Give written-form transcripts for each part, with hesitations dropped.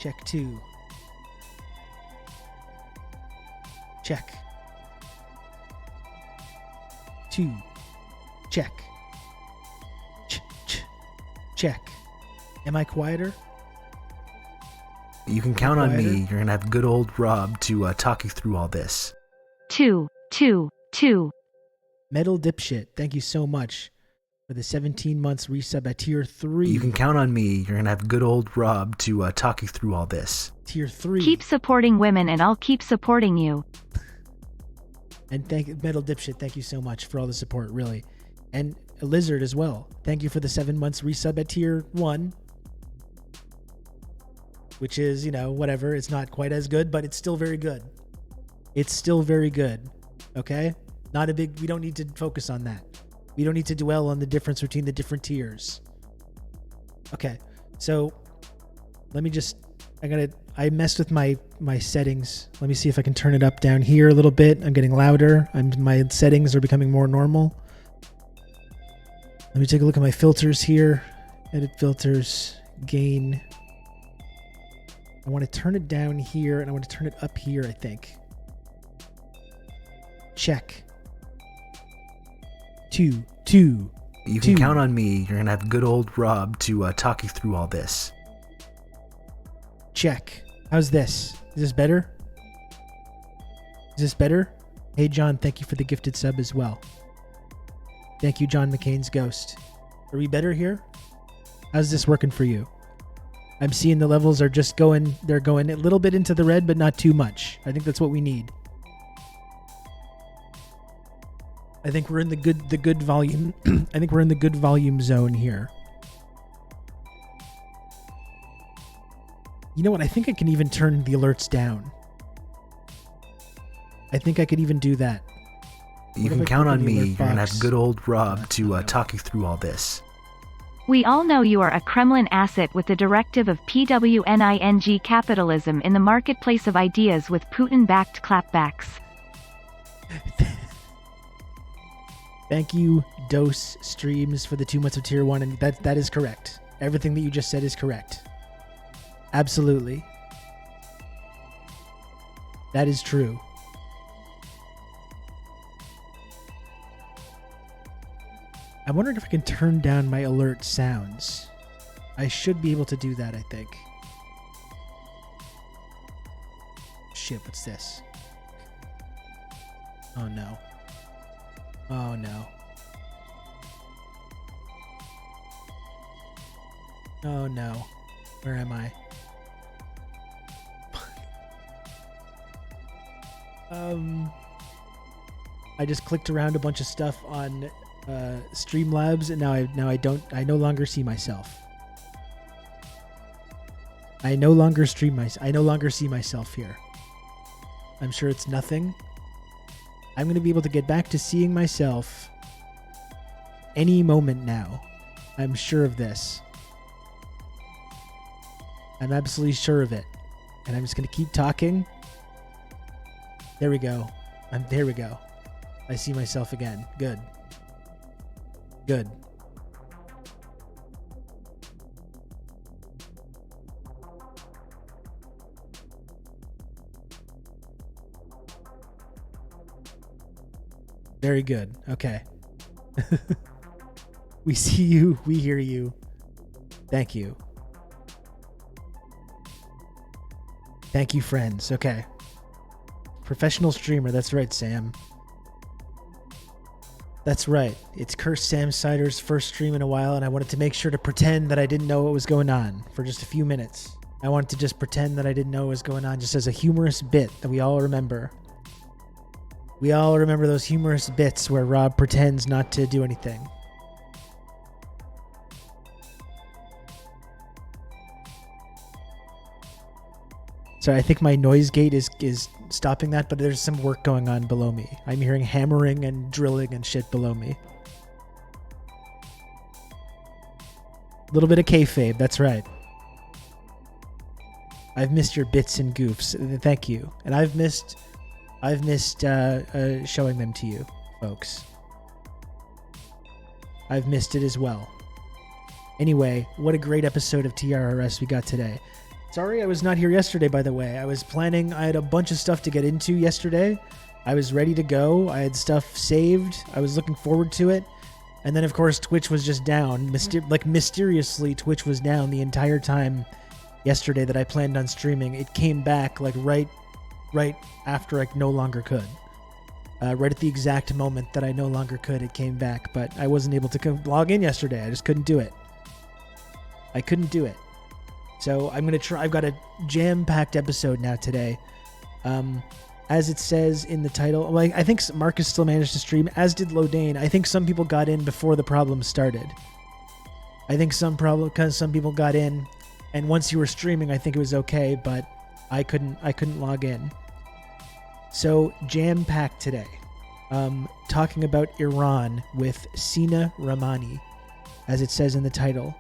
Check 2. Check. 2. Check. Check. Am I quieter? You can count on me. You're going to have good old Rob to talk you through all this. 2. Metal Dipshit, thank you so much for the 17 months resub at tier 3. You can count on me. You're going to have good old Rob to talk you through all this. Tier 3. Keep supporting women and I'll keep supporting you. And Metal Dipshit, thank you so much for all the support, really. And Lizard as well. Thank you for the 7 months resub at tier 1. Which is, whatever. It's not quite as good, but it's still very good. It's still very good. Okay? We don't need to focus on that. We don't need to dwell on the difference between the different tiers. Okay. So let me just, I messed with my settings. Let me see if I can turn it up down here a little bit. I'm getting louder. My settings are becoming more normal. Let me take a look at my filters here. Edit filters, gain. I want to turn it down here and I want to turn it up here, I think. Check. 2. You can count on me. You're going to have good old Rob to talk you through all this. Check. How's this? Is this better? Is this better? Hey, John, thank you for the gifted sub as well. Thank you, John McCain's Ghost. Are we better here? How's this working for you? I'm seeing the levels are just they're going a little bit into the red, but not too much. I think that's what we need. I think we're in the good volume. I think we're in the good volume zone here. You know what? I think I can even turn the alerts down. I think I could even do that. You can count on me. You're going to have good old Rob to talk you through all this. We all know you are a Kremlin asset with the directive of PWNING capitalism in the marketplace of ideas with Putin-backed clapbacks. Thank you, Dose Streams, for the 2 months of tier 1, and that is correct. Everything that you just said is correct. Absolutely. That is true. I'm wondering if I can turn down my alert sounds. I should be able to do that, I think. Shit, what's this? Oh no. Oh no. Oh no. Where am I? I just clicked around a bunch of stuff on Streamlabs, and I no longer see myself. I no longer see myself here. I'm sure it's nothing. I'm going to be able to get back to seeing myself any moment now. I'm sure of this. I'm absolutely sure of it. And I'm just going to keep talking. There we go. There we go. I see myself again. Good. Good. Very good. Okay. We see you. We hear you. Thank you. Thank you, friends. Okay. Professional streamer. That's right, Sam. That's right. It's Cursed Sam Sider's first stream in a while, and I wanted to make sure to pretend that I didn't know what was going on for just a few minutes. I wanted to just pretend that I didn't know what was going on, just as a humorous bit that we all remember. We all remember those humorous bits where Rob pretends not to do anything. Sorry, I think my noise gate is stopping that, but there's some work going on below me. I'm hearing hammering and drilling and shit below me. A little bit of kayfabe, that's right. I've missed your bits and goofs. Thank you. And I've missed showing them to you, folks. I've missed it as well. Anyway, what a great episode of TRRS we got today. Sorry I was not here yesterday, by the way. I had a bunch of stuff to get into yesterday. I was ready to go. I had stuff saved. I was looking forward to it. And then, of course, Twitch was just down. Mysteriously, Twitch was down the entire time yesterday that I planned on streaming. It came back like right after I no longer could. Right at the exact moment that I no longer could, it came back. But I wasn't able to log in yesterday. I just couldn't do it. I couldn't do it. So I'm going to try. I've got a jam-packed episode now today. As it says in the title, like I think Marcus still managed to stream, as did Lodane. I think some people got in before the problem started. I think some people got in, and once you were streaming, I think it was okay, but I couldn't log in. So jam-packed today. Talking about Iran with SINA RAHMANI, as it says in the title.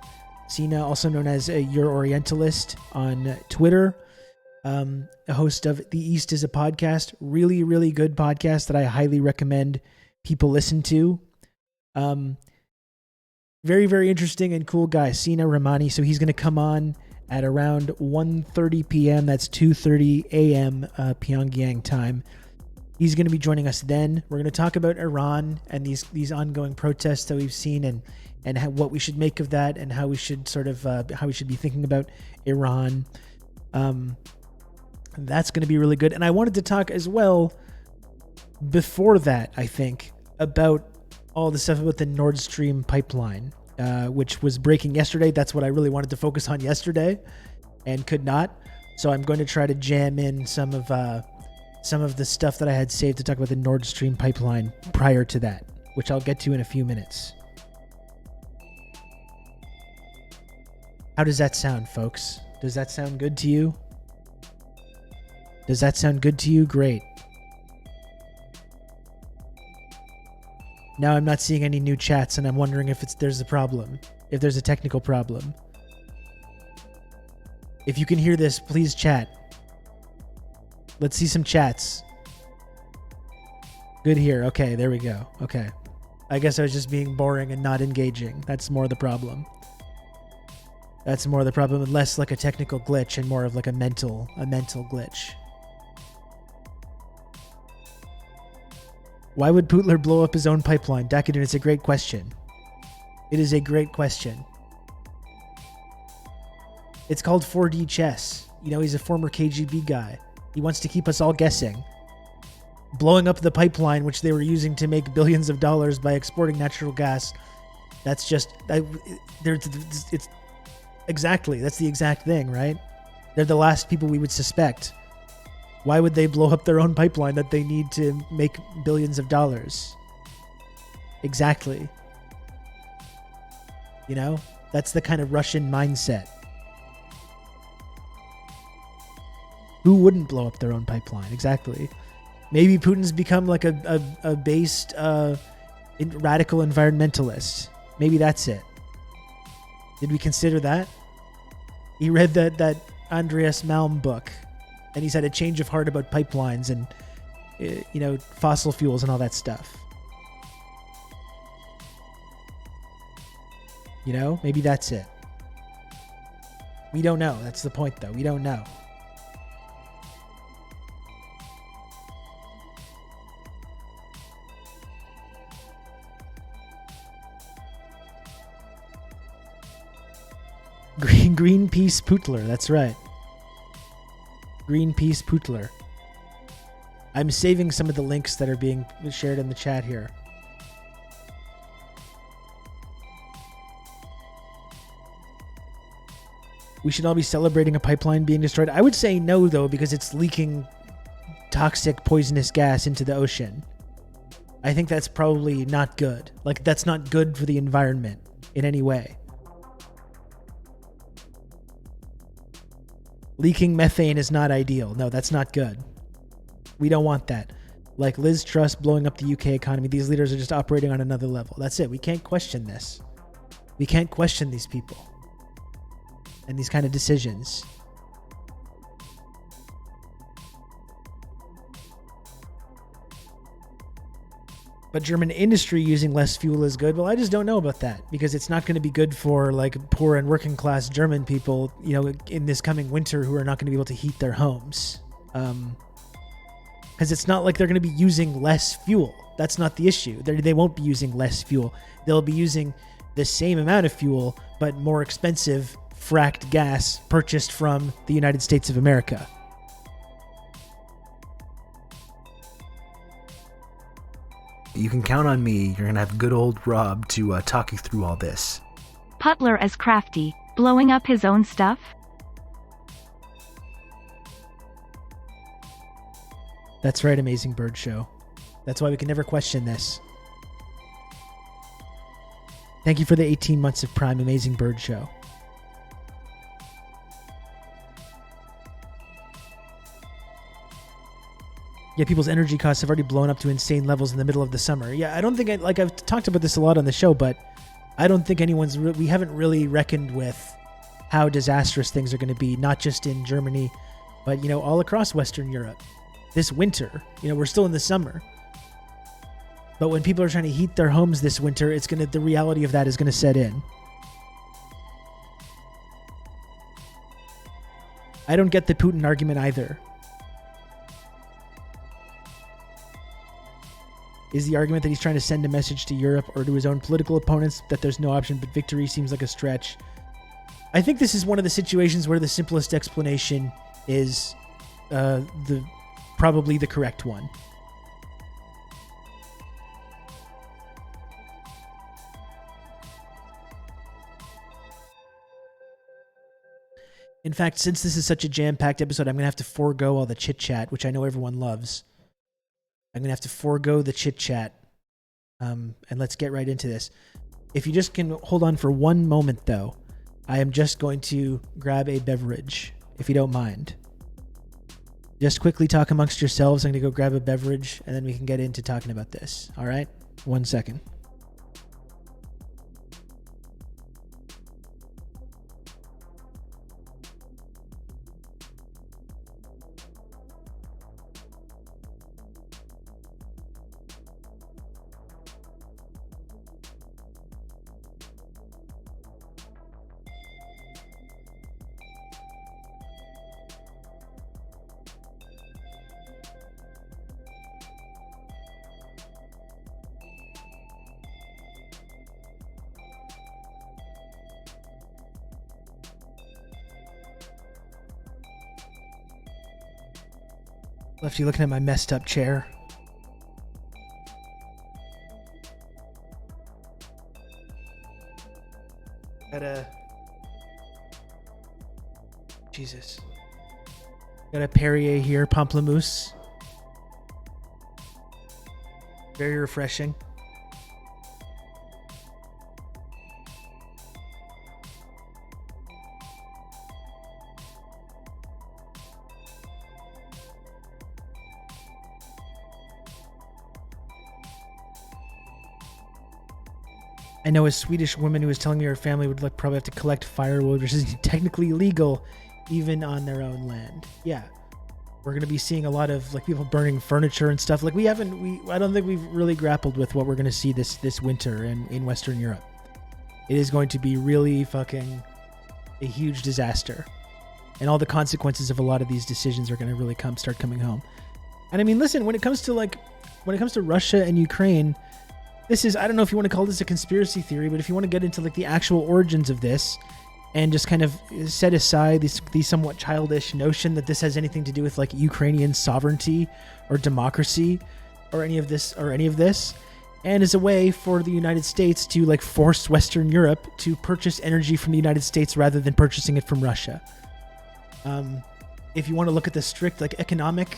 SINA, also known as Your Orientalist on Twitter, a host of The East is a Podcast, really, really good podcast that I highly recommend people listen to. Very, very interesting and cool guy, SINA RAHMANI. So he's going to come on at around 1:30 p.m. That's 2:30 a.m. Pyongyang time. He's going to be joining us then. We're going to talk about Iran and these ongoing protests that we've seen and what we should make of that and how we should how we should be thinking about Iran. That's going to be really good. And I wanted to talk as well before that, I think, about all the stuff about the NORDSTREAM pipeline, which was breaking yesterday. That's what I really wanted to focus on yesterday and could not. So I'm going to try to jam in some of the stuff that I had saved to talk about the NORDSTREAM pipeline prior to that, which I'll get to in a few minutes. How does that sound, folks? Does that sound good to you? Does that sound good to you? Great. Now I'm not seeing any new chats, and I'm wondering if there's a problem, if there's a technical problem. If you can hear this, please chat. Let's see some chats. Good here. Okay, there we go. Okay. I guess I was just being boring and not engaging. That's more the problem. That's more the problem, and less like a technical glitch and more of like a mental glitch. Why would Putler blow up his own pipeline? Dakadun, it's a great question. It is a great question. It's called 4D chess. You know, he's a former KGB guy. He wants to keep us all guessing. Blowing up the pipeline, which they were using to make billions of dollars by exporting natural gas. That's just... it's exactly. That's the exact thing, right? They're the last people we would suspect. Why would they blow up their own pipeline that they need to make billions of dollars? Exactly. You know? That's the kind of Russian mindset. Who wouldn't blow up their own pipeline? Exactly. Maybe Putin's become like a based radical environmentalist. Maybe that's it. Did we consider that? He read that Andreas Malm book, and he's had a change of heart about pipelines and fossil fuels and all that stuff. You know, maybe that's it. We don't know. That's the point, though. We don't know. Greenpeace Putler, that's right. Greenpeace Putler. I'm saving some of the links that are being shared in the chat here. We should all be celebrating a pipeline being destroyed. I would say no, though, because it's leaking toxic, poisonous gas into the ocean. I think that's probably not good. Like, that's not good for the environment in any way. Leaking methane is not ideal. No, that's not good. We don't want that. Like Liz Truss blowing up the UK economy, these leaders are just operating on another level. That's it. We can't question this. We can't question these people and these kind of decisions. But German industry using less fuel is good. Well, I just don't know about that because it's not going to be good for like poor and working class German people, you know, in this coming winter who are not going to be able to heat their homes. Because it's not like they're going to be using less fuel. That's not the issue. They won't be using less fuel. They'll be using the same amount of fuel, but more expensive fracked gas purchased from the United States of America. You can count on me. You're going to have good old Rob to talk you through all this. Putler as crafty, blowing up his own stuff? That's right, Amazing Bird Show. That's why we can never question this. Thank you for the 18 months of Prime, Amazing Bird Show. Yeah, people's energy costs have already blown up to insane levels in the middle of the summer. Yeah, I don't think, I've talked about this a lot on the show, but I don't think we haven't really reckoned with how disastrous things are going to be, not just in Germany, but, you know, all across Western Europe. This winter, you know, we're still in the summer. But when people are trying to heat their homes this winter, the reality of that is going to set in. I don't get the Putin argument either. Is the argument that he's trying to send a message to Europe or to his own political opponents that there's no option but victory seems like a stretch? I think this is one of the situations where the simplest explanation is probably the correct one. In fact, since this is such a jam-packed episode, I'm going to have to forego all the chit-chat, which I know everyone loves. I'm going to have to forego the chit-chat, and let's get right into this. If you just can hold on for one moment, though, I am just going to grab a beverage, if you don't mind. Just quickly talk amongst yourselves. I'm going to go grab a beverage, and then we can get into talking about this. All right? 1 second. Left you looking at my messed up chair. Got a Perrier here, Pamplemousse. Very refreshing. I know a Swedish woman who was telling me her family would probably have to collect firewood, which is technically illegal, even on their own land. Yeah, we're going to be seeing a lot of people burning furniture and stuff. I don't think we've really grappled with what we're going to see this winter in Western Europe. It is going to be really fucking a huge disaster, and all the consequences of a lot of these decisions are going to really start coming home. And I mean, listen, when it comes to Russia and Ukraine. This is, I don't know if you want to call this a conspiracy theory, but if you want to get into the actual origins of this and just kind of set aside the somewhat childish notion that this has anything to do with Ukrainian sovereignty or democracy or any of this, and as a way for the United States to force Western Europe to purchase energy from the United States rather than purchasing it from Russia. If you want to look at the strict economic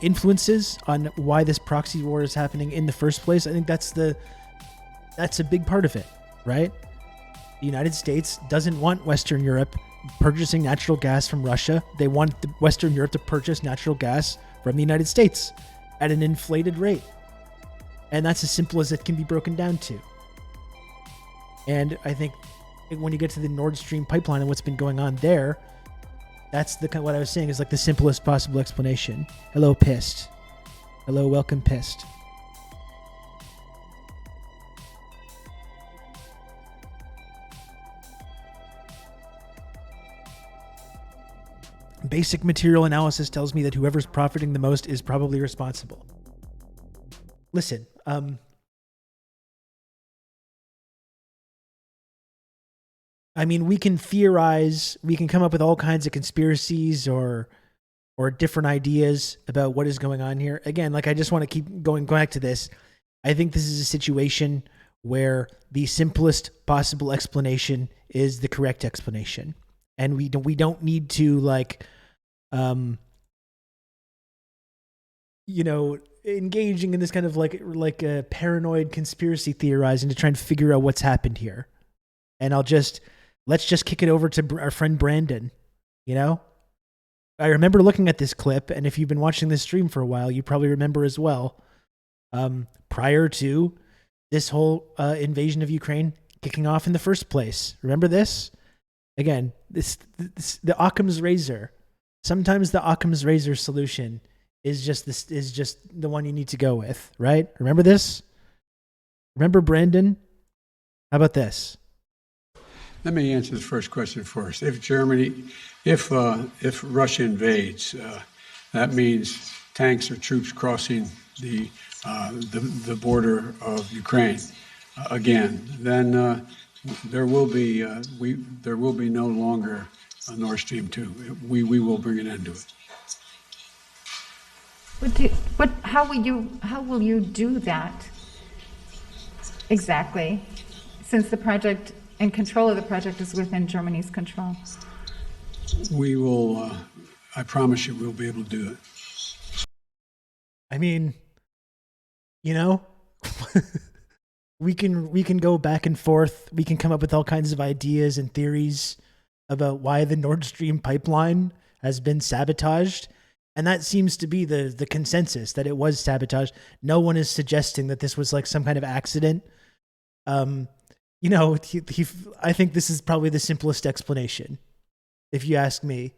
influences on why this proxy war is happening in the first place, I think that's a big part of it, right? The United States doesn't want Western Europe purchasing natural gas from Russia. They want Western Europe to purchase natural gas from the United States at an inflated rate. And that's as simple as it can be broken down to. And I think when you get to the NORDSTREAM pipeline and what's been going on there, that's what I was saying is the simplest possible explanation. Hello, Pissed. Hello, welcome, pissed. Basic material analysis tells me that whoever's profiting the most is probably responsible. Listen, I mean, we can theorize, we can come up with all kinds of conspiracies or different ideas about what is going on here. Again, like I just want to keep going back to this. I think this is a situation where the simplest possible explanation is the correct explanation. And we don't need to like, engaging in this kind of like a paranoid conspiracy theorizing to try and figure out what's happened here. And let's just kick it over to our friend Brandon. I remember looking at this clip, and if you've been watching this stream for a while, you probably remember as well. Prior to this whole invasion of Ukraine kicking off in the first place, remember this? Again, this the Occam's razor. Sometimes the Occam's razor solution is just the one you need to go with, right? Remember this? Remember Brandon? How about this? Let me answer the first question first. If Russia invades, that means tanks or troops crossing the border of Ukraine again. Then there will be no longer a Nord Stream 2. We will bring an end to it. How will you do that exactly? Since the project and control of the project is within Germany's control. We will. I promise you, we'll be able to do it. I mean, we can go back and forth. We can come up with all kinds of ideas and theories about why the Nord Stream pipeline has been sabotaged. And that seems to be the consensus, that it was sabotaged. No one is suggesting that this was like some kind of accident. I think this is probably the simplest explanation, if you ask me.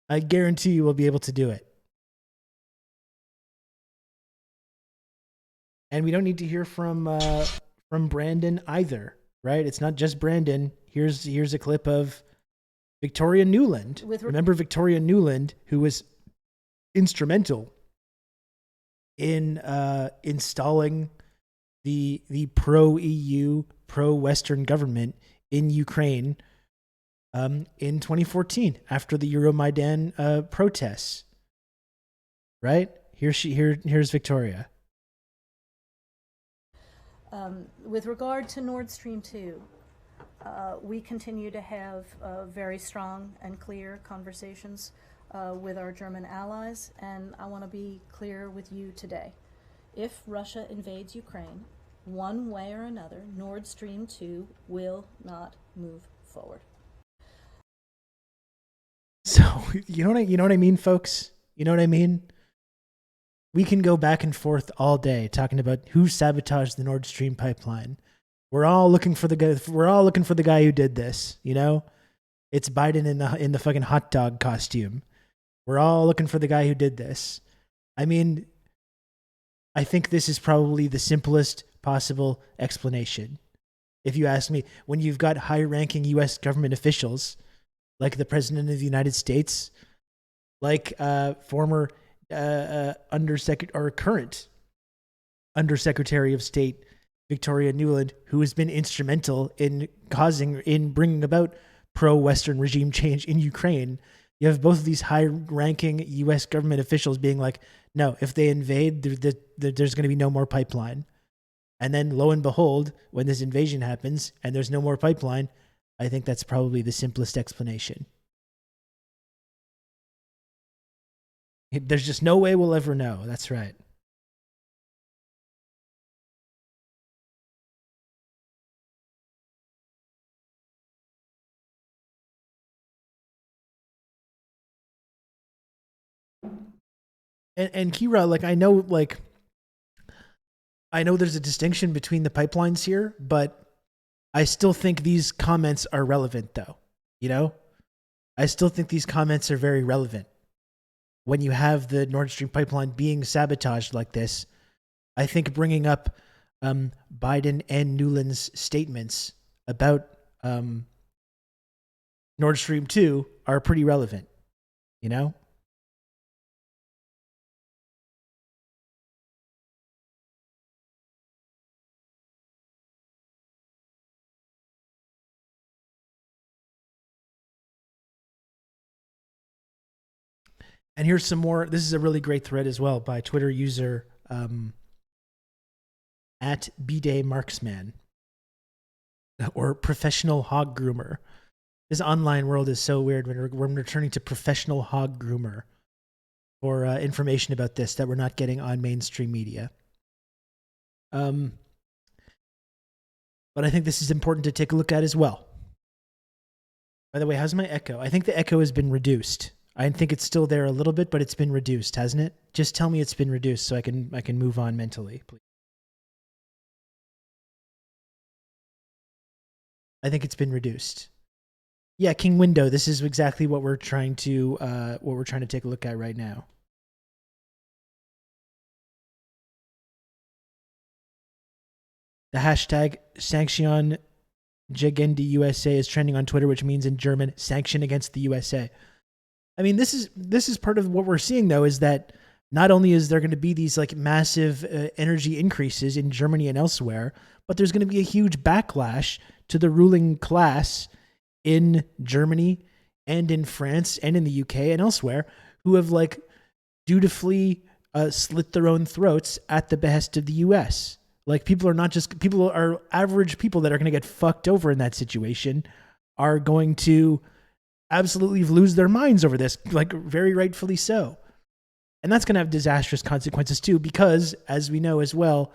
I guarantee you will be able to do it. And we don't need to hear from Brandon either, right? It's not just Brandon. Here's a clip of Victoria Nuland. Remember Victoria Nuland, who was instrumental in installing the pro-EU, pro-Western government in Ukraine in 2014 after the Euromaidan protests. Right? Here's Victoria. With regard to Nord Stream 2, we continue to have very strong and clear conversations with our German allies, and I want to be clear with you today. If Russia invades Ukraine, one way or another, Nord Stream 2 will not move forward. So, you know what I mean, folks? You know what I mean? We can go back and forth all day talking about who sabotaged the Nord Stream pipeline. We're all looking for the guy who did this, It's Biden in the fucking hot dog costume. We're all looking for the guy who did this. I mean, I think this is probably the simplest possible explanation. If you ask me, when you've got high-ranking U.S. government officials, like the President of the United States, like former current Undersecretary of State Victoria Nuland, who has been instrumental in bringing about pro-Western regime change in Ukraine. You have both of these high-ranking U.S. government officials being like, no, if they invade, there's going to be no more pipeline. And then, lo and behold, when this invasion happens and there's no more pipeline, I think that's probably the simplest explanation. There's just no way we'll ever know. That's right. And Kira, I know there's a distinction between the pipelines here, but I still think these comments are relevant, though. I still think these comments are very relevant. When you have the Nord Stream pipeline being sabotaged like this, I think bringing up Biden and Nuland's statements about Nord Stream 2 are pretty relevant, you know? And here's some more. This is a really great thread as well by Twitter user at B-Day Marksman, or professional hog groomer. This online world is so weird when we're returning to professional hog groomer for information about this that we're not getting on mainstream media. But I think this is important to take a look at as well. By the way, how's my echo? I think the echo has been reduced. I think it's still there a little bit, but it's been reduced, hasn't it? Just tell me it's been reduced so I can move on mentally, please. I think it's been reduced. Yeah, King Window. This is exactly what we're trying to take a look at right now. The hashtag Sanction gegen die USA is trending on Twitter, which means in German, sanction against the USA. I mean, this is part of what we're seeing, though, is that not only is there going to be these like massive energy increases in Germany and elsewhere, but there's going to be a huge backlash to the ruling class in Germany and in France and in the UK and elsewhere who have like dutifully slit their own throats at the behest of the US. Like people are average people that are going to get fucked over in that situation are going to absolutely lose their minds over this, like very rightfully so. And that's going to have disastrous consequences too, because as we know as well,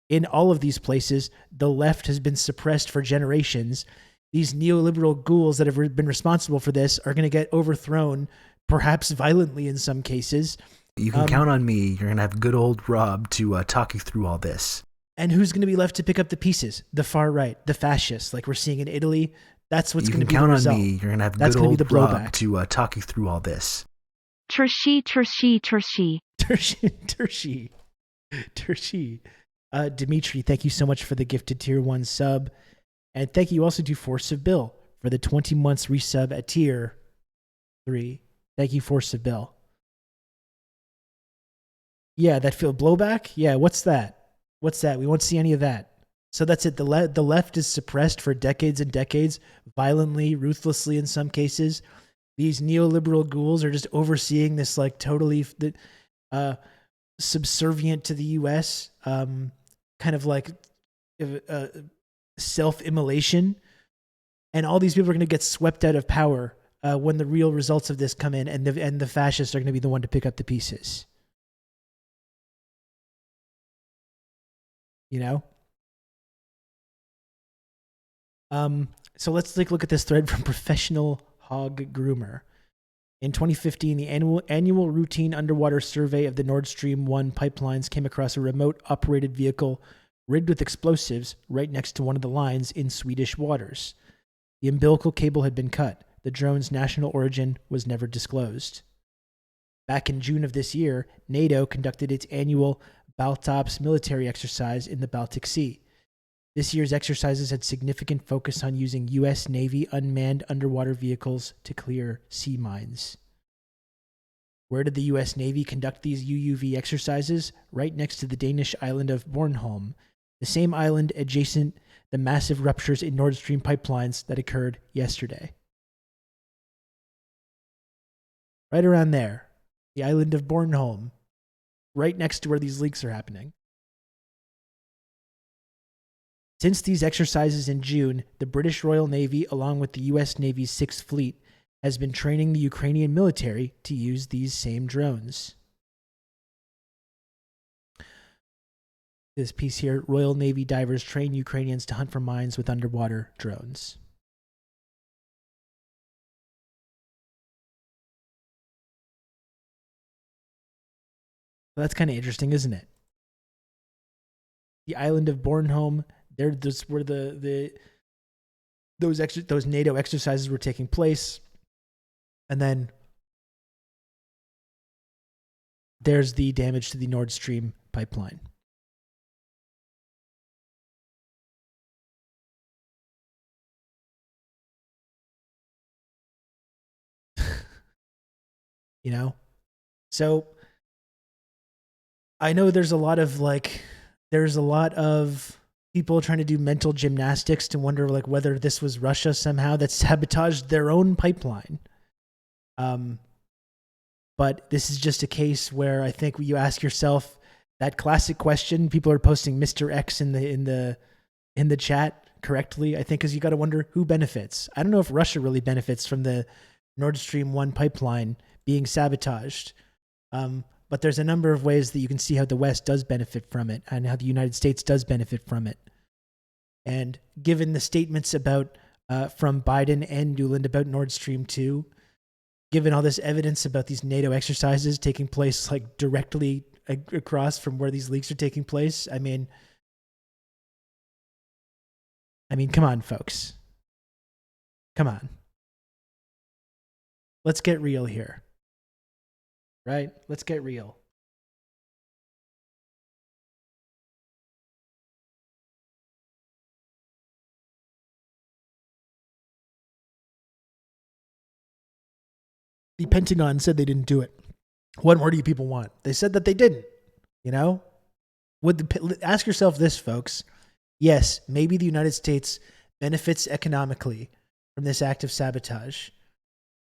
in all of these places, the left has been suppressed for generations. These neoliberal ghouls that have been responsible for this are going to get overthrown, perhaps violently in some cases. You can count on me. You're going to have good old Rob to talk you through all this. And who's going to be left to pick up the pieces? The far right, the fascists, like we're seeing in Italy. That's what's going to be the result. You can count on me. You're going to have good old Rob to talk you through all this. Tershi, tershi, tershi. Tershi. Dimitri, thank you so much for the gifted tier 1 sub. And thank you also to Force of Bill for the 20 months resub at tier 3. Thank you, Force of Bill. Yeah, that feel blowback? Yeah, what's that? We won't see any of that. So that's it. The left is suppressed for decades and decades, violently, ruthlessly in some cases. These neoliberal ghouls are just overseeing this like totally subservient to the U.S. Kind of like self-immolation. And all these people are going to get swept out of power when the real results of this come in, and the fascists are going to be the one to pick up the pieces. You know? So let's take a look at this thread from Professional Hog Groomer. In 2015, the annual routine underwater survey of the Nord Stream 1 pipelines came across a remote operated vehicle rigged with explosives right next to one of the lines in Swedish waters. The umbilical cable had been cut. The drone's national origin was never disclosed. Back in June of this year, NATO conducted its annual Baltops military exercise in the Baltic Sea. This year's exercises had significant focus on using U.S. Navy unmanned underwater vehicles to clear sea mines. Where did the U.S. Navy conduct these UUV exercises? Right next to the Danish island of Bornholm, the same island adjacent the massive ruptures in Nord Stream pipelines that occurred yesterday. Right around there, the island of Bornholm, right next to where these leaks are happening. Since these exercises in June, the British Royal Navy, along with the U.S. Navy's 6th Fleet, has been training the Ukrainian military to use these same drones. This piece here, Royal Navy divers train Ukrainians to hunt for mines with underwater drones. Well, that's kind of interesting, isn't it? The island of Bornholm, that's where those NATO exercises were taking place. And then there's the damage to the Nord Stream pipeline. You know? So I know there's a lot of people trying to do mental gymnastics to wonder like whether this was Russia somehow that sabotaged their own pipeline. But this is just a case where I think you ask yourself that classic question. People are posting Mr. X in the chat correctly, I think, because you got to wonder who benefits. I don't know if Russia really benefits from the Nord Stream 1 pipeline being sabotaged. But there's a number of ways that you can see how the West does benefit from it and how the United States does benefit from it. And given the statements about from Biden and Nuland about Nord Stream 2, given all this evidence about these NATO exercises taking place like directly across from where these leaks are taking place, I mean, come on, folks. Come on. Let's get real here. Right? Let's get real. The Pentagon said they didn't do it. What more do you people want? They said that they didn't. You know? Ask yourself this, folks. Yes, maybe the United States benefits economically from this act of sabotage.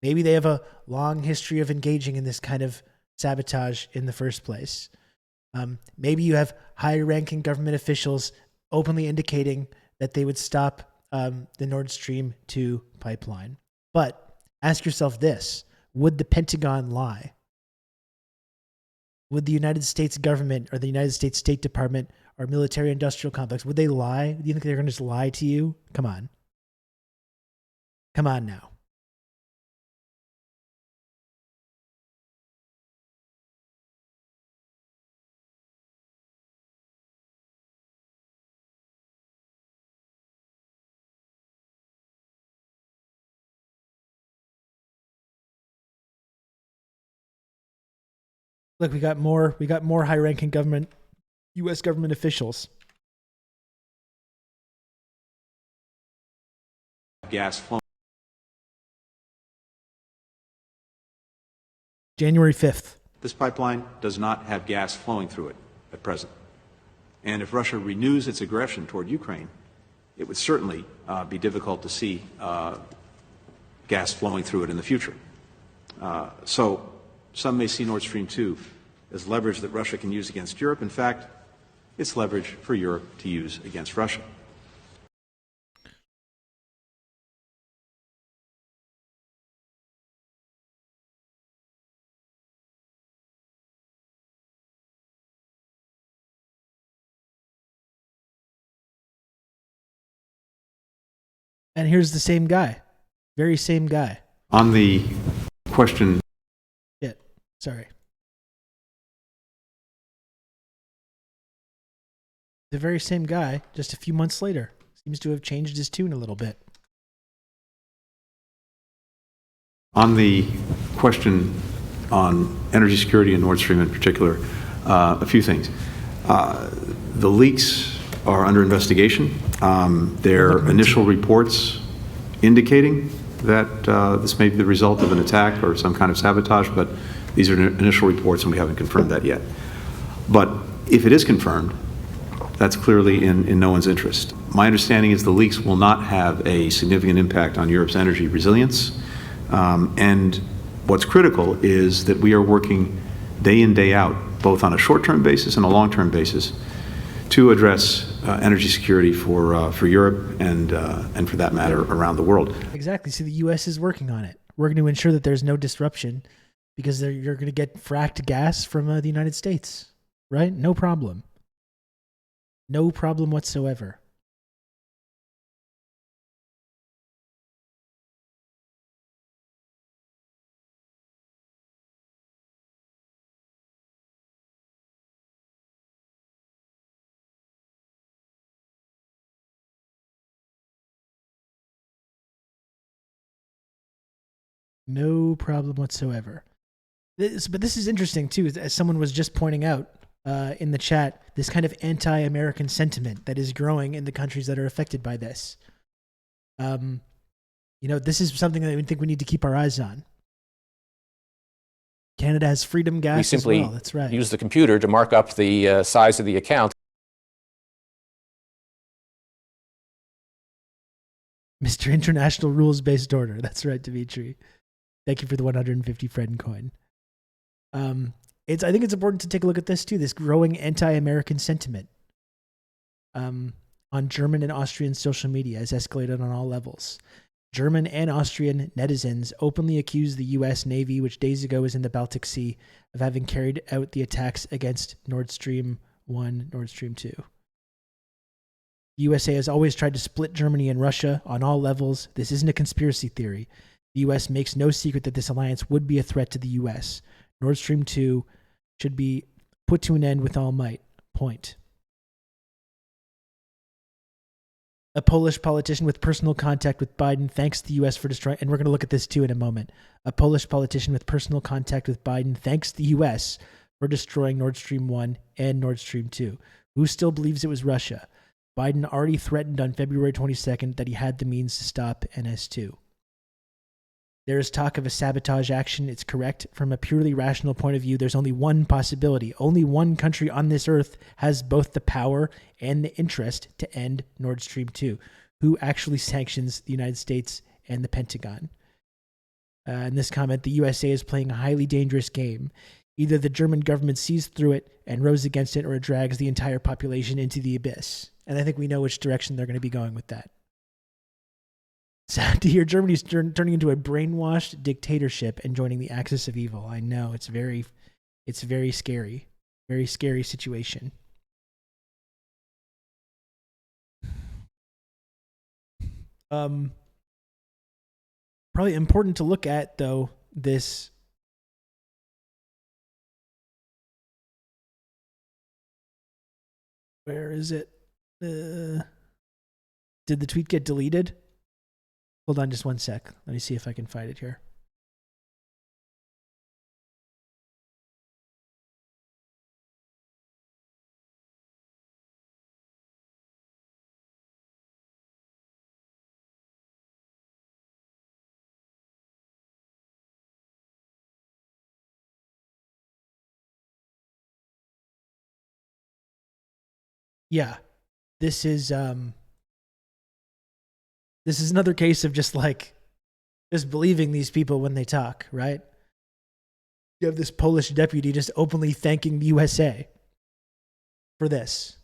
Maybe they have a long history of engaging in this kind of sabotage in the first place. Maybe you have high-ranking government officials openly indicating that they would stop the Nord Stream 2 pipeline. But ask yourself this. Would the Pentagon lie? Would the United States government or the United States State Department or military-industrial complex, would they lie? Do you think they're going to just lie to you? Come on. Come on now. Look, we got more high-ranking government, U.S. government officials. Gas flowing. January 5th. This pipeline does not have gas flowing through it at present. And if Russia renews its aggression toward Ukraine, it would certainly be difficult to see gas flowing through it in the future. So some may see Nord Stream 2 as leverage that Russia can use against Europe. In fact, it's leverage for Europe to use against Russia. And here's the same guy. Very same guy. On the question. Yeah, sorry. The very same guy, just a few months later, seems to have changed his tune a little bit. On the question on energy security and Nord Stream in particular, a few things. The leaks are under investigation. There are initial reports indicating that this may be the result of an attack or some kind of sabotage, but these are initial reports and we haven't confirmed that yet. But if it is confirmed, that's clearly in no one's interest. My understanding is the leaks will not have a significant impact on Europe's energy resilience. And what's critical is that we are working day in, day out, both on a short-term basis and a long-term basis, to address energy security for Europe and for that matter, around the world. Exactly. So the U.S. is working on it. We're going to ensure that there's no disruption because you're going to get fracked gas from the United States, right? No problem. No problem whatsoever. No problem whatsoever. But this is interesting too, as someone was just pointing out in the chat, this kind of anti-American sentiment that is growing in the countries that are affected by this. This is something that we think we need to keep our eyes on. Canada has freedom gas We simply as well. That's right. use the computer to mark up the size of the account. Mr. International Rules-Based Order. That's right, Dimitri. Thank you for the 150 Fred coin. I think it's important to take a look at this too, this growing anti-American sentiment on German and Austrian social media has escalated on all levels. German and Austrian netizens openly accused the U.S. Navy, which days ago was in the Baltic Sea, of having carried out the attacks against Nord Stream 1, Nord Stream 2. The USA has always tried to split Germany and Russia on all levels. This isn't a conspiracy theory. The U.S. makes no secret that this alliance would be a threat to the U.S. Nord Stream 2 should be put to an end with all might. Point. A Polish politician with personal contact with Biden thanks the U.S. for destroying, and we're going to look at this too in a moment. A Polish politician with personal contact with Biden thanks the U.S. for destroying Nord Stream 1 and Nord Stream 2. Who still believes it was Russia? Biden already threatened on February 22nd that he had the means to stop NS2. There is talk of a sabotage action. It's correct. From a purely rational point of view, there's only one possibility. Only one country on this earth has both the power and the interest to end Nord Stream 2. Who actually sanctions the United States and the Pentagon? In this comment, the USA is playing a highly dangerous game. Either the German government sees through it and rows against it, or it drags the entire population into the abyss. And I think we know which direction they're going to be going with that. Sad to hear Germany's turning into a brainwashed dictatorship and joining the axis of evil. I know, it's very scary. Very scary situation. Probably important to look at, though, this. Where is it? Did the tweet get deleted? Hold on just one sec. Let me see if I can find it here. Yeah. This is another case of just believing these people when they talk, right? You have this Polish deputy just openly thanking the USA for this.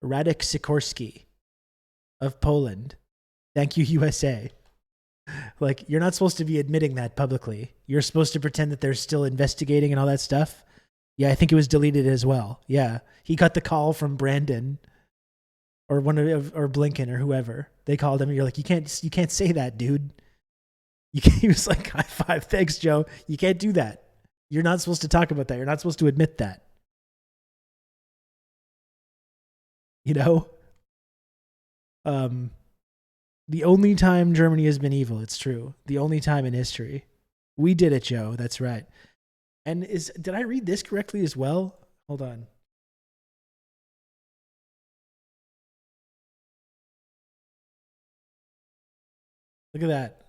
Radek Sikorski of Poland. Thank you, USA. You're not supposed to be admitting that publicly. You're supposed to pretend that they're still investigating and all that stuff. Yeah, I think it was deleted as well. Yeah. He got the call from Brandon or or Blinken or whoever. They called him and you're like, you can't say that, dude. He was like, high five. Thanks, Joe. You can't do that. You're not supposed to talk about that. You're not supposed to admit that. You know? The only time Germany has been evil, it's true. The only time in history. We did it, Joe. That's right. And did I read this correctly as well? Hold on. Look at that.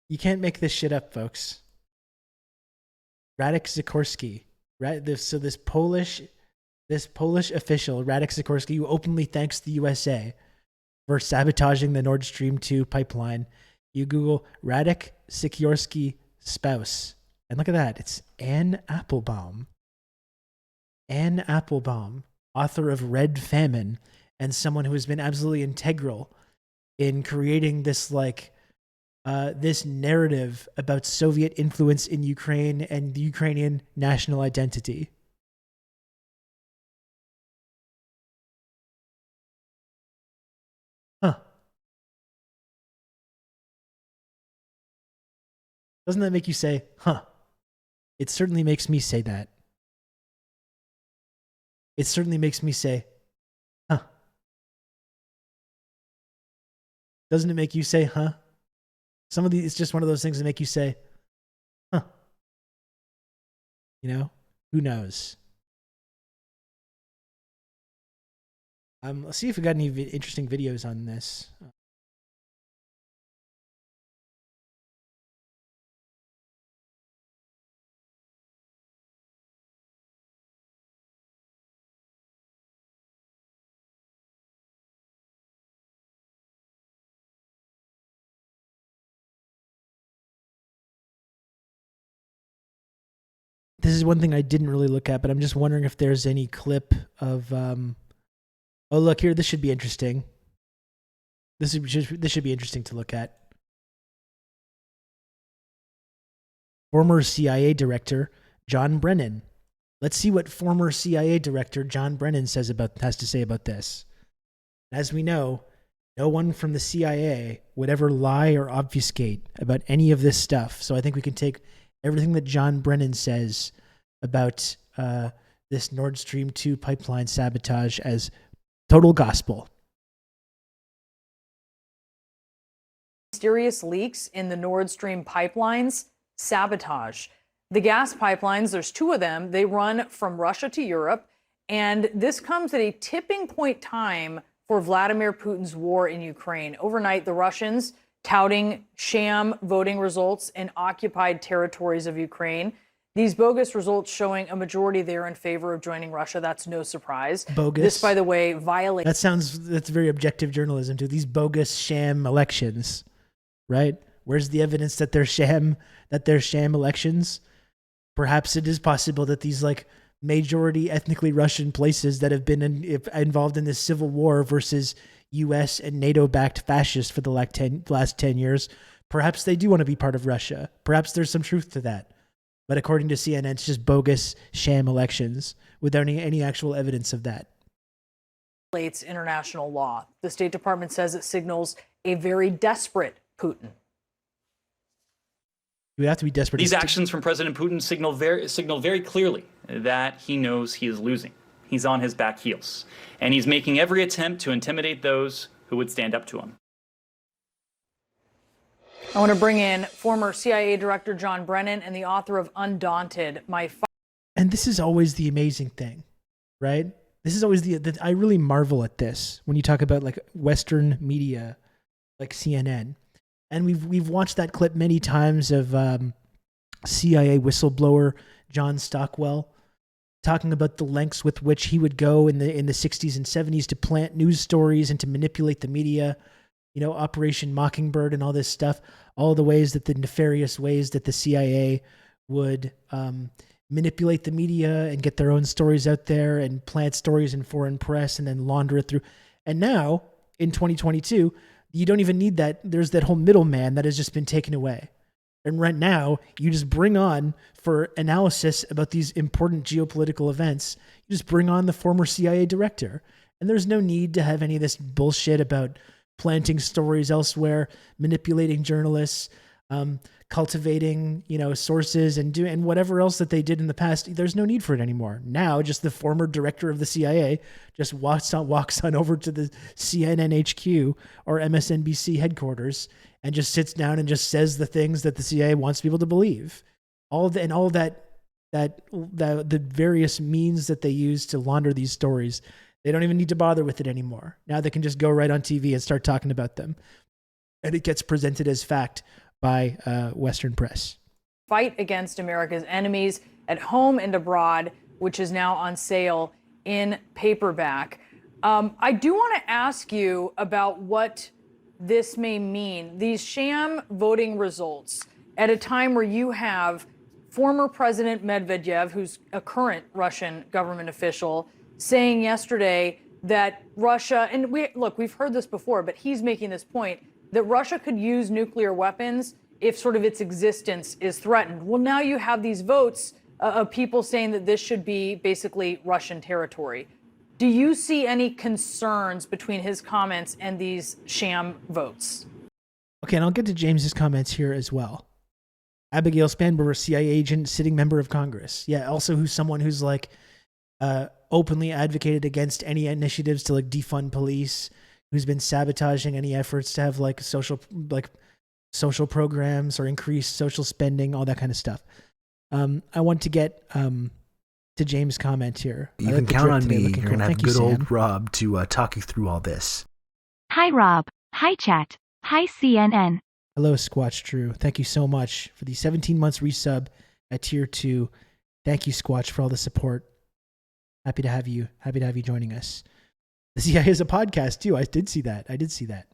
You can't make this shit up, folks. Radek Sikorski. So this Polish official, Radek Sikorski, who openly thanks the USA for sabotaging the Nord Stream 2 pipeline. You Google Radek Sikorski spouse. And look at that. It's Anne Applebaum. Anne Applebaum, author of Red Famine, and someone who has been absolutely integral in creating this this narrative about Soviet influence in Ukraine and the Ukrainian national identity. Huh. Doesn't that make you say, huh? It certainly makes me say that. It certainly makes me say, huh? Doesn't it make you say, huh? Some of these, it's just one of those things that make you say, huh, you know, who knows? Let's see if we got any interesting videos on this. This is one thing I didn't really look at, but I'm just wondering if there's any clip of. Oh, look here. This should be interesting. This should be interesting to look at. Former CIA director John Brennan. Let's see what former CIA director John Brennan has to say about this. As we know, no one from the CIA would ever lie or obfuscate about any of this stuff. So I think we can take everything that John Brennan says about this Nord Stream 2 pipeline sabotage as total gospel. Mysterious leaks in the Nord Stream pipelines, sabotage. The gas pipelines, there's two of them, they run from Russia to Europe, and this comes at a tipping point time for Vladimir Putin's war in Ukraine. Overnight, the Russians touting sham voting results in occupied territories of Ukraine. These bogus results showing a majority there in favor of joining Russia. That's no surprise. Bogus. This, by the way, violates. That's very objective journalism too. These bogus sham elections, right? Where's the evidence that they're sham elections? Perhaps it is possible that these like majority ethnically Russian places that have been involved in this civil war versus U.S. and NATO-backed fascists for the last 10 years, perhaps they do want to be part of Russia. Perhaps there's some truth to that. But according to CNN, it's just bogus sham elections without any actual evidence of that. Violates international law. The State Department says it signals a very desperate Putin. You have to be desperate. These actions from President Putin signal very clearly that he knows he is losing. He's on his back heels, and he's making every attempt to intimidate those who would stand up to him. I want to bring in former CIA Director John Brennan and the author of Undaunted, And this is always the amazing thing, right? This is always I really marvel at this when you talk about like Western media, like CNN. And we've watched that clip many times of CIA whistleblower John Stockwell talking about the lengths with which he would go in the 60s and 70s to plant news stories and to manipulate the media, you know, Operation Mockingbird and all this stuff, all the nefarious ways that the CIA would manipulate the media and get their own stories out there and plant stories in foreign press and then launder it through. And now in 2022, you don't even need that. There's that whole middleman that has just been taken away. And right now, you just bring on, for analysis about these important geopolitical events, you just bring on the former CIA director. And there's no need to have any of this bullshit about planting stories elsewhere, manipulating journalists, cultivating, you know, sources and whatever else that they did in the past. There's no need for it anymore. Now, just the former director of the CIA just walks on over to the CNN HQ or MSNBC headquarters and just sits down and just says the things that the CIA wants people to believe. The various means that they use to launder these stories, they don't even need to bother with it anymore. Now they can just go right on TV and start talking about them. And it gets presented as fact by Western press. Fight Against America's Enemies at Home and Abroad, which is now on sale in paperback. I do want to ask you about what this may mean. These sham voting results at a time where you have former President Medvedev, who's a current Russian government official, saying yesterday that Russia, and we've heard this before, but he's making this point, that Russia could use nuclear weapons if sort of its existence is threatened. Well, now you have these votes of people saying that this should be basically Russian territory. Do you see any concerns between his comments and these sham votes? Okay, and I'll get to James's comments here as well. Abigail Spanberger, CIA agent, sitting member of Congress. Yeah, also someone who's like openly advocated against any initiatives to like defund police, who's been sabotaging any efforts to have like social social programs or increase social spending, all that kind of stuff. I want to get to James' comment here. You can count on me. You're going to have Thank you, good Sam. old Rob to talk you through all this. Hi Rob. Hi chat. Hi CNN. Hello, Squatch True. Thank you so much for the 17 months resub at tier 2. Thank you, Squatch, for all the support. Happy to have you joining us. The CIA is a podcast too. I did see that.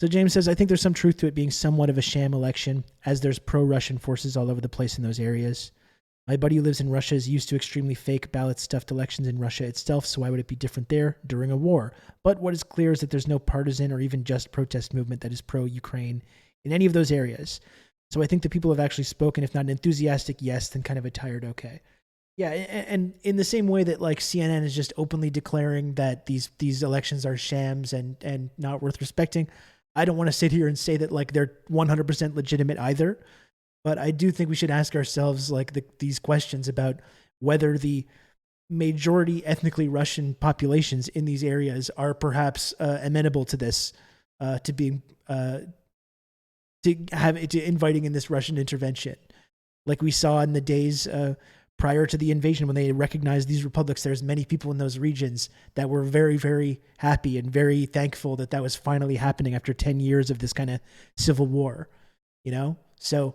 So James says, I think there's some truth to it being somewhat of a sham election, as there's pro-Russian forces all over the place in those areas. My buddy who lives in Russia is used to extremely fake ballot-stuffed elections in Russia itself, so why would it be different there during a war? But what is clear is that there's no partisan or even just protest movement that is pro-Ukraine in any of those areas. So I think the people have actually spoken, if not an enthusiastic yes, then kind of a tired okay. Yeah, and in the same way that like CNN is just openly declaring that these elections are shams and not worth respecting, I don't want to sit here and say that like they're 100% legitimate either. But I do think we should ask ourselves like these questions about whether the majority ethnically Russian populations in these areas are perhaps amenable to this, to being to inviting in this Russian intervention, like we saw in the days prior to the invasion when they recognized these republics. There's many people in those regions that were very, very happy and very thankful that that was finally happening after 10 years of this kind of civil war, you know? So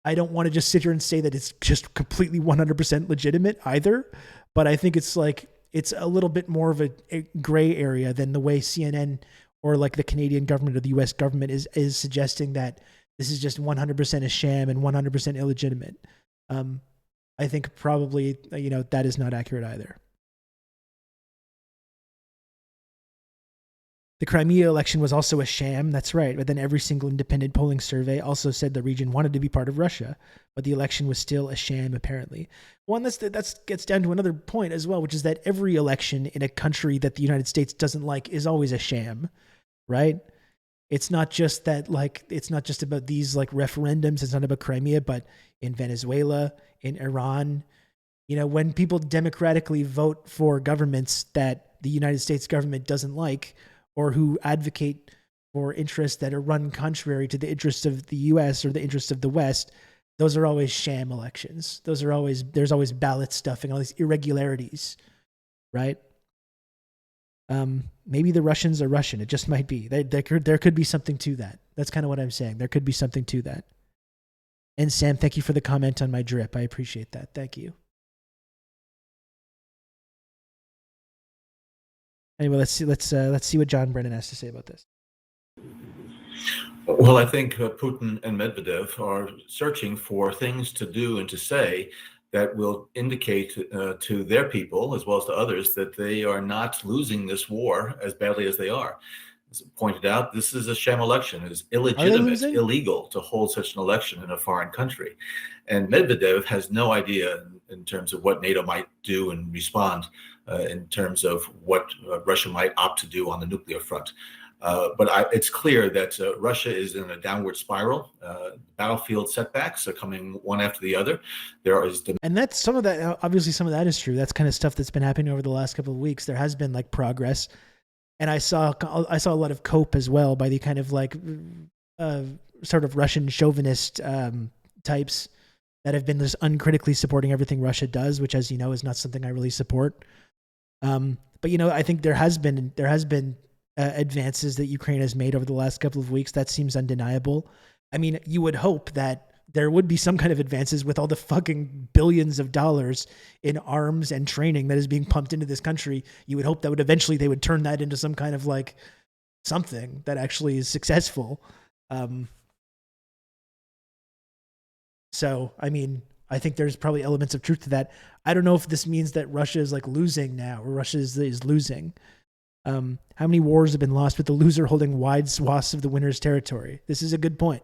I don't want to just sit here and say that it's just completely 100% legitimate either, but I think it's like, it's a little bit more of a gray area than the way CNN or like the Canadian government or the US government is suggesting that this is just 100% a sham and 100% illegitimate. I think probably, that is not accurate either. The Crimea election was also a sham, that's right, but then every single independent polling survey also said the region wanted to be part of Russia, but the election was still a sham, apparently. Well, and that gets down to another point as well, which is that every election in a country that the United States doesn't like is always a sham, right? It's not just that, like, it's not just about these, like, referendums, it's not about Crimea, but in Venezuela, in Iran, when people democratically vote for governments that the United States government doesn't like, or who advocate for interests that are run contrary to the interests of the U.S. or the interests of the West, those are always sham elections. There's always ballot stuffing, all these irregularities, right? Maybe the Russians are Russian. It just might be. There could be something to that. That's kind of what I'm saying. There could be something to that. And Sam, thank you for the comment on my drip. I appreciate that. Thank you. Anyway, let's see what John Brennan has to say about this. Well, I think Putin and Medvedev are searching for things to do and to say that will indicate to their people, as well as to others, that they are not losing this war as badly as they are. As pointed out, this is a sham election. It is illegitimate, illegal to hold such an election in a foreign country. And Medvedev has no idea in terms of what NATO might do and respond in terms of what Russia might opt to do on the nuclear front. But it's clear that Russia is in a downward spiral. Battlefield setbacks are coming one after the other. And that's some of that. Obviously, some of that is true. That's kind of stuff that's been happening over the last couple of weeks. There has been like progress, and I saw a lot of cope as well by the kind of like sort of Russian chauvinist types that have been just uncritically supporting everything Russia does, which, as you know, is not something I really support. But I think there has been advances that Ukraine has made over the last couple of weeks. That seems undeniable. I mean, you would hope that there would be some kind of advances with all the fucking billions of dollars in arms and training that is being pumped into this country. You would hope that eventually they would turn that into some kind of like something that actually is successful. So, I mean, I think there's probably elements of truth to that. I don't know if this means that Russia is like losing now, or Russia is losing. How many wars have been lost with the loser holding wide swaths of the winner's territory? This is a good point.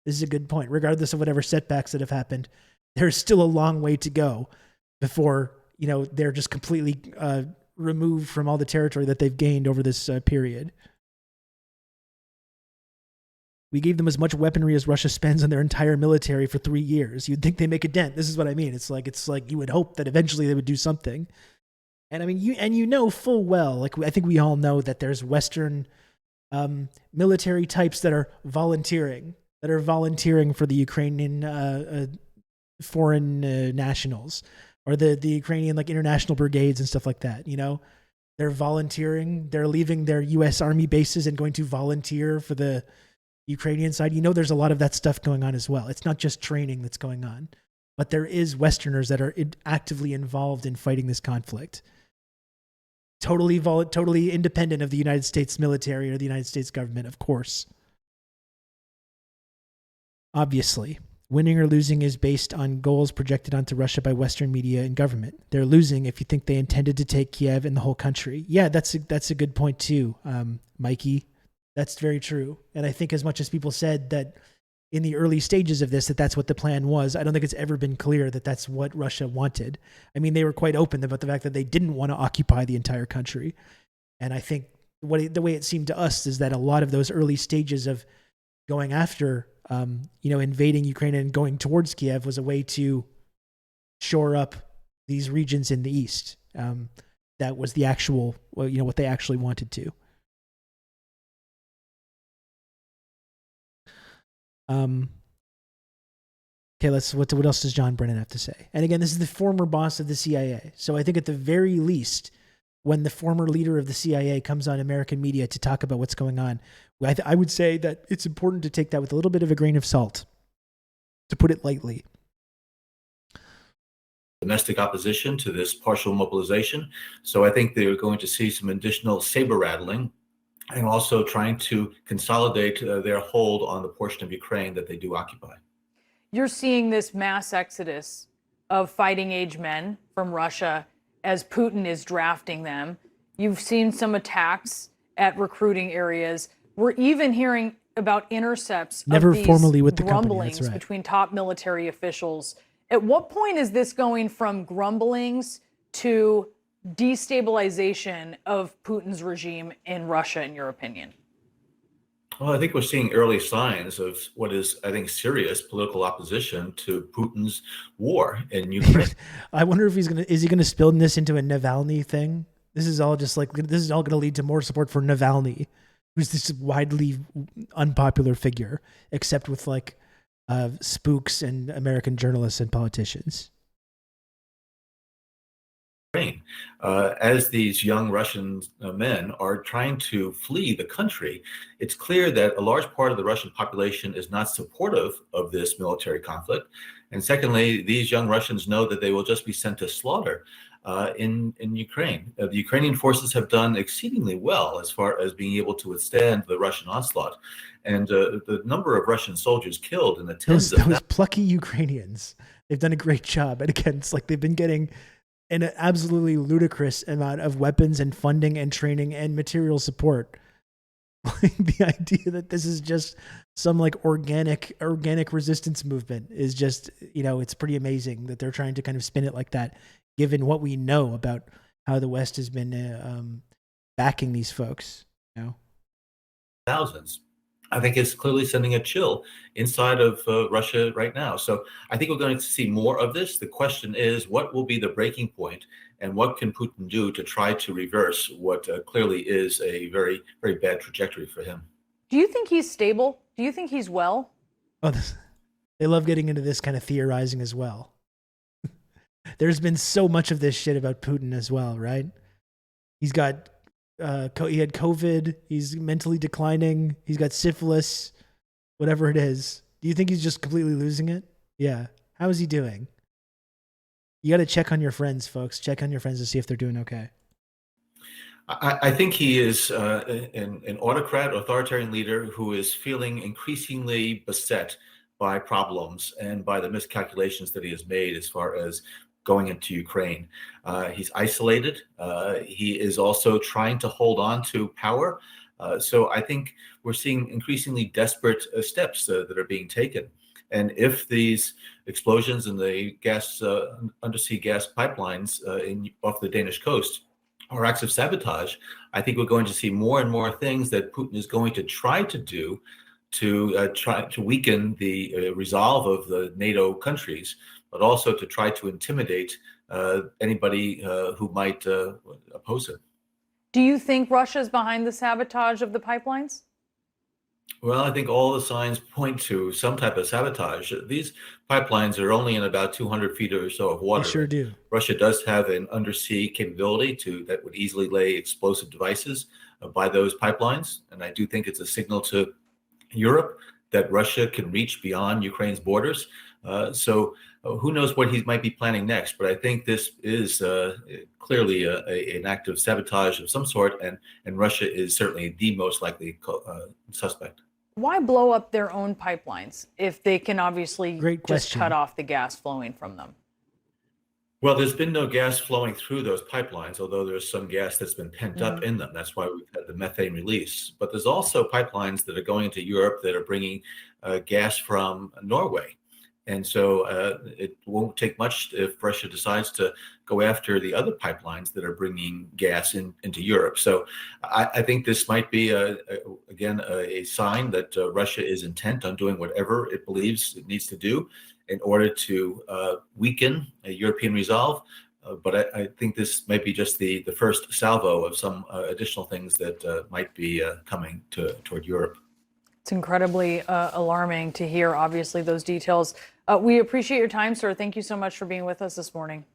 Regardless of whatever setbacks that have happened, there's still a long way to go before, they're just completely removed from all the territory that they've gained over this period. We gave them as much weaponry as Russia spends on their entire military for 3 years. You'd think they make a dent. This is what I mean. It's like you would hope that eventually they would do something. And I mean, you know full well, like I think we all know that there's Western military types that are volunteering for the Ukrainian foreign nationals, or the Ukrainian like international brigades and stuff like that. You know, they're volunteering. They're leaving their U.S. Army bases and going to volunteer for the Ukrainian side. You know, there's a lot of that stuff going on as well. It's not just training that's going on, but there is Westerners that are actively involved in fighting this conflict. Totally independent of the United States military or the United States government, of course. Obviously, winning or losing is based on goals projected onto Russia by Western media and government. They're losing if you think they intended to take Kiev and the whole country. Yeah, that's a good point too, Mikey. That's very true. And I think as much as people said that in the early stages of this, that's what the plan was, I don't think it's ever been clear that that's what Russia wanted. I mean, they were quite open about the fact that they didn't want to occupy the entire country. And I think the way it seemed to us is that a lot of those early stages of going after, invading Ukraine and going towards Kiev was a way to shore up these regions in the east. That was the actual, what they actually wanted to. Okay, what else does John Brennan have to say? And again, this is the former boss of the CIA. So I think at the very least, when the former leader of the CIA comes on American media to talk about what's going on, I would say that it's important to take that with a little bit of a grain of salt, to put it lightly. Domestic opposition to this partial mobilization. So I think they're going to see some additional saber rattling, and also trying to consolidate their hold on the portion of Ukraine that they do occupy. You're seeing this mass exodus of fighting age men from Russia as Putin is drafting them. You've seen some attacks at recruiting areas. We're even hearing about intercepts Never of these formally with the grumblings company, that's right, between top military officials. At what point is this going from grumblings to destabilization of Putin's regime in Russia, in your opinion? Well, I think we're seeing early signs of what is, I think, serious political opposition to Putin's war in Ukraine. I wonder if is he gonna spill this into a Navalny thing? This is all gonna lead to more support for Navalny, who's this widely unpopular figure, except with spooks and American journalists and politicians. As these young Russian men are trying to flee the country, it's clear that a large part of the Russian population is not supportive of this military conflict. And secondly, these young Russians know that they will just be sent to slaughter in Ukraine. The Ukrainian forces have done exceedingly well as far as being able to withstand the Russian onslaught. And the number of Russian soldiers killed in the tens of those plucky Ukrainians, they've done a great job. And again, it's like they've been getting an absolutely ludicrous amount of weapons and funding and training and material support. Like the idea that this is just some organic resistance movement is just, it's pretty amazing that they're trying to kind of spin it like that, given what we know about how the West has been backing these folks. Thousands. I think it's clearly sending a chill inside of Russia right now. So I think we're going to see more of this. The question is, what will be the breaking point, and what can Putin do to try to reverse what clearly is a very, very bad trajectory for him? Do you think he's stable? Do you think he's well? Oh, they love getting into this kind of theorizing as well. There's been so much of this shit about Putin as well, right? He's got he had COVID. He's mentally declining. He's got syphilis, whatever it is. Do you think he's just completely losing it? Yeah. How is he doing? You got to check on your friends, folks. Check on your friends to see if they're doing okay. I think he is an autocrat, authoritarian leader who is feeling increasingly beset by problems and by the miscalculations that he has made as far as going into Ukraine. He's isolated. He is also trying to hold on to power. So I think we're seeing increasingly desperate steps that are being taken. And if these explosions in the undersea gas pipelines off the Danish coast are acts of sabotage, I think we're going to see more and more things that Putin is going to try to do to try to weaken the resolve of the NATO countries, but also to try to intimidate anybody who might oppose him. Do you think Russia's behind the sabotage of the pipelines? Well, I think all the signs point to some type of sabotage. These pipelines are only in about 200 feet or so of water. They sure do. Russia does have an undersea capability that would easily lay explosive devices by those pipelines. And I do think it's a signal to Europe that Russia can reach beyond Ukraine's borders. So who knows what he might be planning next? But I think this is clearly an act of sabotage of some sort, and Russia is certainly the most likely suspect. Why blow up their own pipelines if they can obviously just cut off the gas flowing from them? Well, there's been no gas flowing through those pipelines, although there's some gas that's been pent up in them. That's why we've had the methane release. But there's also pipelines that are going into Europe that are bringing gas from Norway. And so it won't take much if Russia decides to go after the other pipelines that are bringing gas into Europe. So I think this might be, again, a sign that Russia is intent on doing whatever it believes it needs to do in order to weaken a European resolve. But I think this might be just the first salvo of some additional things that might be coming toward Europe. It's incredibly alarming to hear, obviously, those details. We appreciate your time, sir. Thank you so much for being with us this morning.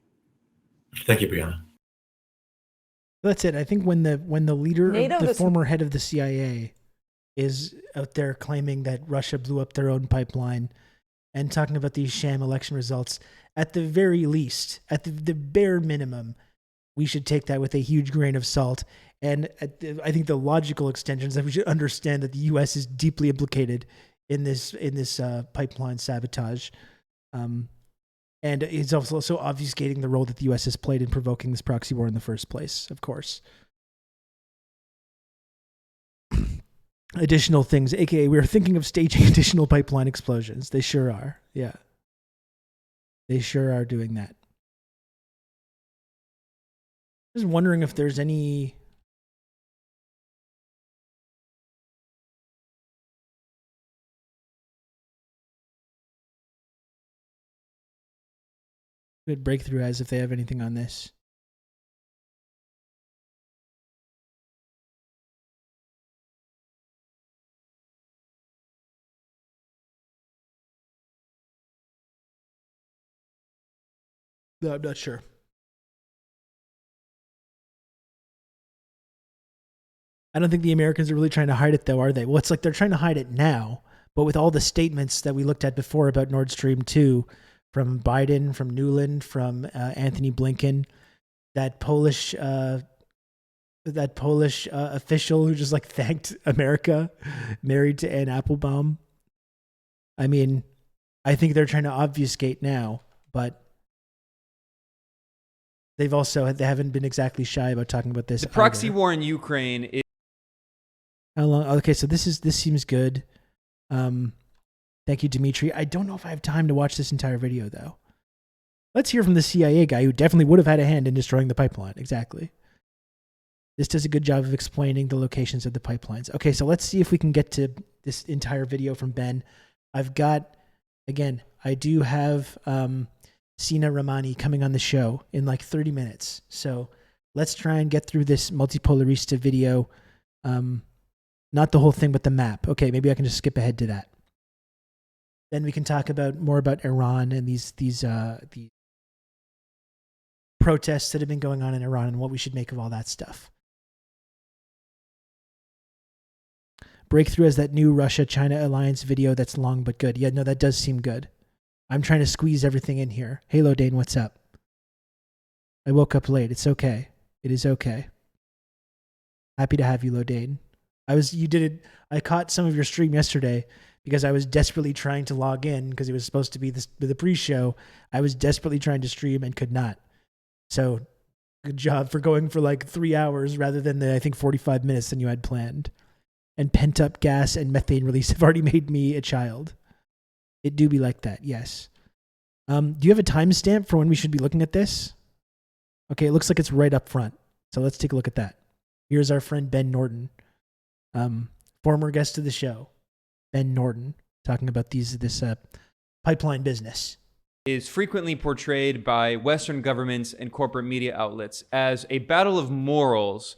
Thank you, Brianna. That's it. I think when the leader, NATO, the former head of the CIA, is out there claiming that Russia blew up their own pipeline and talking about these sham election results, at the very least, at the bare minimum, we should take that with a huge grain of salt. And I think the logical extension is that we should understand that the U.S. is deeply implicated in this pipeline sabotage, and it's also obfuscating the role that the U.S. has played in provoking this proxy war in the first place. Of course, additional things, aka we are thinking of staging additional pipeline explosions. They sure are. Yeah, they sure are doing that. Just wondering if there's any. Good Breakthrough has, if they have anything on this. No, I'm not sure. I don't think the Americans are really trying to hide it, though, are they? Well, it's like they're trying to hide it now, but with all the statements that we looked at before about Nord Stream 2, from Biden, from Nuland, from Anthony Blinken, that Polish official who just like thanked America, married to Anne Applebaum. I mean, I think they're trying to obfuscate now, but they haven't been exactly shy about talking about this. The proxy war in Ukraine is. How long? Okay, so this seems good. Thank you, Dimitri. I don't know if I have time to watch this entire video, though. Let's hear from the CIA guy who definitely would have had a hand in destroying the pipeline. Exactly. This does a good job of explaining the locations of the pipelines. Okay, so let's see if we can get to this entire video from Ben. I've got, again, I do have SINA RAHMANI coming on the show in like 30 minutes. So let's try and get through this multipolarista video. Not the whole thing, but the map. Okay, maybe I can just skip ahead to that. Then we can talk more about Iran and these protests that have been going on in Iran and what we should make of all that stuff. Breakthrough has that new Russia-China alliance video that's long but good. Yeah, no, that does seem good. I'm trying to squeeze everything in here. Hey, Lodane, what's up? I woke up late. It's okay. It is okay. Happy to have you, Lodane. I caught some of your stream yesterday because I was desperately trying to log in because it was supposed to be the pre-show. I was desperately trying to stream and could not. So good job for going for like 3 hours rather than the, I think, 45 minutes than you had planned. And pent-up gas and methane release have already made me a child. It do be like that, yes. Do you have a timestamp for when we should be looking at this? Okay, it looks like it's right up front. So let's take a look at that. Here's our friend Ben Norton, former guest of the show. Ben Norton, talking about this pipeline business. Is frequently portrayed by Western governments and corporate media outlets as a battle of morals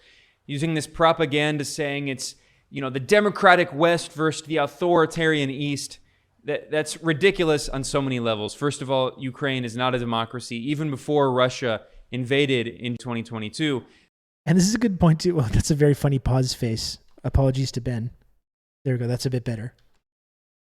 using this propaganda saying it's, the democratic West versus the authoritarian East. That's ridiculous on so many levels. First of all, Ukraine is not a democracy, even before Russia invaded in 2022. And this is a good point too. Well, that's a very funny pause face. Apologies to Ben. There we go. That's a bit better.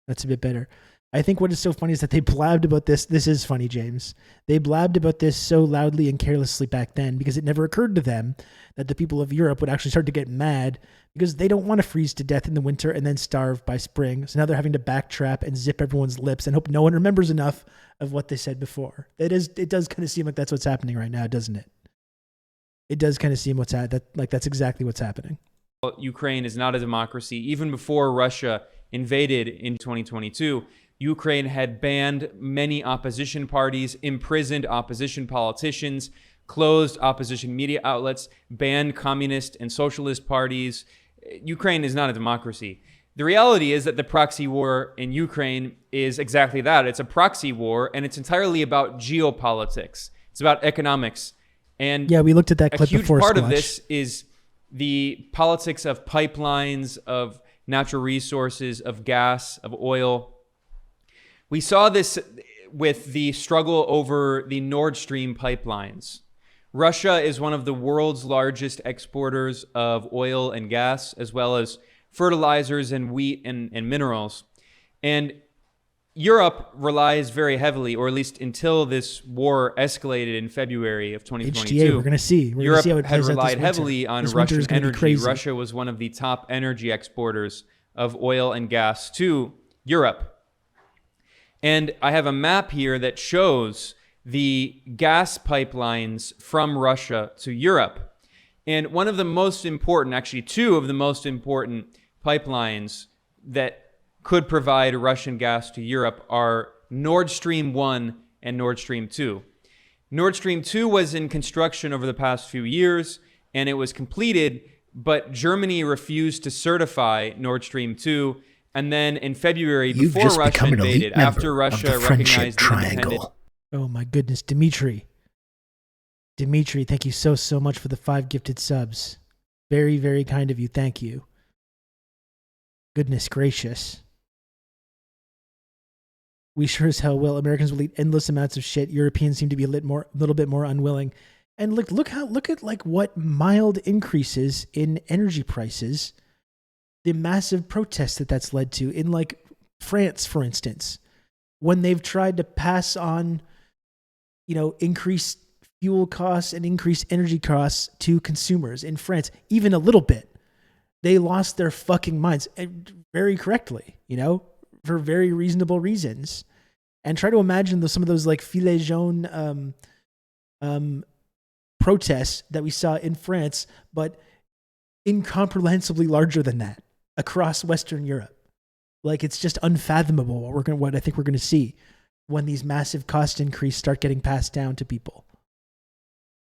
That's a bit better. I think what is so funny is that they blabbed about this. This is funny, James. They blabbed about this so loudly and carelessly back then because it never occurred to them that the people of Europe would actually start to get mad because they don't want to freeze to death in the winter and then starve by spring. So now they're having to backtrap and zip everyone's lips and hope no one remembers enough of what they said before. It does kind of seem like that's what's happening right now, doesn't it? It does kind of seem that's exactly what's happening. Ukraine is not a democracy. Even before Russia invaded in 2022, Ukraine had banned many opposition parties, imprisoned opposition politicians, closed opposition media outlets, banned communist and socialist parties. Ukraine is not a democracy. The reality is that the proxy war in Ukraine is exactly that. It's a proxy war, and it's entirely about geopolitics. It's about economics. And yeah, we looked at that clip before. A huge part of this is the politics of pipelines, of natural resources, of gas, of oil. We saw this with the struggle over the Nord Stream pipelines. Russia is one of the world's largest exporters of oil and gas, as well as fertilizers and wheat and minerals. And Europe relies very heavily, or at least until this war escalated in February of 2022. HTA, we're going to see. Europe had relied heavily on Russian energy. Russia was one of the top energy exporters of oil and gas to Europe. And I have a map here that shows the gas pipelines from Russia to Europe. And one of the most important, actually two of the most important pipelines that could provide Russian gas to Europe are Nord Stream 1 and Nord Stream 2. Nord Stream 2 was in construction over the past few years, and it was completed, but Germany refused to certify Nord Stream 2. And then in February, before Russia invaded, after Russia recognized the independent... Oh my goodness, Dimitri. Dimitri, thank you so much for the 5 gifted subs. Very, very kind of you. Thank you. Goodness gracious. We sure as hell will. Americans will eat endless amounts of shit. Europeans seem to be a little bit more unwilling. And look at like what mild increases in energy prices, the massive protests that's led to in like France, for instance, when they've tried to pass on, increased fuel costs and increased energy costs to consumers in France, even a little bit, they lost their fucking minds, and very correctly, for very reasonable reasons. And try to imagine some of those like Gilets jaunes protests that we saw in France, but incomprehensibly larger than that across Western Europe. Like, it's just unfathomable what I think we're going to see when these massive cost increases start getting passed down to people.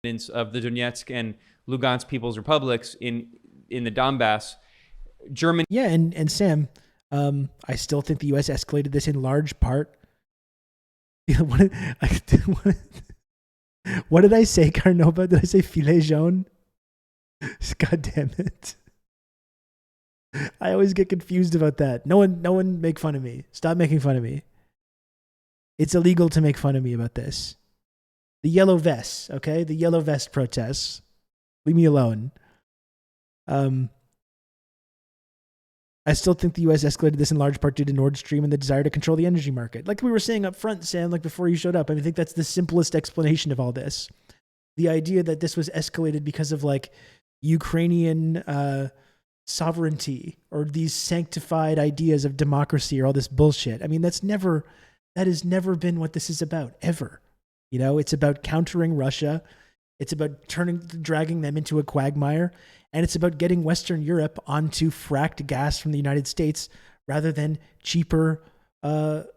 Of the Donetsk and Lugansk People's Republics in the Donbass, Germany. Yeah, and Sam, I still think the U.S. escalated this in large part. What did I say, Carnova? Did I say filet jaune? God damn it. I always get confused about that. No one make fun of me. Stop making fun of me. It's illegal to make fun of me about this. The yellow vests, okay? The yellow vest protests. Leave me alone. I still think the U.S. escalated this in large part due to Nord Stream and the desire to control the energy market. Like we were saying up front, Sam, like before you showed up, I think that's the simplest explanation of all this. The idea that this was escalated because of like Ukrainian sovereignty or these sanctified ideas of democracy or all this bullshit. I mean, that has never been what this is about, ever. It's about countering Russia. It's about dragging them into a quagmire. And it's about getting Western Europe onto fracked gas from the United States rather than cheaper natural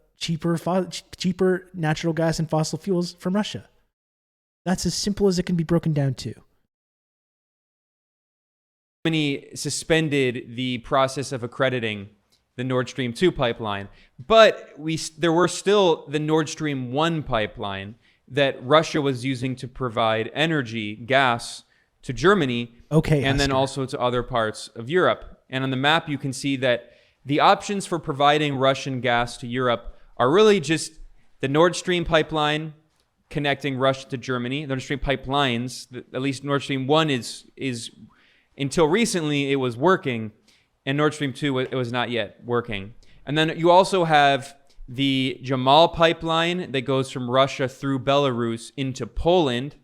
gas and fossil fuels from Russia. That's as simple as it can be broken down to. Germany suspended the process of accrediting the Nord Stream 2 pipeline, but there were still the Nord Stream 1 pipeline that Russia was using to provide energy, gas, to Germany, and then Esther. also to other parts of Europe. And on the map, you can see that the options for providing Russian gas to Europe are really just the Nord Stream pipeline connecting Russia to Germany. Nord Stream pipelines, at least Nord Stream 1 is until recently it was working, and Nord Stream 2 it was not yet working. And then you also have the Jamal pipeline that goes from Russia through Belarus into Poland.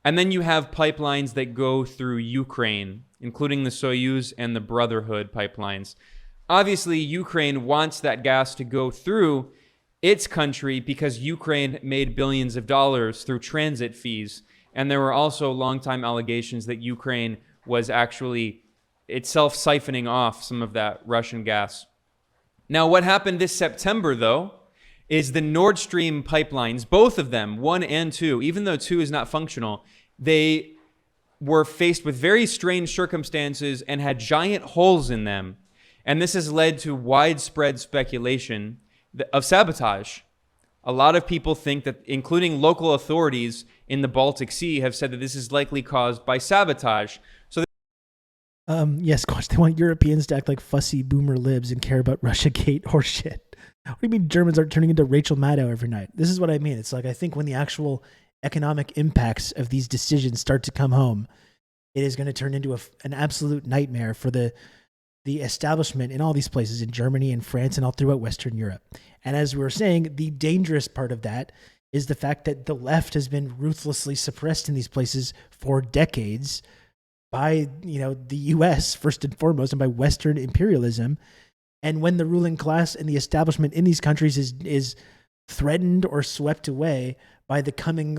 And then you have pipelines that go through Ukraine, including the Soyuz and the Brotherhood pipelines. Obviously, Ukraine wants that gas to go through its country because Ukraine made billions of dollars through transit fees. And there were also long-time allegations that Ukraine was actually itself siphoning off some of that Russian gas. Now, what happened this September, though, is the Nord Stream pipelines, both of them, 1 and 2, even though 2 is not functional, they were faced with very strange circumstances and had giant holes in them. And this has led to widespread speculation of sabotage. A lot of people think that, including local authorities in the Baltic Sea, have said that this is likely caused by sabotage. So yes, Quash, they want Europeans to act like fussy boomer libs and care about Russiagate horseshit. What do you mean Germans are turning into Rachel Maddow every night? This is what I mean. It's like, I think when the actual economic impacts of these decisions start to come home, it is going to turn into an absolute nightmare for the establishment in all these places, in Germany and France and all throughout Western Europe. And as we were saying, the dangerous part of that is the fact that the left has been ruthlessly suppressed in these places for decades by, the US first and foremost, and by Western imperialism. And when the ruling class and the establishment in these countries is threatened or swept away by the coming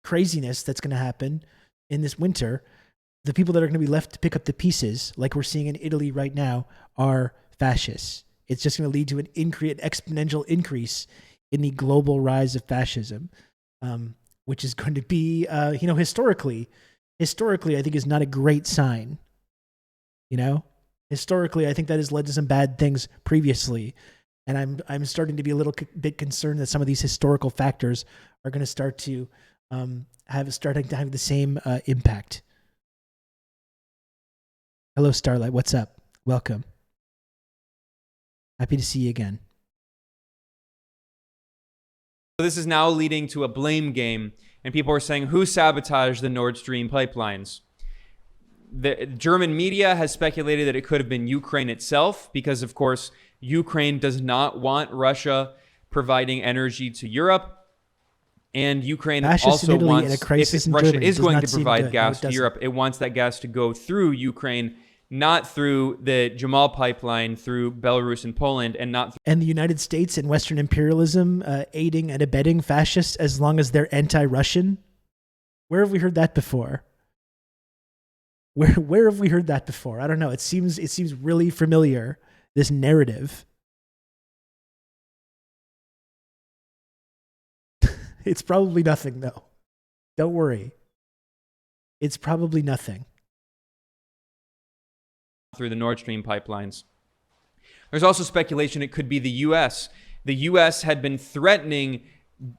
craziness that's going to happen in this winter, the people that are going to be left to pick up the pieces, like we're seeing in Italy right now, are fascists. It's just going to lead to an exponential increase in the global rise of fascism, which is going to be, historically, I think is not a great sign. Historically, I think that has led to some bad things previously. And I'm starting to be a little bit concerned that some of these historical factors are going to start to have the same impact. Hello, Starlight. What's up? Welcome. Happy to see you again. this is now leading to a blame game, and people are saying, who sabotaged the Nord Stream pipelines? The German media has speculated that it could have been Ukraine itself, because, of course, Ukraine does not want Russia providing energy to Europe. And Ukraine also wants, if Russia is going to provide gas to Europe, it wants that gas to go through Ukraine, not through the Jamal pipeline, through Belarus and Poland, and not through... And the United States and Western imperialism aiding and abetting fascists as long as they're anti-Russian? Where have we heard that before? Where have we heard that before? I don't know. It seems really familiar, this narrative. It's probably nothing, though. Don't worry. It's probably nothing. Through the Nord Stream pipelines. There's also speculation it could be the U.S. The U.S. had been threatening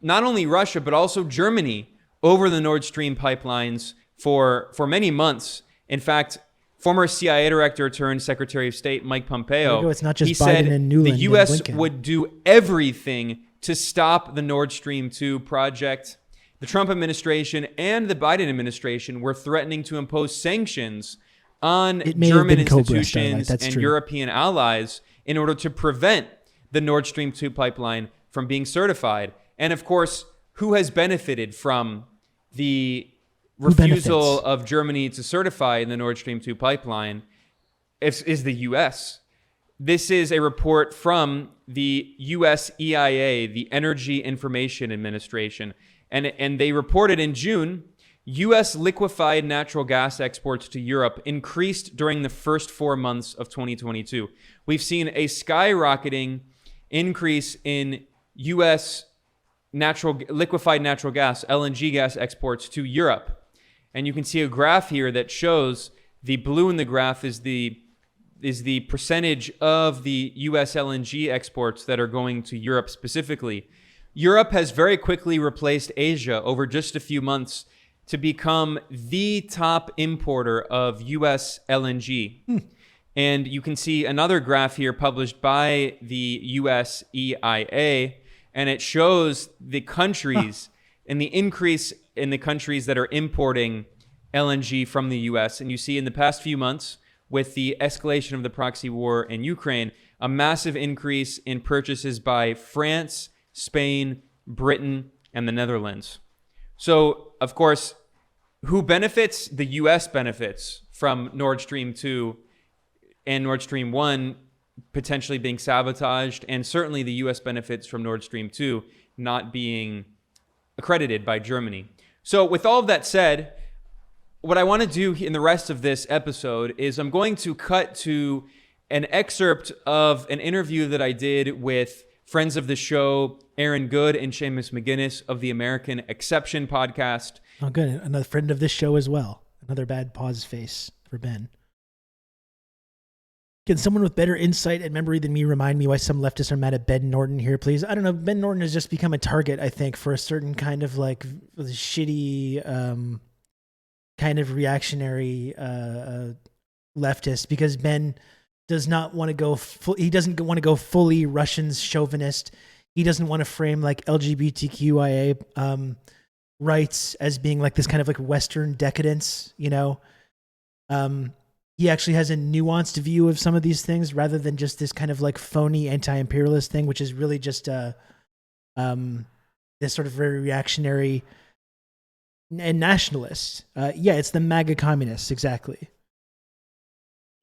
not only Russia, but also Germany over the Nord Stream pipelines for many months. In fact, former CIA director turned Secretary of State Mike Pompeo, it's not just he Biden said and Nuland the U.S. and Blinken. would do everything to stop the Nord Stream 2 project. The Trump administration and the Biden administration were threatening to impose sanctions on German institutions and European allies in order to prevent the Nord Stream 2 pipeline from being certified. And of course, who has benefited from the refusal of Germany to certify the Nord Stream 2 pipeline is the U.S. This is a report from the U.S. EIA, the Energy Information Administration, and they reported in June, U.S. liquefied natural gas exports to Europe increased during the first 4 months of 2022. We've seen a skyrocketing increase in U.S. liquefied natural gas, LNG gas exports to Europe. And you can see a graph here that shows the blue in the graph is the percentage of the U.S. LNG exports that are going to Europe specifically. Europe has very quickly replaced Asia over just a few months. to become the top importer of U.S. LNG. And you can see another graph here published by the US EIA, and it shows the countries and the increase in the countries that are importing LNG from the US. And you see in the past few months, with the escalation of the proxy war in Ukraine, a massive increase in purchases by France, Spain, Britain, and the Netherlands. So, of course, who benefits? The US benefits from Nord Stream 2 and Nord Stream 1 potentially being sabotaged, and certainly the US benefits from Nord Stream 2 not being accredited by Germany. So with all of that said, what I want to do in the rest of this episode is I'm going to cut to an excerpt of an interview that I did with friends of the show, Aaron Good and Seamus McGinnis of the American Exception podcast. Oh, good. Another friend of this show as well. Another bad pause face for Ben. Can someone with better insight and memory than me remind me why some leftists are mad at Ben Norton here, please? I don't know. Ben Norton has just become a target, I think, for a certain kind of like shitty, kind of reactionary leftist, because Ben does not want to go. He doesn't want to go fully Russian chauvinist. He doesn't want to frame like LGBTQIA rights as being like this kind of like Western decadence, you know. He actually has a nuanced view of some of these things rather than just this kind of like phony anti-imperialist thing, which is really just this sort of very reactionary and nationalist. Yeah, it's the MAGA communists, exactly.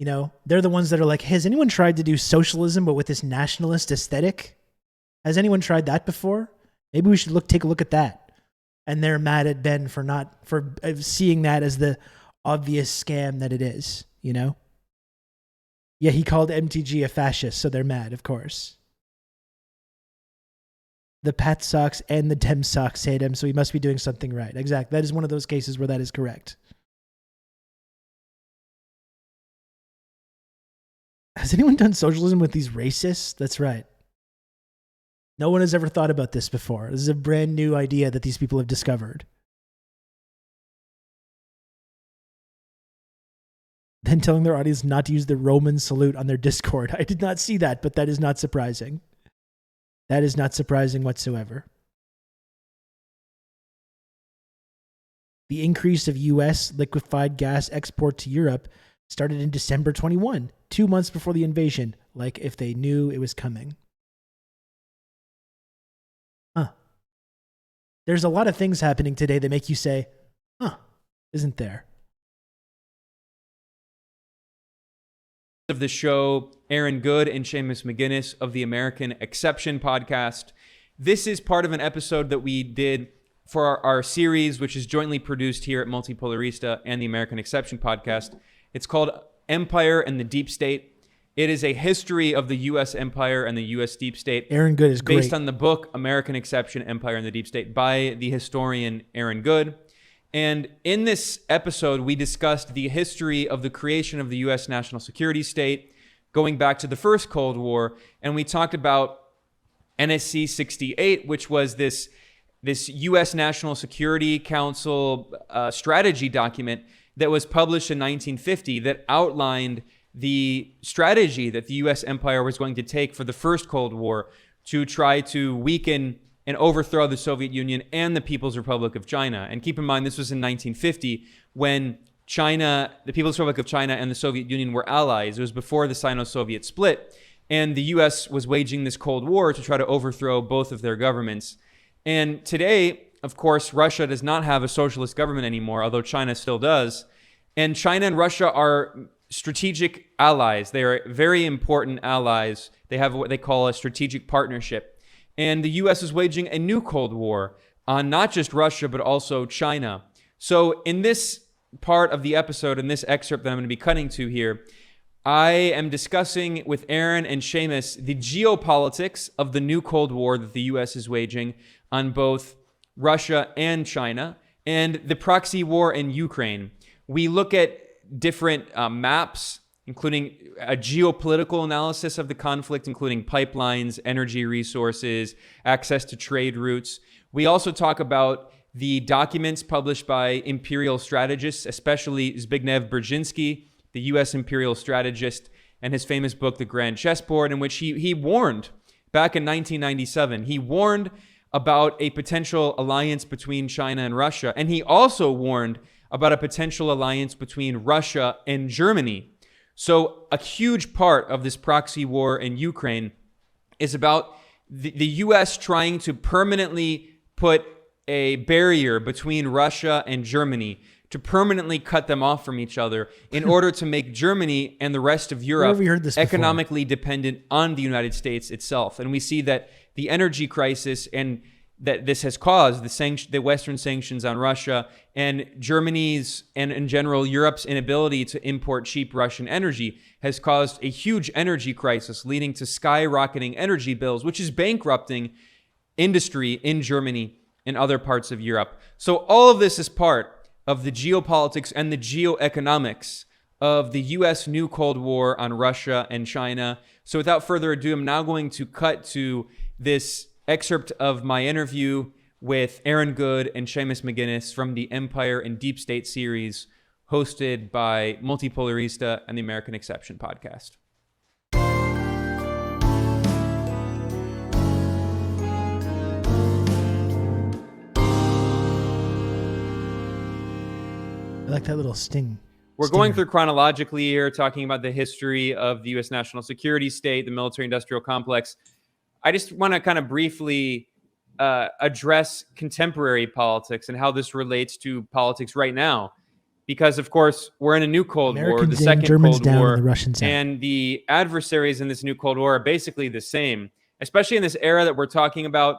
You know, they're the ones that are like, has anyone tried to do socialism but with this nationalist aesthetic? Has anyone tried that before? Maybe we should take a look at that. And they're mad at Ben for seeing that as the obvious scam that it is. You know? Yeah, he called MTG a fascist, so they're mad, of course. The Pat Sox and the Dem Sox hate him, so he must be doing something right. Exactly. That is one of those cases where that is correct. Has anyone done socialism with these racists? That's right. No one has ever thought about this before. This is a brand new idea that these people have discovered. Then telling their audience not to use the Roman salute on their Discord. I did not see that, but that is not surprising. That is not surprising whatsoever. The increase of U.S. liquefied gas export to Europe started in December 21, 2 months before the invasion, like if they knew it was coming. Huh. There's a lot of things happening today that make you say, huh, isn't there? Of the show, Aaron Good and Seamus McGinnis of the American Exception podcast. This is part of an episode that we did for our series, which is jointly produced here at Multipolarista and the American Exception podcast. It's called Empire and the Deep State. It is a history of the U.S. empire and the U.S. deep state. Aaron Good is great. Based on the book American Exception, Empire and the Deep State by the historian Aaron Good. And in this episode, we discussed the history of the creation of the U.S. national security state, going back to the first Cold War. And we talked about NSC 68, which was this U.S. National Security Council strategy document that was published in 1950 that outlined the strategy that the U.S. empire was going to take for the first Cold War to try to weaken and overthrow the Soviet Union and the People's Republic of China. And keep in mind, this was in 1950 when China, the People's Republic of China and the Soviet Union were allies. It was before the Sino-Soviet split. And the US was waging this Cold War to try to overthrow both of their governments. And today, of course, Russia does not have a socialist government anymore, although China still does. And China and Russia are strategic allies. They are very important allies. They have what they call a strategic partnership. And the U.S. is waging a new Cold War on not just Russia, but also China. So in this part of the episode, in this excerpt that I'm going to be cutting to here, I am discussing with Aaron and Seamus the geopolitics of the new Cold War that the U.S. is waging on both Russia and China, and the proxy war in Ukraine. We look at different maps, including a geopolitical analysis of the conflict, including pipelines, energy resources, access to trade routes. We also talk about the documents published by imperial strategists, especially Zbigniew Brzezinski, the U.S. imperial strategist, and his famous book, The Grand Chessboard, in which he warned back in 1997. He warned about a potential alliance between China and Russia, and he also warned about a potential alliance between Russia and Germany. So a huge part of this proxy war in Ukraine is about the U.S. trying to permanently put a barrier between Russia and Germany, to permanently cut them off from each other in order to make Germany and the rest of Europe economically dependent on the United States itself. And we see that the energy crisis and that this has caused the Western sanctions on Russia and Germany's and in general Europe's inability to import cheap Russian energy has caused a huge energy crisis, leading to skyrocketing energy bills, which is bankrupting industry in Germany and other parts of Europe. So all of this is part of the geopolitics and the geoeconomics of the U.S. new Cold War on Russia and China. So without further ado, I'm now going to cut to this excerpt of my interview with Aaron Good and Seamus McGinnis from the Empire and Deep State series, hosted by Multipolarista and the American Exception podcast. I like that little sting. We're going through chronologically here, talking about the history of the U.S. national security state, the military-industrial complex. I just want to kind of briefly address contemporary politics and how this relates to politics right now. Because, of course, we're in a new Cold War, the second Germans Cold down, War, and the Russians out. and the adversaries in this new Cold War are basically the same, especially in this era that we're talking about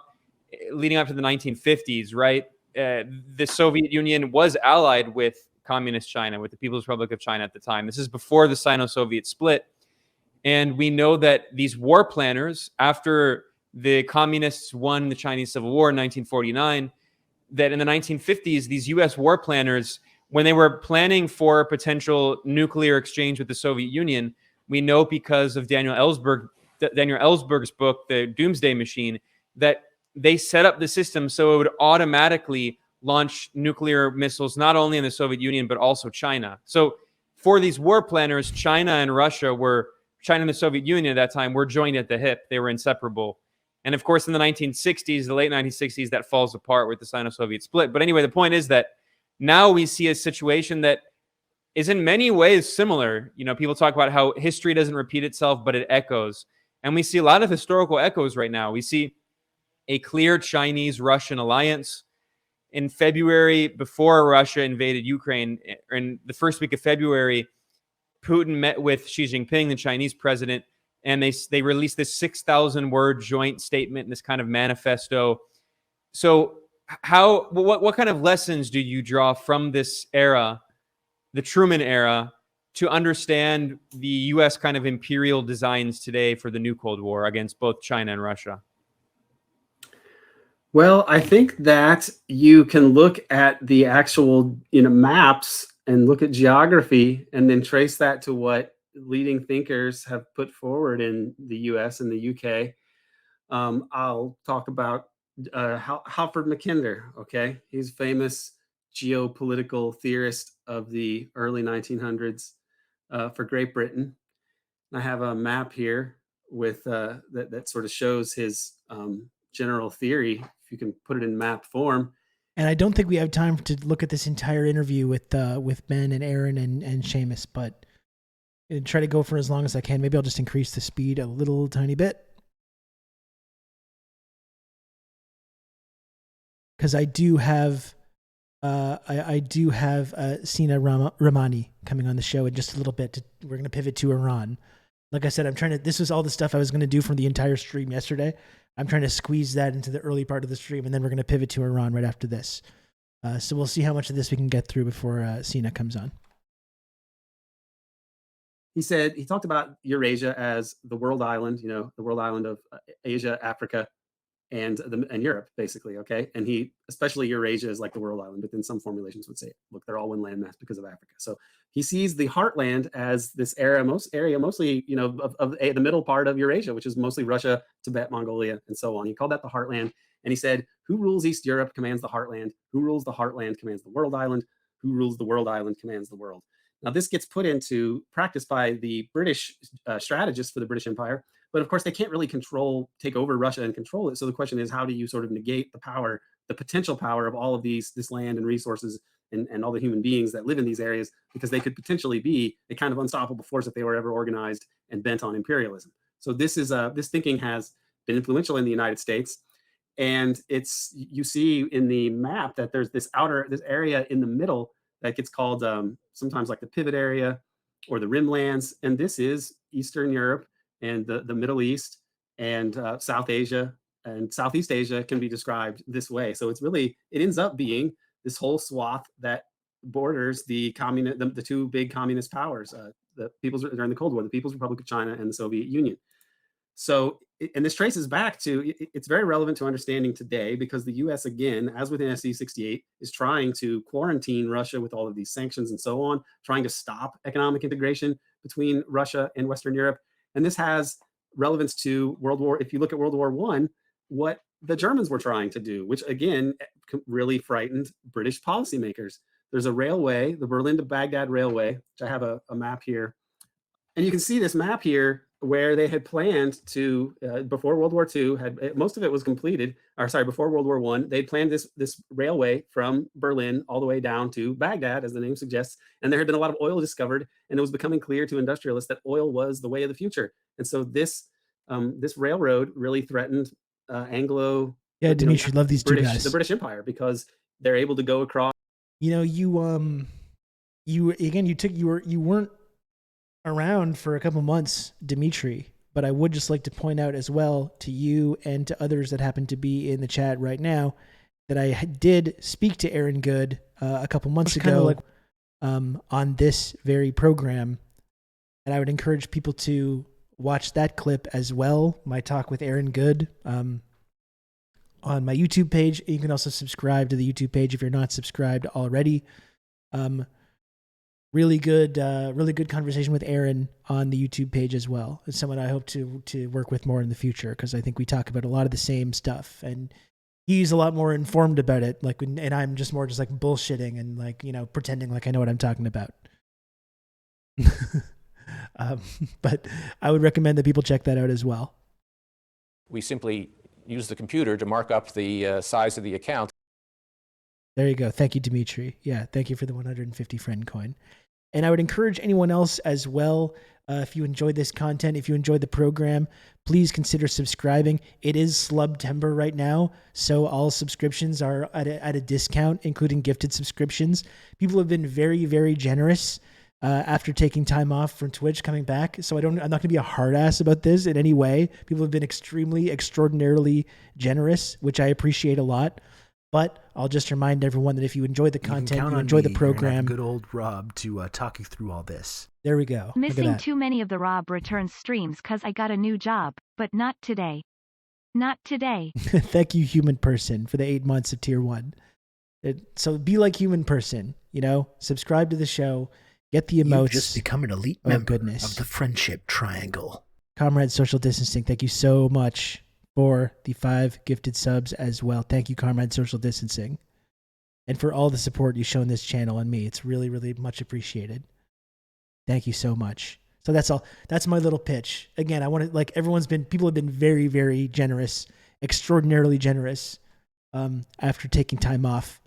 leading up to the 1950s, right? The Soviet Union was allied with Communist China, with the People's Republic of China at the time. This is before the Sino-Soviet split. And we know that these war planners, after the communists won the Chinese Civil War in 1949, that in the 1950s, these U.S. war planners, when they were planning for a potential nuclear exchange with the Soviet Union, we know because of Daniel Ellsberg's book, The Doomsday Machine, that they set up the system so it would automatically launch nuclear missiles, not only in the Soviet Union, but also China. So for these war planners, China and the Soviet Union at that time were joined at the hip. They were inseparable. And of course, in the 1960s, the late 1960s, that falls apart with the Sino-Soviet split. But anyway, the point is that now we see a situation that is in many ways similar. You know, people talk about how history doesn't repeat itself, but it echoes. And we see a lot of historical echoes right now. We see a clear Chinese-Russian alliance. In February, before Russia invaded Ukraine, in the first week of February, Putin met with Xi Jinping, the Chinese president, and they released this 6,000-word joint statement, this kind of manifesto. So what kind of lessons do you draw from this era, the Truman era, to understand the U.S. kind of imperial designs today for the new Cold War against both China and Russia? Well, I think that you can look at the actual maps and look at geography and then trace that to what leading thinkers have put forward in the US and the UK. I'll talk about Halford Mackinder, okay? He's a famous geopolitical theorist of the early 1900s for Great Britain. I have a map here with that sort of shows his general theory, if you can put it in map form. And I don't think we have time to look at this entire interview with Ben and Aaron and Seamus, but I'll try to go for as long as I can. Maybe I'll just increase the speed a little tiny bit, because I do have SINA RAHMANI coming on the show in just a little bit. We're going to pivot to Iran. Like I said, this was all the stuff I was going to do from the entire stream yesterday. I'm trying to squeeze that into the early part of the stream, and then we're going to pivot to Iran right after this. So we'll see how much of this we can get through before SINA comes on. He talked about Eurasia as the world island, the world island of Asia, Africa, and Europe, basically. Okay, and he, especially Eurasia, is like the world island, but then some formulations would say, look, they're all one landmass because of Africa. So he sees the heartland as this area mostly, of the middle part of Eurasia, which is mostly Russia, Tibet, Mongolia, and so on. He called that the heartland, and he said, who rules East Europe commands the heartland. Who rules the heartland commands the world island. Who rules the world island commands the world. Now, this gets put into practice by the British strategists for the British Empire. But of course, they can't really take over Russia and control it. So the question is, how do you sort of negate the power, the potential power of all of this land and resources and all the human beings that live in these areas, because they could potentially be a kind of unstoppable force if they were ever organized and bent on imperialism. So this thinking has been influential in the United States. And you see in the map that there's this area in the middle that gets called sometimes like the pivot area or the rimlands. And this is Eastern Europe and the Middle East and South Asia and Southeast Asia can be described this way. So it ends up being this whole swath that borders the two big communist powers, during the Cold War, the People's Republic of China and the Soviet Union. So, and this traces back to, it's very relevant to understanding today because the US, again, as with NSC 68, is trying to quarantine Russia with all of these sanctions and so on, trying to stop economic integration between Russia and Western Europe. And this has relevance to if you look at World War I, what the Germans were trying to do, which again, really frightened British policymakers. There's a railway, the Berlin to Baghdad Railway, which I have a map here. And you can see this map here where they had planned to, before World War II, most of it was completed, before World War I, they planned this railway from Berlin all the way down to Baghdad, as the name suggests. And there had been a lot of oil discovered, and it was becoming clear to industrialists that oil was the way of the future. And so this railroad really threatened Anglo. Yeah, Dimitri, love these two guys. The British Empire, because they're able to go across. You weren't around for a couple months, Dimitri, but I would just like to point out as well to you and to others that happen to be in the chat right now that I did speak to Aaron Good a couple months ago on this very program, and I would encourage people to watch that clip as well, my talk with Aaron Good on my YouTube page. You can also subscribe to the YouTube page if you're not subscribed already. Really good conversation with Aaron on the YouTube page as well. It's someone I hope to work with more in the future, because I think we talk about a lot of the same stuff, and he's a lot more informed about it. And I'm just more like bullshitting and pretending like I know what I'm talking about. But I would recommend that people check that out as well. We simply use the computer to mark up the size of the account. There you go. Thank you, Dimitri. Yeah, thank you for the 150 friend coin. And I would encourage anyone else as well, if you enjoyed this content, if you enjoyed the program, please consider subscribing. It is Slubtember right now, so all subscriptions are at a discount, including gifted subscriptions. People have been very, very generous after taking time off from Twitch, coming back. So I'm not going to be a hard ass about this in any way. People have been extraordinarily generous, which I appreciate a lot. But I'll just remind everyone that if you enjoy the content, you enjoy the program. Good old Rob to talk you through all this. There we go. Missing too many of the Rob returns streams because I got a new job, but not today. Not today. Thank you, human person, for the 8 months of tier 1. So be like human person, subscribe to the show, get the emotes. You've just become an elite member of the friendship triangle. Comrade Social Distancing, thank you so much for the 5 gifted subs as well. Thank you, Comrade Social Distancing. And for all the support you've shown this channel and me. It's really, really much appreciated. Thank you so much. So that's all. That's my little pitch. Again, I want to, people have been very, very generous, extraordinarily generous after taking time off.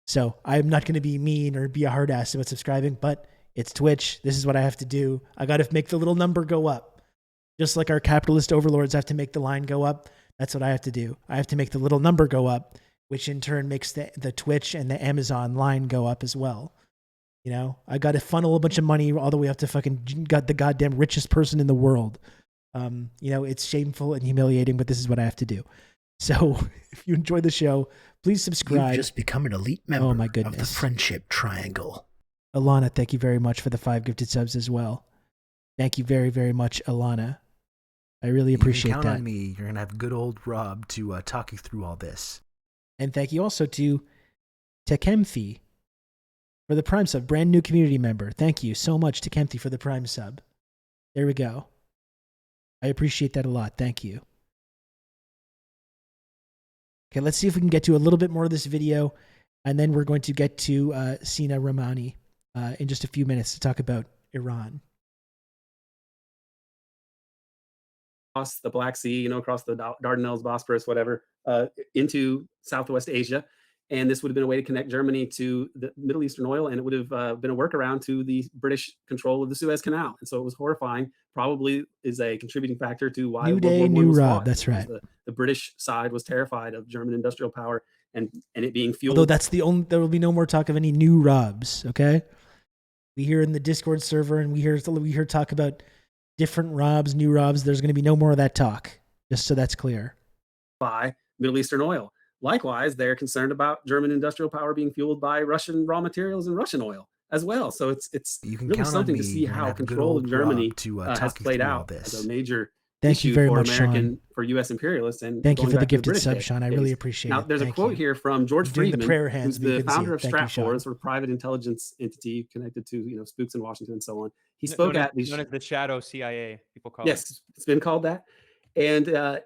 So I'm not going to be mean or be a hard ass about subscribing, but it's Twitch. This is what I have to do. I got to make the little number go up. Just like our capitalist overlords have to make the line go up, that's what I have to do. I have to make the little number go up, which in turn makes the Twitch and the Amazon line go up as well. I got to funnel a bunch of money all the way up to the goddamn richest person in the world. It's shameful and humiliating, but this is what I have to do. So if you enjoy the show, please subscribe. You've just become an elite member of the friendship triangle. Alana, thank you very much for the 5 gifted subs as well. Thank you very, very much, Alana. I really appreciate you can count that. on me. You're gonna have good old Rob to talk you through all this. And thank you also to Tekemthi for the Prime sub, brand new community member. Thank you so much, Tekemthi, for the Prime sub. There we go. I appreciate that a lot. Thank you. Okay, let's see if we can get to a little bit more of this video, and then we're going to get to SINA RAHMANI in just a few minutes to talk about Iran. Across the Black Sea, across the Dardanelles, Bosporus, whatever, into Southwest Asia. And this would have been a way to connect Germany to the Middle Eastern oil, and it would have been a workaround to the British control of the Suez Canal. And so it was horrifying, probably is a contributing factor to why New day, new Rob. That's right. The British side was terrified of German industrial power and it being fueled. Although that's there will be no more talk of any new Robs, okay? We hear in the Discord server and we hear talk about different Robs, new Robs. There's going to be no more of that talk, just so that's clear. By Middle Eastern oil. Likewise, they're concerned about German industrial power being fueled by Russian raw materials and Russian oil as well. So it's really something to see how control of Germany has played out as a major issue for American, for U.S. imperialists. And thank you for the gifted sub, Sean. I really appreciate it. Now, there's a quote here from George Friedman, who's the founder of Stratfor, sort of private intelligence entity connected to spooks in Washington and so on. He spoke at the known as the shadow CIA. People call it. Yes, it's been called that. And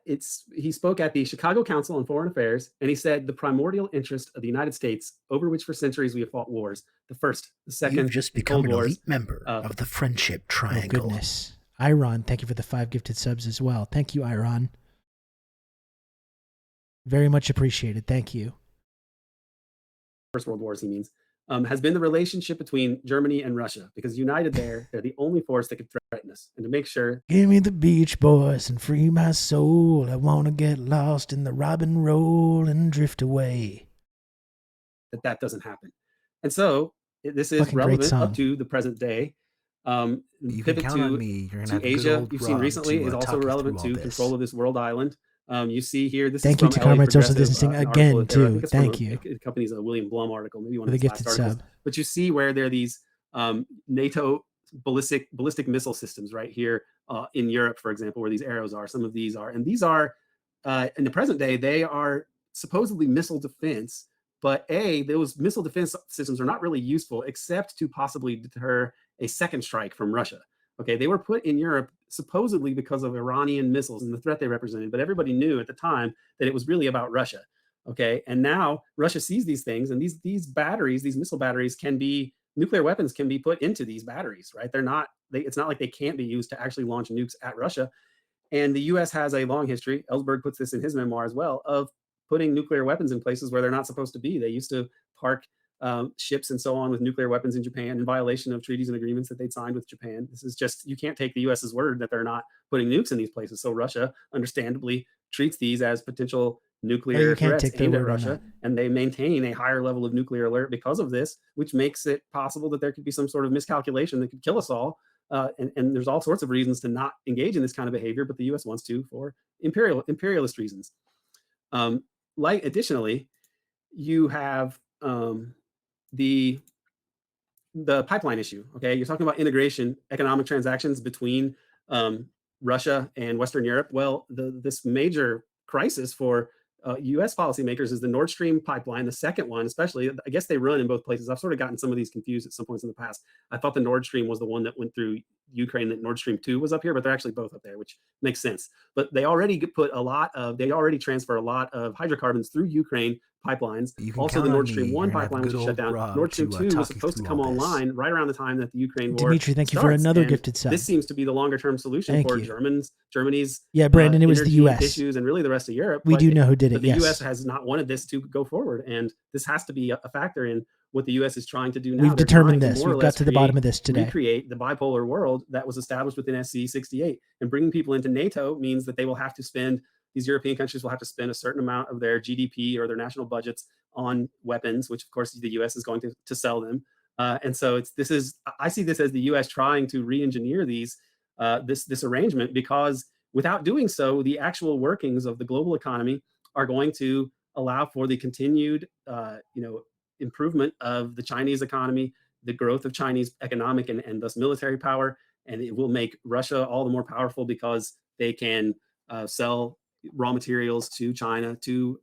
he spoke at the Chicago Council on Foreign Affairs, and he said the primordial interest of the United States, over which for centuries we have fought wars, the first, the second, you've just become an elite member of the Friendship Triangle. Oh, goodness. Iron, thank you for the 5 gifted subs as well. Thank you, Iron. Very much appreciated. Thank you. First World Wars, he means, has been the relationship between Germany and Russia, because united there, they're the only force that could threaten us. And to make sure... Give me the Beach Boys and free my soul. I want to get lost in the rock and roll and drift away. That doesn't happen. And so, this is relevant up to the present day. You can count on me. You're gonna have Asia, you've seen recently, is also relevant to control of this world island. You see here, this Thank is you from to Comrade Social Distancing again, too. Thank you. The company's a William Blum article, maybe one for of the his gifted last articles. sub. But you see where there are these NATO ballistic missile systems right here in Europe, for example, where these arrows are. Some of these are. And these are, in the present day, they are supposedly missile defense. But those missile defense systems are not really useful except to possibly deter a second strike from Russia. Okay, they were put in Europe supposedly because of Iranian missiles and the threat they represented, but everybody knew at the time that it was really about Russia. Okay, and now Russia sees these things, and these batteries, these missile batteries, nuclear weapons can be put into these batteries, right? It's not like they can't be used to actually launch nukes at Russia. And the U.S. has a long history. Ellsberg puts this in his memoir as well, of putting nuclear weapons in places where they're not supposed to be. They used to park ships and so on with nuclear weapons in Japan in violation of treaties and agreements that they'd signed with Japan. This is just, you can't take the US's word that they're not putting nukes in these places. So Russia understandably treats these as potential nuclear threats aimed at Russia, and they maintain a higher level of nuclear alert because of this, which makes it possible that there could be some sort of miscalculation that could kill us all. And there's all sorts of reasons to not engage in this kind of behavior, but the US wants to for imperialist reasons. Additionally, you have the pipeline issue. Okay, you're talking about integration, economic transactions between Russia and Western Europe. Well, this major crisis for U.S. policymakers is the Nord Stream pipeline, the second one, especially. I guess they run in both places. I've sort of gotten some of these confused at some points in the past. I thought the Nord Stream was the one that went through Ukraine, that Nord Stream 2 was up here, but they're actually both up there, which makes sense. But they already transfer a lot of hydrocarbons through Ukraine pipelines. Also, the Nord Stream 1 pipeline, which is shut down. Nord Stream 2 was supposed to come online right around the time that the Ukraine war Dimitri, thank you for another gifted sub. This seems to be the longer-term solution for Germany's Brandon, it was the U.S. issues and really the rest of Europe. We do know who did it, but the U.S. has not wanted this to go forward, and this has to be a factor in what the U.S. is trying to do now. We've determined this. We've got to the bottom of this today. Recreate the bipolar world that was established within SC 68. And bringing people into NATO means that they will have to spend, these European countries will have to spend a certain amount of their GDP or their national budgets on weapons, which of course the U.S. is going to sell them. And so I see this as the U.S. trying to re-engineer this arrangement, because without doing so, the actual workings of the global economy are going to allow for the continued improvement of the Chinese economy, the growth of Chinese economic and thus military power, and it will make Russia all the more powerful because they can sell raw materials to China, to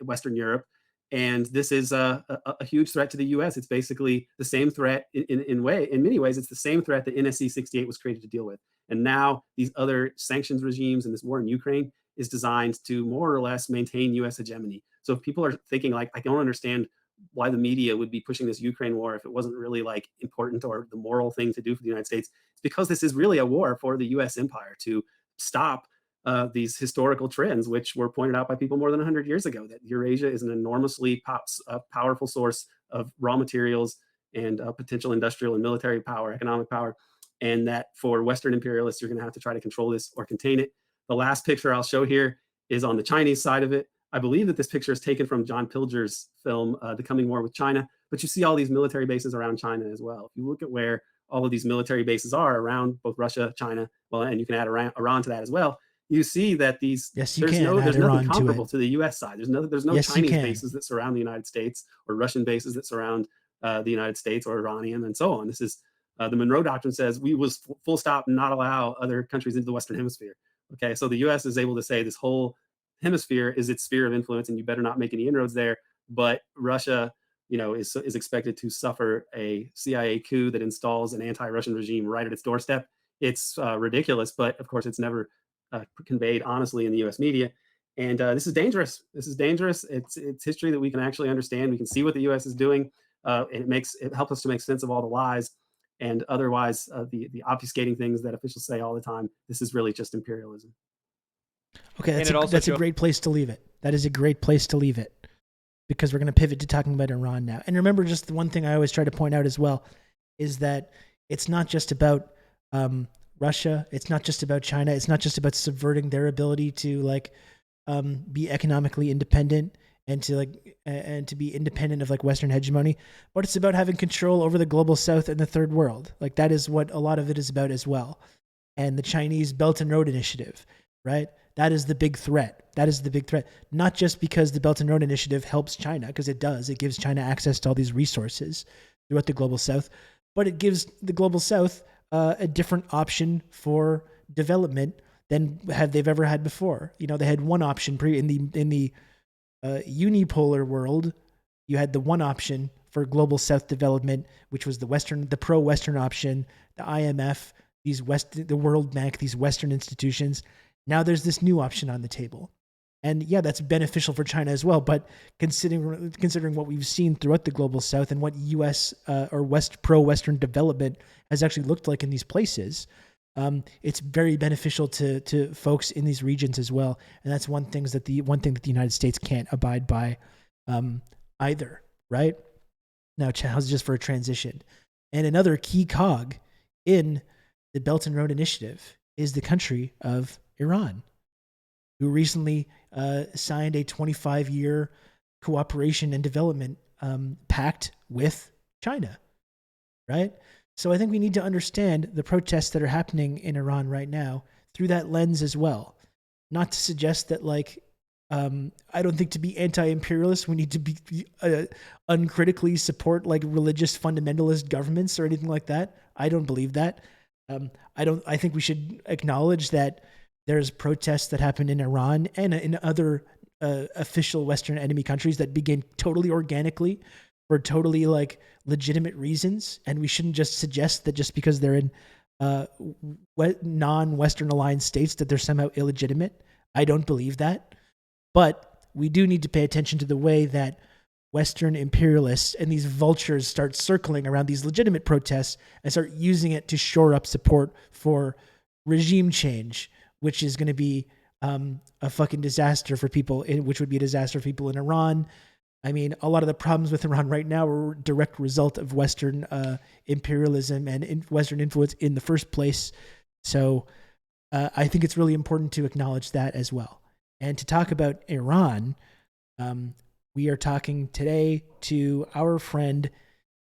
Western Europe. And this is a huge threat to the U.S. It's basically the same threat in many ways. It's the same threat that NSC 68 was created to deal with. And now these other sanctions regimes and this war in Ukraine is designed to more or less maintain U.S. hegemony. So if people are thinking like, I don't understand why the media would be pushing this Ukraine war if it wasn't really like important or the moral thing to do for the United States, it's because this is really a war for the U.S. empire to stop these historical trends, which were pointed out by people more than 100 years ago, that Eurasia is an enormously powerful source of raw materials and potential industrial and military power, economic power, and that for Western imperialists, you're going to have to try to control this or contain it. The last picture I'll show here is on the Chinese side of it. I believe that this picture is taken from John Pilger's film, The Coming War with China, but you see all these military bases around China as well. If you look at where all of these military bases are around both Russia, China, well, and you can add Iran to that as well, you see that these there's nothing comparable to the U.S. side. There's no Chinese bases that surround the United States or Russian bases that surround the United States or Iranian and so on. This is the Monroe Doctrine says we was full stop not allow other countries into the Western Hemisphere. Okay, so the U.S. is able to say this whole hemisphere is its sphere of influence, and you better not make any inroads there. But Russia, is expected to suffer a CIA coup that installs an anti-Russian regime right at its doorstep. It's ridiculous, but of course, it's never conveyed honestly in the U.S. media. And this is dangerous. This is dangerous. It's history that we can actually understand. We can see what the U.S. is doing. It helps us to make sense of all the lies. And otherwise, the obfuscating things that officials say all the time, this is really just imperialism. Okay, that's a great place to leave it. That is a great place to leave it, because we're going to pivot to talking about Iran now. And remember, just the one thing I always try to point out as well is that it's not just about Russia. It's not just about China. It's not just about subverting their ability to be economically independent and to be independent of Western hegemony, but it's about having control over the global South and the third world. That is what a lot of it is about as well. And the Chinese Belt and Road Initiative, right? That is the big threat. That is the big threat. Not just because the Belt and Road Initiative helps China, because it does. It gives China access to all these resources throughout the global South, but it gives the global South a different option for development than they've ever had before. They had one option in the unipolar world. You had the one option for global South development, which was the pro-Western option, the IMF, the World Bank, these Western institutions. Now there's this new option on the table. And yeah, that's beneficial for China as well. But considering what we've seen throughout the global South and what U.S. or pro-Western development has actually looked like in these places, it's very beneficial to folks in these regions as well. And that's one thing that the United States can't abide by either, right? Now, how's just for a transition? And another key cog in the Belt and Road Initiative is the country of Iran, who recently signed a 25-year cooperation and development pact with China, right? So I think we need to understand the protests that are happening in Iran right now through that lens as well. Not to suggest that I don't think to be anti-imperialist we need to be uncritically support religious fundamentalist governments or anything like that. I don't believe that. I think we should acknowledge that there's protests that happen in Iran and in other official Western enemy countries that begin totally organically for totally legitimate reasons. And we shouldn't just suggest that just because they're in non-Western aligned states that they're somehow illegitimate. I don't believe that. But we do need to pay attention to the way that Western imperialists and these vultures start circling around these legitimate protests and start using it to shore up support for regime change, which is going to be a fucking disaster for people, which would be a disaster for people in Iran. I mean, a lot of the problems with Iran right now are a direct result of Western imperialism and Western influence in the first place. So I think it's really important to acknowledge that as well. And to talk about Iran, we are talking today to our friend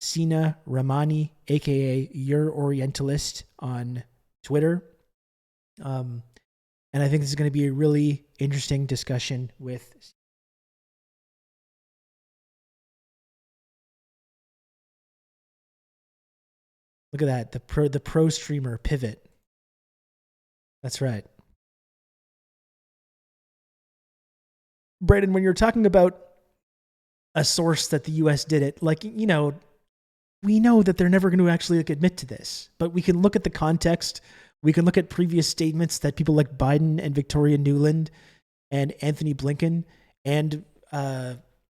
SINA RAHMANI, aka Your Orientalist, on Twitter. And I think this is going to be a really interesting discussion with. Look at that, the pro streamer pivot. That's right. Brandon, when you're talking about a source that the U.S. did it, like, you know, we know that they're never going to actually admit to this, but we can look at the context. We can look at previous statements that people like Biden and Victoria Nuland and Anthony Blinken and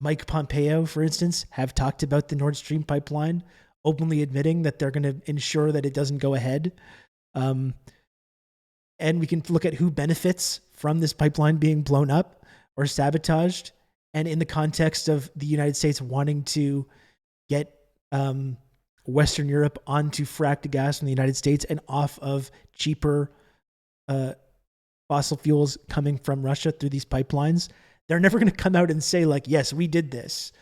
Mike Pompeo, for instance, have talked about the Nord Stream pipeline, openly admitting that they're going to ensure that it doesn't go ahead. And we can look at who benefits from this pipeline being blown up or sabotaged. And in the context of the United States wanting to get Western Europe onto fracked gas in the United States and off of cheaper fossil fuels coming from Russia through these pipelines, they're never going to come out and say, like, yes, we did this.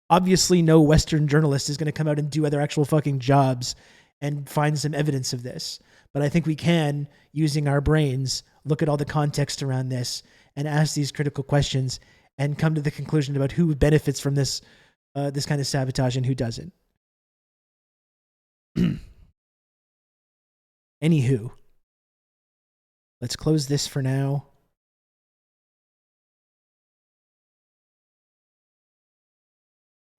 Obviously, no Western journalist is going to come out and do their actual fucking jobs and find some evidence of this. But I think we can, using our brains, look at all the context around this and ask these critical questions and come to the conclusion about who benefits from this this kind of sabotage and who doesn't. Anywho, let's close this for now.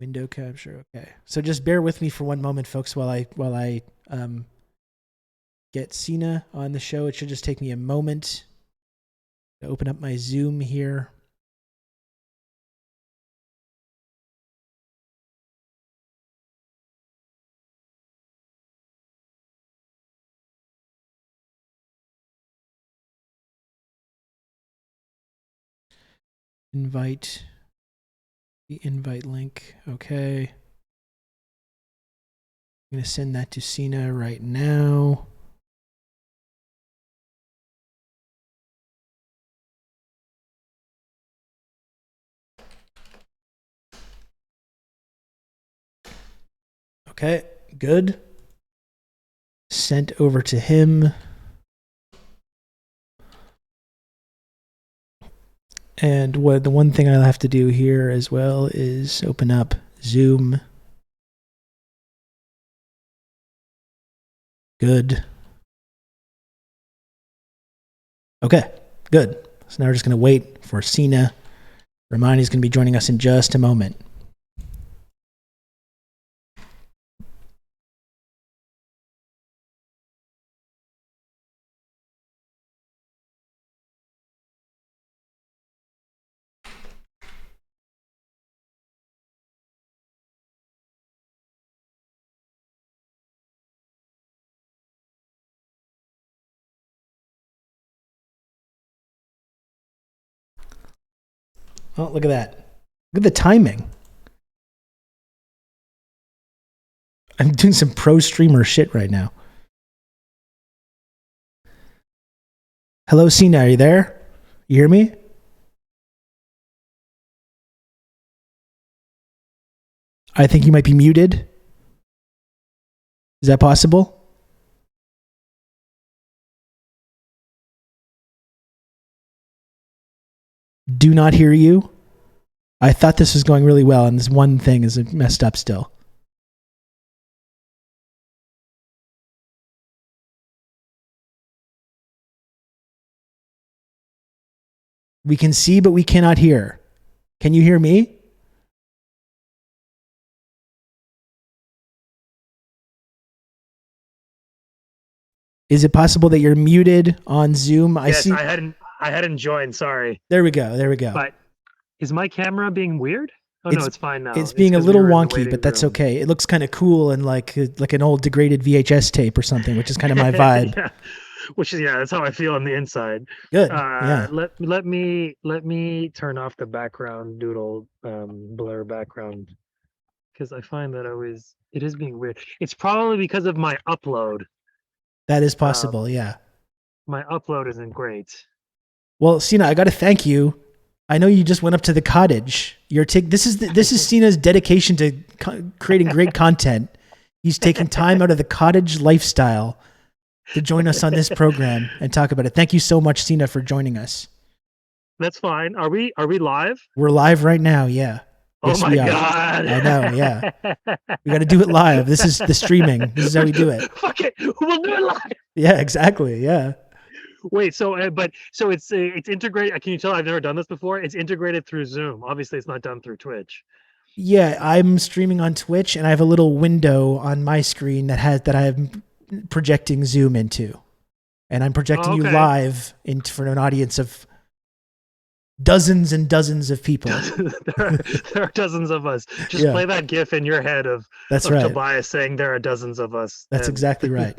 Window capture, okay. So just bear with me for one moment, folks, while I get SINA on the show. It should just take me a moment to open up my Zoom here. Invite the invite link. Okay. I'm going to send that to SINA right now. Okay, good. Sent over to him. And the one thing I'll have to do here as well is open up Zoom. Good. Okay, good. So now we're just going to wait for SINA. Rahmani's going to be joining us in just a moment. Oh, look at that. Look at the timing. I'm doing some pro streamer shit right now. Hello, SINA, are you there? You hear me? I think you might be muted. Is that possible? Do not hear you. I thought this was going really well, and this one thing is messed up still. We can see, but we cannot hear. Can you hear me? Is it possible that you're muted on Zoom? Yes, I hadn't joined. Sorry. There we go. There we go. But is my camera being weird? Oh no, it's fine now. It's being a little wonky, but that's okay. It looks kind of cool and like an old degraded VHS tape or something, which is kind of my vibe. Yeah. Which is that's how I feel on the inside. Good. Yeah. Let me turn off the background doodle blur background because I find that it is being weird. It's probably because of my upload. That is possible. Yeah. My upload isn't great. Well, SINA, I got to thank you. I know you just went up to the cottage. This is SINA's dedication to creating great content. He's taking time out of the cottage lifestyle to join us on this program and talk about it. Thank you so much, SINA, for joining us. That's fine. Are we live? We're live right now. Yeah. Yes, oh my God. I know. Yeah. We got to do it live. This is the streaming. This is how we do it. Fuck it. We'll do it live. Yeah, exactly. Yeah. Wait, so it's integrated. Can you tell I've never done this before? It's integrated through Zoom. Obviously, it's not done through Twitch. Yeah, I'm streaming on Twitch, and I have a little window on my screen that I'm projecting Zoom into, and I'm projecting you live for an audience of dozens and dozens of people. there are dozens of us. Just play that GIF in your head of Tobias saying there are dozens of us. That's exactly right.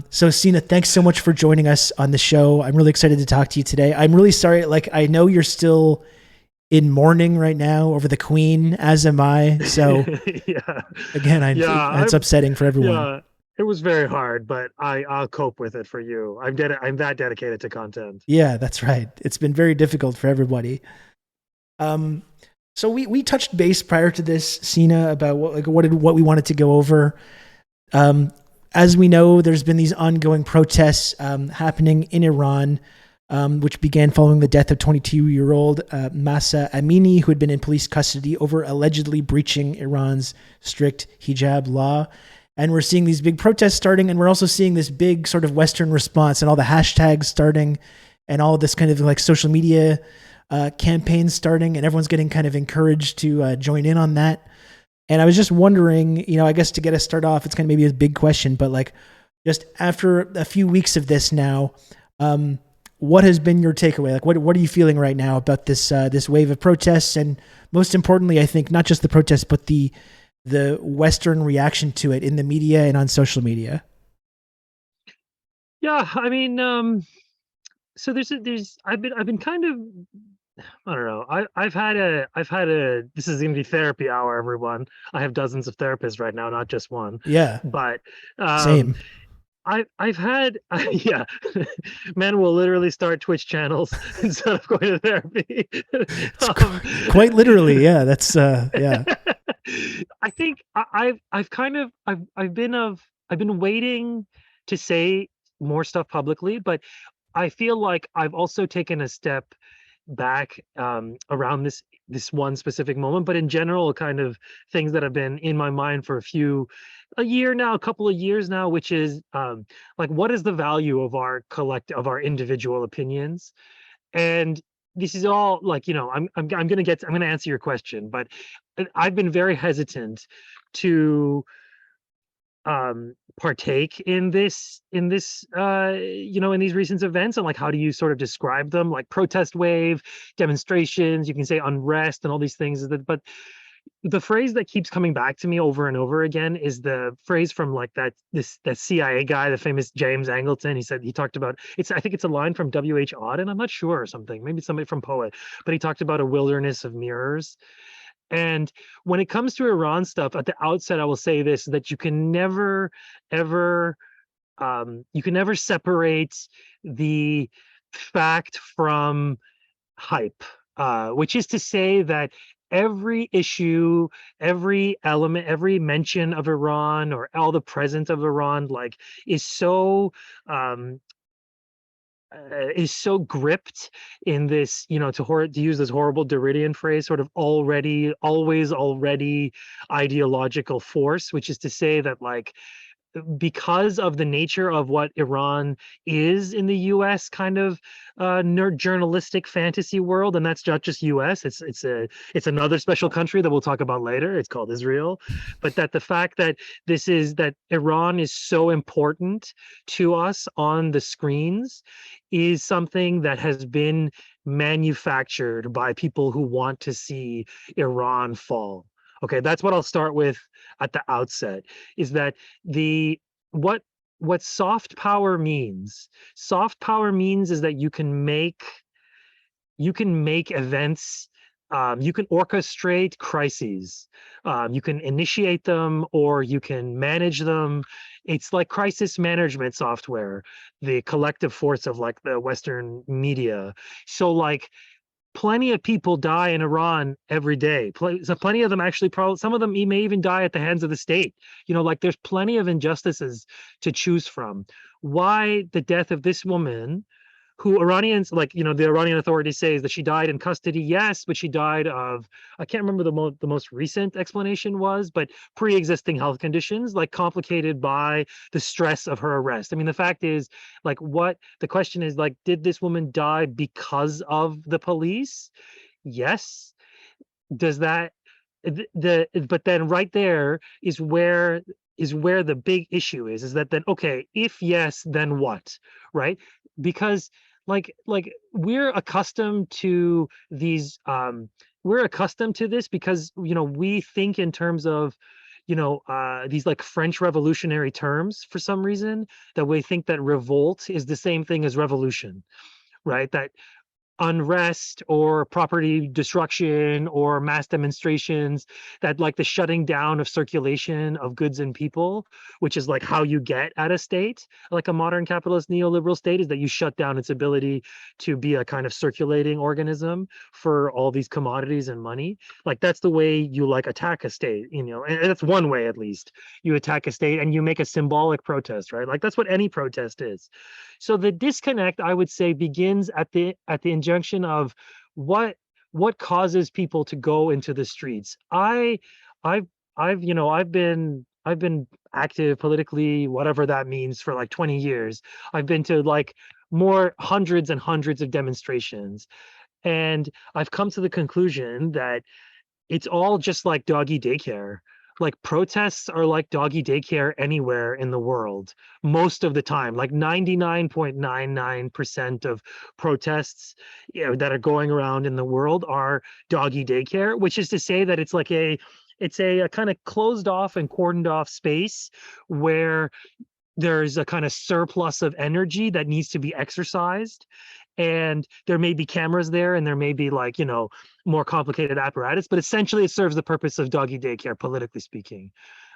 So SINA, thanks so much for joining us on the show. I'm really excited to talk to you today. I'm really sorry. I know you're still in mourning right now over the Queen, as am I. So again, it's upsetting for everyone. Yeah, it was very hard, but I'll cope with it for you. I'm that dedicated to content. Yeah, that's right. It's been very difficult for everybody. So we touched base prior to this, SINA, about what we wanted to go over. As we know, there's been these ongoing protests happening in Iran, which began following the death of 22-year-old Mahsa Amini, who had been in police custody over allegedly breaching Iran's strict hijab law. And we're seeing these big protests starting, and we're also seeing this big sort of Western response and all the hashtags starting and all this kind of social media campaigns starting, and everyone's getting kind of encouraged to join in on that. And I was just wondering, I guess to get us started off, it's kind of maybe a big question, but just after a few weeks of this now, what has been your takeaway? What are you feeling right now about this wave of protests? And most importantly, I think not just the protests, but the Western reaction to it in the media and on social media. Yeah, I mean, so I've been kind of, I don't know. I've had a this is going to be therapy hour, everyone. I have dozens of therapists right now, not just one. Yeah. But same. I've had men will literally start Twitch channels instead of going to therapy. Quite literally, yeah. That's yeah. I think I've been waiting to say more stuff publicly, but I feel like I've also taken a step back around this one specific moment, but in general, kind of things that have been in my mind for a couple of years now, which is what is the value of our individual opinions? And this is all I'm gonna answer your question, but I've been very hesitant to partake in these recent events, and how do you sort of describe them, like protest wave, demonstrations, you can say unrest and all these things, but the phrase that keeps coming back to me over and over again is the phrase from that CIA guy, the famous James Angleton. He talked about I think it's a line from W.H. Auden, I'm not sure, or something, maybe somebody from Poet, but he talked about a wilderness of mirrors. And when it comes to Iran stuff, at the outset, I will say this, that you can never, ever, separate the fact from hype, which is to say that every issue, every element, every mention of Iran or all the presence of Iran, is so gripped in this, to use this horrible Derridian phrase, sort of always already ideological force, which is to say that because of the nature of what Iran is in the U.S. kind of nerd journalistic fantasy world, and that's not just U.S. It's another special country that we'll talk about later. It's called Israel, but that the fact that that Iran is so important to us on the screens is something that has been manufactured by people who want to see Iran fall. Okay, that's what I'll start with at the outset, is that what soft power means. Soft power means is that you can make events, you can orchestrate crises, you can initiate them, or you can manage them. It's like crisis management software, the collective force of the Western media. So plenty of people die in Iran every day. So plenty of them actually, probably some of them may even die at the hands of the state. There's plenty of injustices to choose from. Why the death of this woman, who Iranians, like, you know, the Iranian authorities say is that she died in custody. Yes, but she died of, I can't remember the most recent explanation was, but pre-existing health conditions, like complicated by the stress of her arrest. I mean, the fact is, like, what the question is, like, did this woman die because of the police? Yes. Does that but then right there is where the big issue is that then, okay, if yes, then what, right? Because like we're accustomed to these we're accustomed to this because, you know, we think in terms of, you know, these like French revolutionary terms for some reason, that we think that revolt is the same thing as revolution, right? That unrest or property destruction or mass demonstrations, that like the shutting down of circulation of goods and people, which is like how you get at a state like a modern capitalist neoliberal state, is that you shut down its ability to be a kind of circulating organism for all these commodities and money. Like that's the way you like attack a state, you know, and that's one way. At least you attack a state and you make a symbolic protest, right? Like that's what any protest is. So the disconnect, I would say, begins at the injunction of what causes people to go into the streets. I've you know, I've been active politically, whatever that means, for like 20 years. I've been to like more hundreds and hundreds of demonstrations, and I've come to the conclusion that it's all just like doggy daycare. Like protests are like doggy daycare anywhere in the world, most of the time. Like 99.99% of protests, you know, that are going around in the world are doggy daycare, which is to say that it's like a kind of closed off and cordoned off space where there's a kind of surplus of energy that needs to be exercised, and there may be cameras there, and there may be, like, you know, more complicated apparatus, but essentially it serves the purpose of doggy daycare, politically speaking.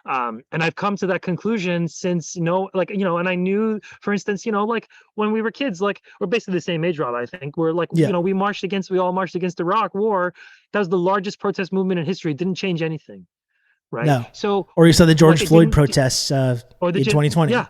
And I've come to that conclusion since, you know, like, you know, and I knew, for instance, you know, like when we were kids, like we're basically the same age, Rob, I think. We're like, Yeah. you know, we all marched against the Iraq War. That was the largest protest movement in history. It didn't change anything. Right. No. So, or you saw the George like, Floyd protests or the in 2020. Yeah,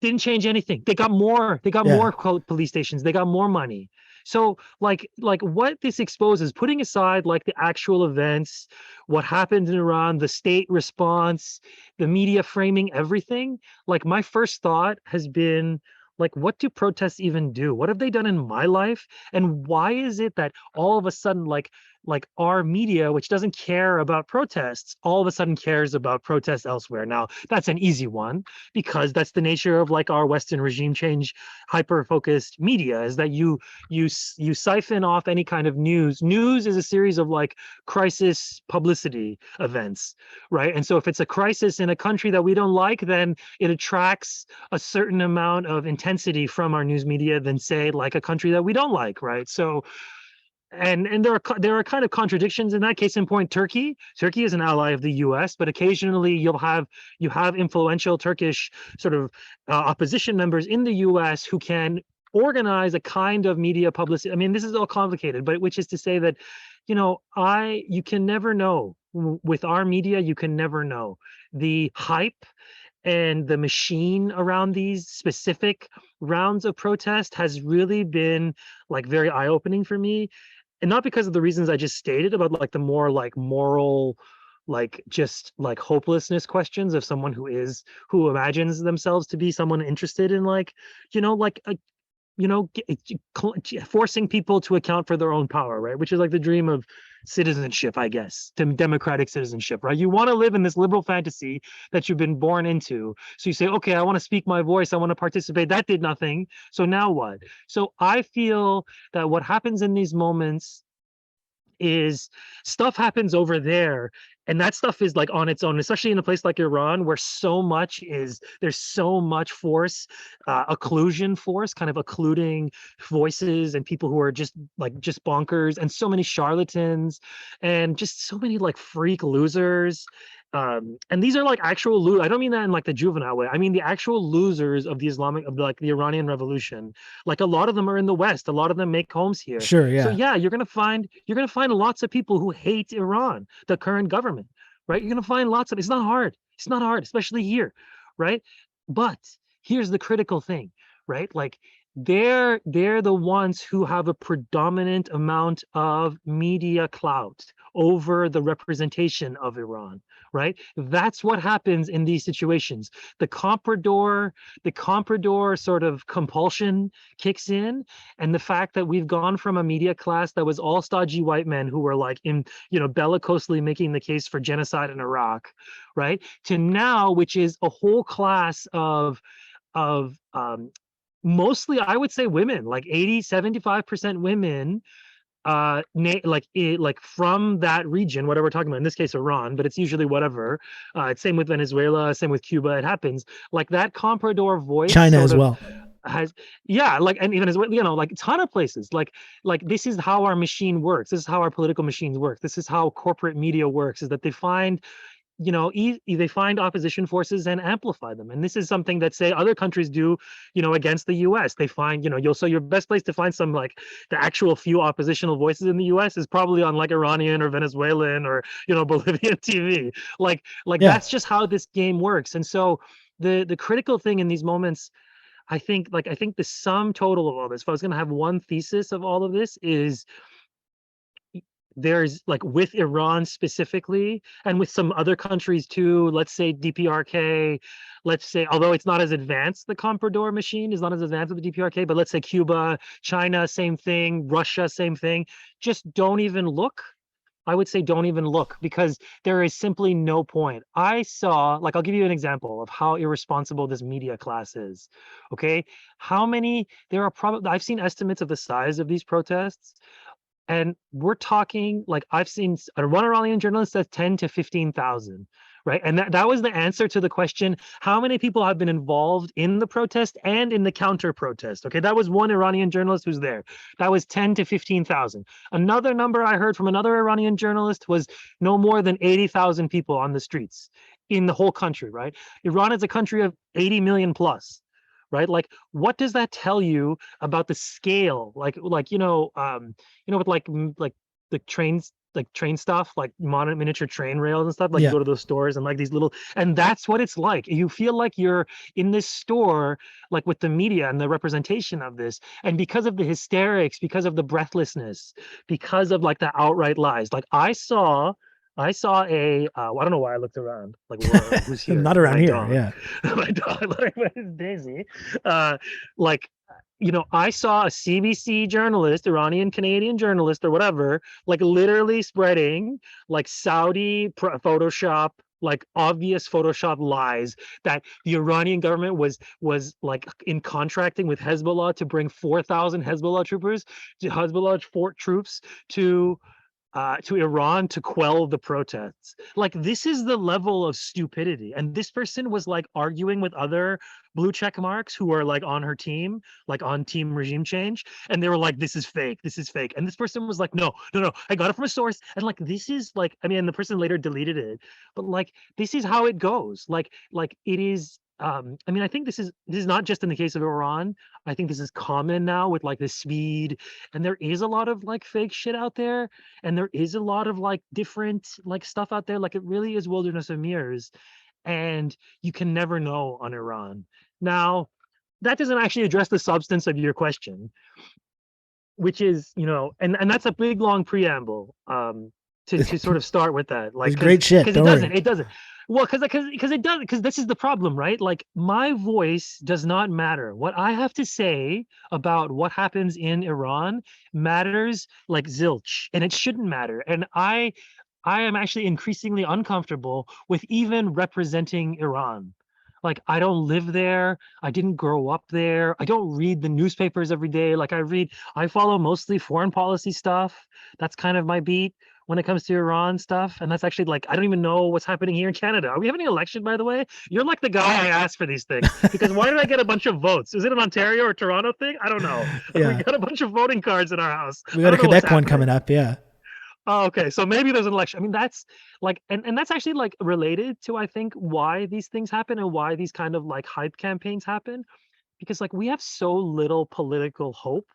didn't change anything. They got more. They got more police stations. They got more money. So, like what this exposes, putting aside like the actual events, what happened in Iran, the state response, the media framing, everything. Like my first thought has been, like, what do protests even do? What have they done in my life? And why is it that all of a sudden, like our media, which doesn't care about protests, all of a sudden cares about protests elsewhere? Now, that's an easy one, because that's the nature of like our Western regime change, hyper-focused media, is that you siphon off any kind of news. News is a series of like crisis publicity events, right? And so if it's a crisis in a country that we don't like, then it attracts a certain amount of intensity from our news media than, say, like a country that we don't like, right? So, and there are kind of contradictions in that. Case in point, Turkey is an ally of the US, but occasionally you have influential Turkish sort of opposition members in the US who can organize a kind of media publicity. I mean, this is all complicated, but which is to say that, you know, you can never know with our media. You can never know the hype and the machine around these specific rounds of protest has really been like very eye-opening for me. And not because of the reasons I just stated about like the more like moral, like just like hopelessness questions of someone who imagines themselves to be someone interested in, like, you know, like a, you know, forcing people to account for their own power, right? Which is like the dream of citizenship, I guess, democratic citizenship, right? You want to live in this liberal fantasy that you've been born into. So you say, okay, I want to speak my voice. I want to participate. That did nothing. So now what? So I feel that what happens in these moments is stuff happens over there, and that stuff is like on its own, especially in a place like Iran, where there's so much force, occlusion force, kind of occluding voices and people who are just bonkers, and so many charlatans, and just so many like freak losers. And these are like actual I don't mean that in like the juvenile way. I mean the actual losers of the the Iranian Revolution. Like a lot of them are in the West. A lot of them make homes here. Sure, yeah. So yeah, you're gonna find lots of people who hate Iran, the current government, right? You're gonna find lots of. It's not hard. It's not hard, especially here, right? But here's the critical thing, right? Like they're the ones who have a predominant amount of media clout over the representation of Iran, right? That's what happens in these situations. The comprador sort of compulsion kicks in, and the fact that we've gone from a media class that was all stodgy white men who were like bellicosely making the case for genocide in Iraq, right? To now, which is a whole class of mostly, I would say, women, like 75% women, like from that region, whatever we're talking about, in this case Iran, but it's usually whatever. Same with Venezuela, same with Cuba. It happens like that comprador voice. China as well. Has, yeah, like, and even as like a ton of places, like this is how our machine works. This is how our political machines work. This is how corporate media works, is that they find they find opposition forces and amplify them. And this is something that, say, other countries do, against the US. They find, so your best place to find some, like, the actual few oppositional voices in the US is probably on, like, Iranian or Venezuelan or, Bolivian TV. Like Yeah. That's just how this game works. And so the critical thing in these moments, I think the sum total of all this, if I was going to have one thesis of all of this, is there's, like, with Iran specifically, and with some other countries too, let's say DPRK, let's say, although it's not as advanced, the comprador machine is not as advanced with the DPRK, but let's say Cuba, China, same thing, Russia, same thing. Just don't even look. I would say don't even look, because there is simply no point. I saw, like, I'll give you an example of how irresponsible this media class is. Okay. There are probably, I've seen estimates of the size of these protests. And we're talking, like, I've seen one Iranian journalist says 10 to 15,000, right? And that was the answer to the question, how many people have been involved in the protest and in the counter protest? Okay, that was one Iranian journalist who's there. That was 10 to 15,000. Another number I heard from another Iranian journalist was no more than 80,000 people on the streets in the whole country, right? Iran is a country of 80 million plus. Right? Like, what does that tell you about the scale? With the trains, like train stuff, like modern miniature train rails and stuff, like, Yeah. you go to those stores and, like, these little, and that's what it's like. You feel like you're in this store, like, with the media and the representation of this. And because of the hysterics, because of the breathlessness, because of, like, the outright lies, like, I saw a, I don't know why I looked around, like, who's here? Not around My here. dog. Yeah. My dog, like, Daisy. I saw a CBC journalist, Iranian Canadian journalist or whatever, like, literally spreading, like, Saudi Photoshop, like, obvious Photoshop lies that the Iranian government was like in contracting with Hezbollah to bring 4,000 Hezbollah troops to Iran to quell the protests. Like, this is the level of stupidity. And this person was, like, arguing with other blue check marks who are, like, on her team, like, on team regime change. And they were like, this is fake. This is fake. And this person was like, no, I got it from a source. And, like, this is, like, I mean, the person later deleted it, but, like, this is how it goes. Like it is. I mean, I think this is not just in the case of Iran. I think this is common now with, like, the speed, and there is a lot of, like, fake shit out there, and there is a lot of, like, different, like, stuff out there. Like, it really is wilderness of mirrors, and you can never know on Iran. Now, that doesn't actually address the substance of your question, which is, and that's a big long preamble to sort of start with that. Like, It's great shit. Because it doesn't. Well, because this is the problem, right? Like, my voice does not matter. What I have to say about what happens in Iran matters like zilch, and it shouldn't matter. And I am actually increasingly uncomfortable with even representing Iran. Like, I don't live there. I didn't grow up there. I don't read the newspapers every day. Like, I follow mostly foreign policy stuff. That's kind of my beat when it comes to Iran stuff. And that's actually, like, I don't even know what's happening here in Canada. Are we having an election, by the way? You're like the guy I asked for these things, because why did I get a bunch of votes? Is it an Ontario or Toronto thing? I don't know. Yeah. We got a bunch of voting cards in our house. We got a Quebec one coming up. Yeah. Oh, okay. So maybe there's an election. I mean, that's like, and that's actually, like, related to, I think, why these things happen and why these kind of, like, hype campaigns happen, because, like, we have so little political hope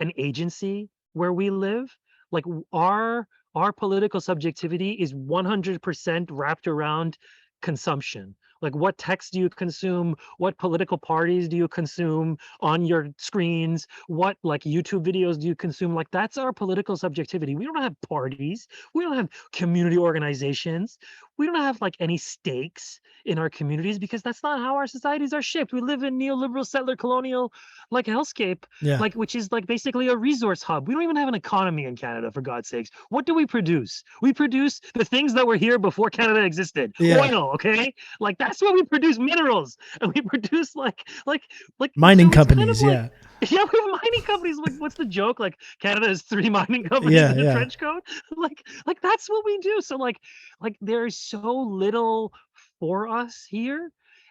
and agency where we live. Like, our political subjectivity is 100% wrapped around consumption. Like what text do you consume? What political parties do you consume on your screens? What like YouTube videos do you consume? Like that's our political subjectivity. We don't have parties. We don't have community organizations. We don't have like any stakes in our communities because that's not how our societies are shaped. We live in neoliberal settler colonial like hellscape, like which is like basically a resource hub. We don't even have an economy in Canada, for God's sakes. What do we produce? We produce the things that were here before Canada existed. Oil, okay? Like that's what we produce, minerals, and we produce like mining so companies, kind of like, yeah, we have mining companies. Like, what's the joke? Like, Canada has 3 mining companies Yeah, in the yeah. trench coat. Like that's what we do. So like there's so little for us here,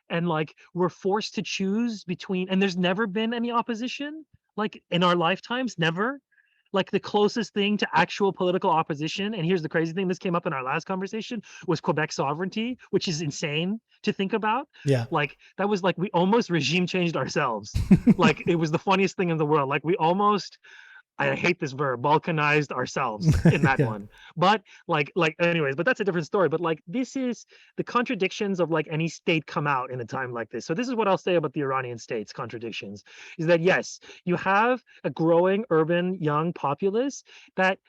and like we're forced to choose between. And there's never been any opposition, like in our lifetimes, never. Like the closest thing to actual political opposition, and here's the crazy thing: this came up in our last conversation, was Quebec sovereignty, which is insane to think about. Yeah. Like that was like we almost regime changed ourselves. Like it was the funniest thing in the world. Like we almost, I hate this verb, balkanized ourselves in that one. But like anyways, but that's a different story. But like this is the contradictions of like any state come out in a time like this. So this is what I'll say about the Iranian state's contradictions, is that yes, you have a growing urban young populace that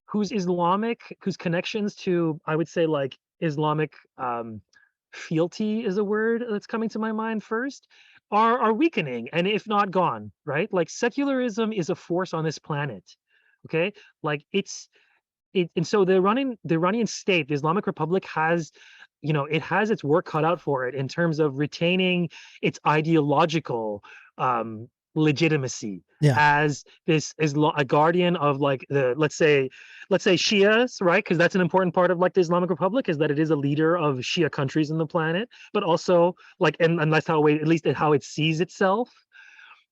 whose connections to, I would say, like Islamic fealty is a word that's coming to my mind first, are weakening, and if not gone, right? Like secularism is a force on this planet. Okay, like and so the Iranian state, the Islamic Republic, has, it has its work cut out for it in terms of retaining its ideological legitimacy as a guardian of like the let's say Shias, right? Because that's an important part of like the Islamic Republic, is that it is a leader of Shia countries in the planet, but also like and that's how at least how it sees itself.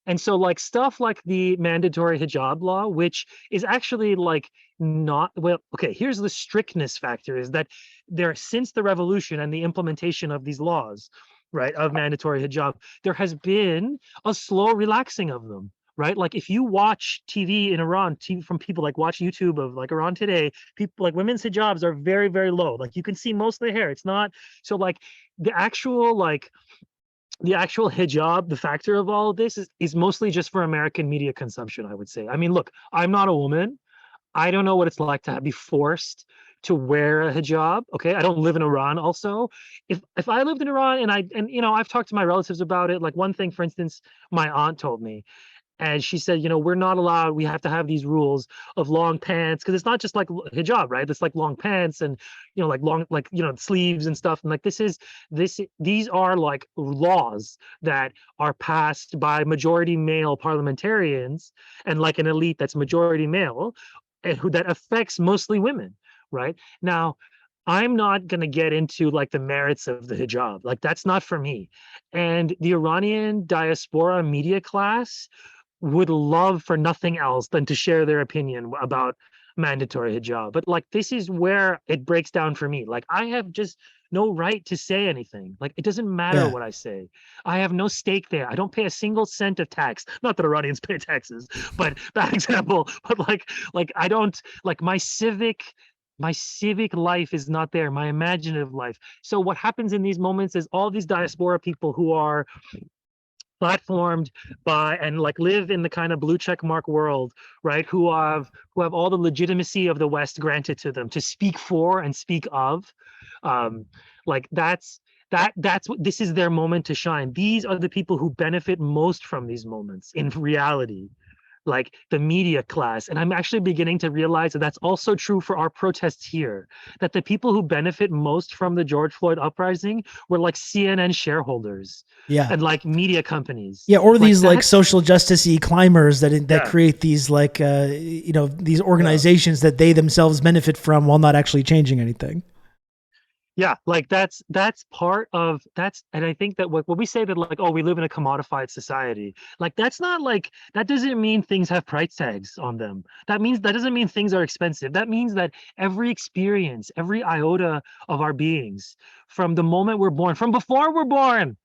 And so like stuff like the mandatory hijab law, which is actually like not, well, okay, here's the strictness factor, is that there, since the revolution and the implementation of these laws, right, of mandatory hijab, there has been a slow relaxing of them, right? Like if you watch TV in Iran, TV from people like watch YouTube of like Iran today, people like women's hijabs are very, very low. Like you can see most of the hair. It's not, so like the actual hijab, the factor of all of this is mostly just for American media consumption, I would say. I mean, look, I'm not a woman. I don't know what it's like to be forced to wear a hijab. Okay, I don't live in Iran. Also, if I lived in Iran and I've talked to my relatives about it. Like one thing, for instance, my aunt told me, and she said, we're not allowed. We have to have these rules of long pants, because it's not just like hijab, right? It's like long pants and like long sleeves and stuff. And like these are like laws that are passed by majority male parliamentarians and like an elite that's majority male, and that affects mostly women, right? Now, I'm not going to get into like the merits of the hijab. Like that's not for me. And the Iranian diaspora media class would love for nothing else than to share their opinion about mandatory hijab. But like this is where it breaks down for me. Like I have just no right to say anything. Like it doesn't matter what I say. I have no stake there. I don't pay a single cent of tax. Not that Iranians pay taxes, but bad example. But like I don't, like my civic life is not there, my imaginative life. So what happens in these moments is all these diaspora people who are platformed by and like live in the kind of blue check mark world, right, who have all the legitimacy of the West granted to them to speak for and speak of, like that's what this is, their moment to shine. These are the people who benefit most from these moments in reality, like the media class. And I'm actually beginning to realize that that's also true for our protests here, that the people who benefit most from the George Floyd uprising were like CNN shareholders and like media companies. Or these like social justice-y climbers that create these like, these organizations that they themselves benefit from while not actually changing anything. Yeah, like that's part of that's, and I think that when we say that like, oh, we live in a commodified society, like that's not like, that doesn't mean things have price tags on them. That doesn't mean things are expensive. That means that every experience, every iota of our beings, from the moment we're born, from before we're born,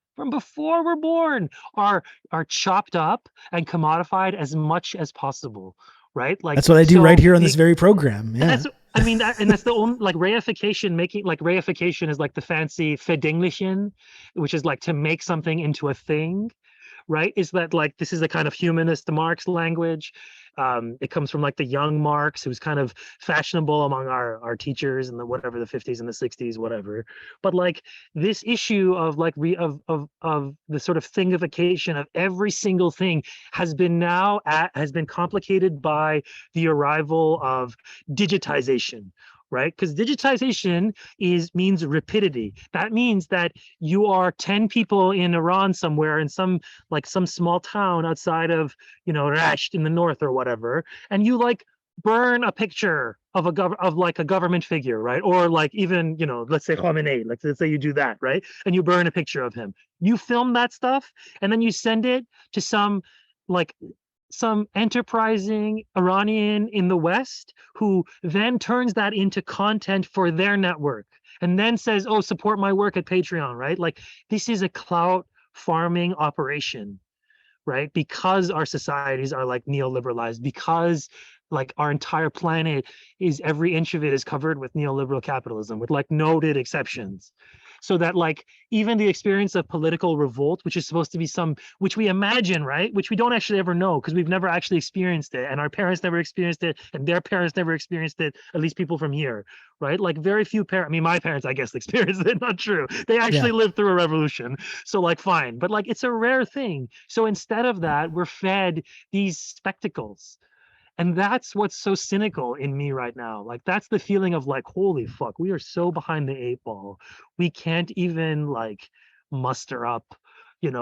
are chopped up and commodified as much as possible, right? Like that's what I do right here on this very program. Yeah. I mean, and that's the only, like, reification is like the fancy Verdinglichen, which is like to make something into a thing, right? Is that like, this is a kind of humanist Marx language. It comes from like the young Marx, who's kind of fashionable among our teachers in the whatever, the 50s and the 60s, whatever. But like this issue of like of the sort of thingification of every single thing has been complicated by the arrival of digitization, right? Because digitization means rapidity. That means that you are 10 people in Iran somewhere, in some small town outside of, Rasht in the north or whatever, and you like burn a picture of a government figure, right? Or like even, let's say Khamenei, let's say you do that, right? And you burn a picture of him. You film that stuff and then you send it to some enterprising Iranian in the West, who then turns that into content for their network and then says, oh, support my work at Patreon, right? Like, this is a clout farming operation, right? Because our societies are like neoliberalized, because like our entire planet is, every inch of it is covered with neoliberal capitalism, with like noted exceptions. So that like even the experience of political revolt, which is supposed to be which we imagine, right? Which we don't actually ever know, because we've never actually experienced it, and our parents never experienced it, and their parents never experienced it, at least people from here, right? Like very few parents, I mean, my parents, I guess, experienced it, not true. They actually lived through a revolution. So like, fine, but like, it's a rare thing. So instead of that, we're fed these spectacles. And that's what's so cynical in me right now. Like, that's the feeling of like, holy fuck, we are so behind the 8 ball. We can't even like muster up, the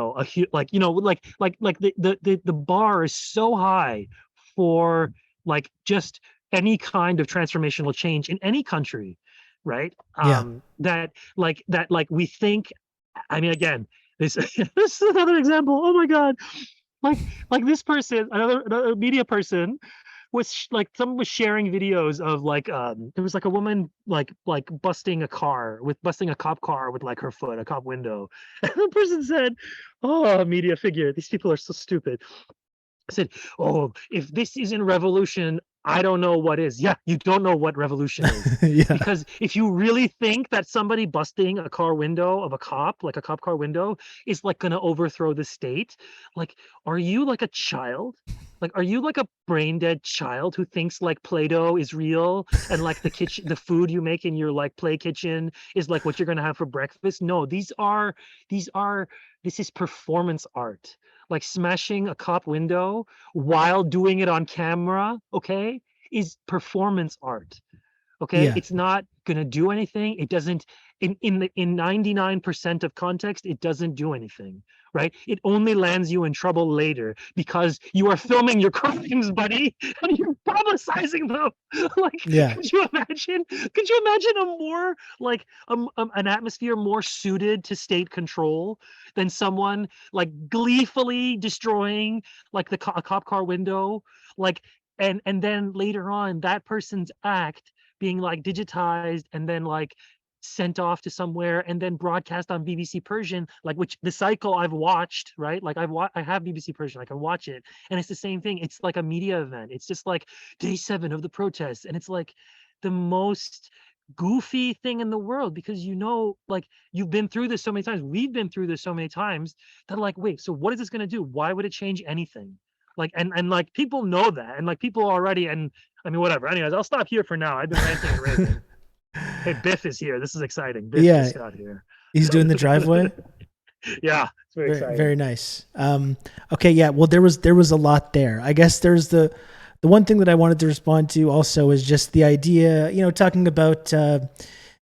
bar is so high for like just any kind of transformational change in any country, right? That we think, I mean, again, this is another example. Oh my God. Like this person, another media person, was like, someone was sharing videos of like there was like a woman like busting a cop car with like her foot, a cop window. And the person said, oh, media figure, these people are so stupid. I said, oh, if this isn't revolution, I don't know what is. Yeah, you don't know what revolution is. Because if you really think that somebody busting a car window of a cop, like a cop car window, is like going to overthrow the state, like, are you like a child? Like, are you like a brain dead child who thinks like Play-Doh is real and like the food you make in your like play kitchen is like what you're going to have for breakfast? No, this is performance art. Like smashing a cop window while doing it on camera, okay, is performance art. Okay, it's not going to do anything. It doesn't, in 99% of context, it doesn't do anything, right? It only lands you in trouble later because you are filming your crimes, buddy, and you're publicizing them. Like, could you imagine a more like an atmosphere more suited to state control than someone like gleefully destroying like a cop car window, like, and then later on that person's act being like digitized and then like sent off to somewhere and then broadcast on BBC Persian, like, which the cycle I've watched, right? Like I have BBC Persian, I can watch it, and it's the same thing. It's like a media event. It's just like day 7 of the protests, and it's like the most goofy thing in the world, because like, you've been through this so many times, we've been through this so many times, that like, wait, so what is this going to do? Why would it change anything? Like, and like, people know that, and like, people already, and I mean, whatever. Anyways, I'll stop here for now. I've been ranting and raving. Hey, Biff is here. This is exciting. Biff just got here. He's doing the driveway. Yeah, it's very exciting. Very nice. Okay, yeah. Well, there was a lot there. I guess there's the one thing that I wanted to respond to also is just the idea, talking about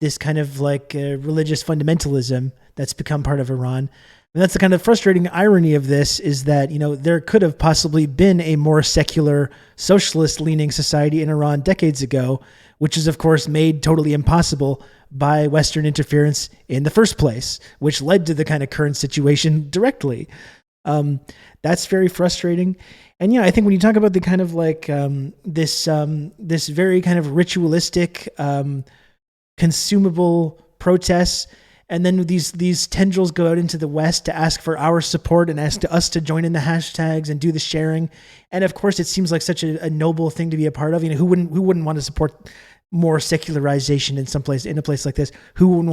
this kind of like religious fundamentalism that's become part of Iran. And that's the kind of frustrating irony of this, is that, there could have possibly been a more secular, socialist-leaning society in Iran decades ago, which is, of course, made totally impossible by Western interference in the first place, which led to the kind of current situation directly. That's very frustrating. And yeah, I think when you talk about the kind of like this very kind of ritualistic, consumable protests, and then these tendrils go out into the West to ask for our support and ask us to join in the hashtags and do the sharing. And of course, it seems like such a noble thing to be a part of. Who wouldn't want to support more secularization in a place like this? Who wouldn't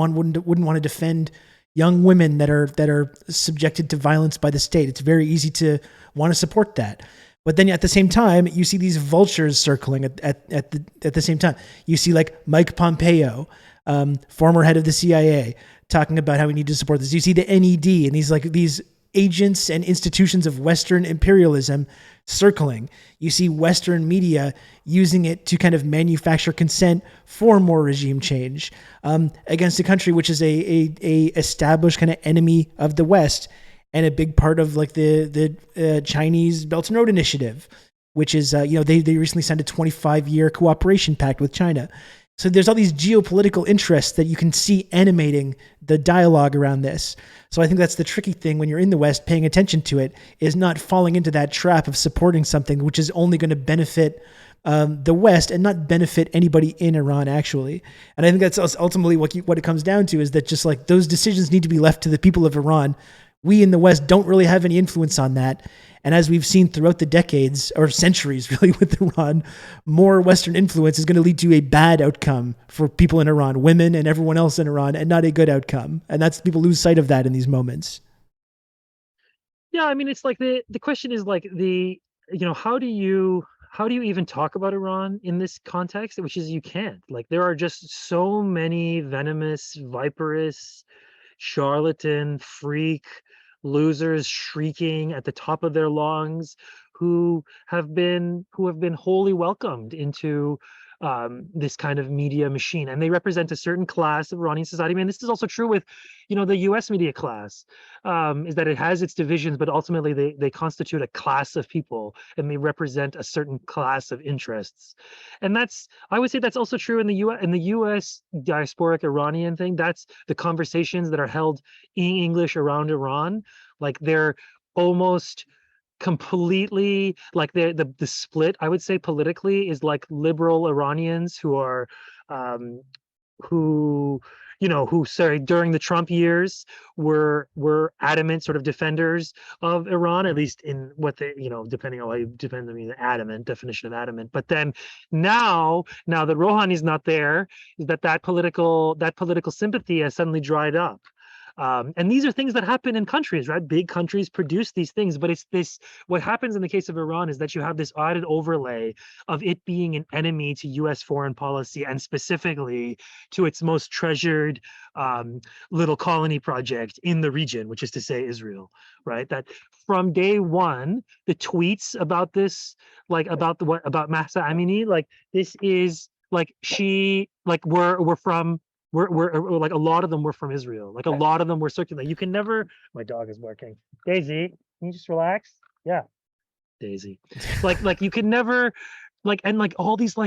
want to defend young women that are subjected to violence by the state? It's very easy to want to support that. But then at the same time, you see these vultures circling at the same time. You see like Mike Pompeo, former head of the CIA, talking about how we need to support this. You see the NED and these agents and institutions of Western imperialism circling. You see Western media using it to kind of manufacture consent for more regime change against a country which is a established kind of enemy of the West, and a big part of like the Chinese Belt and Road Initiative, which is they recently signed a 25-year cooperation pact with China. So there's all these geopolitical interests that you can see animating the dialogue around this. So I think that's the tricky thing when you're in the West, paying attention to it, is not falling into that trap of supporting something which is only going to benefit the West and not benefit anybody in Iran, actually. And I think that's ultimately what it comes down to, is that just like those decisions need to be left to the people of Iran. We in the West don't really have any influence on that. And as we've seen throughout the decades or centuries really with Iran, more Western influence is going to lead to a bad outcome for people in Iran, women and everyone else in Iran, and not a good outcome. And that's, people lose sight of that in these moments. Yeah, I mean, it's like the question is like how do you even talk about Iran in this context? Which is, you can't. Like, there are just so many venomous, viperous, charlatan, freak losers shrieking at the top of their lungs who have been wholly welcomed into this kind of media machine, and they represent a certain class of Iranian society. I mean, this is also true with the US media class, is that it has its divisions, but ultimately they constitute a class of people, and they represent a certain class of interests. And I would say that's also true in the US diasporic Iranian thing. That's the conversations that are held in English around Iran. Like, they're almost completely, like, the split, I would say, politically, is like liberal Iranians who are during the Trump years were adamant sort of defenders of Iran, at least in what they, depending on how you depend on the adamant definition of adamant. But then now that Rouhani's not there, is that political sympathy has suddenly dried up. And these are things that happen in countries, right? Big countries produce these things, but what happens in the case of Iran is that you have this added overlay of it being an enemy to US foreign policy, and specifically to its most treasured little colony project in the region, which is to say Israel, right? That from day one, the tweets about this, like about Mahsa Amini, like, this is like, we're from, we're like, a lot of them were from Israel. Like, a lot of them were circulating. You can never. My dog is barking. Daisy, can you just relax? Yeah, Daisy. Like you can never, and all these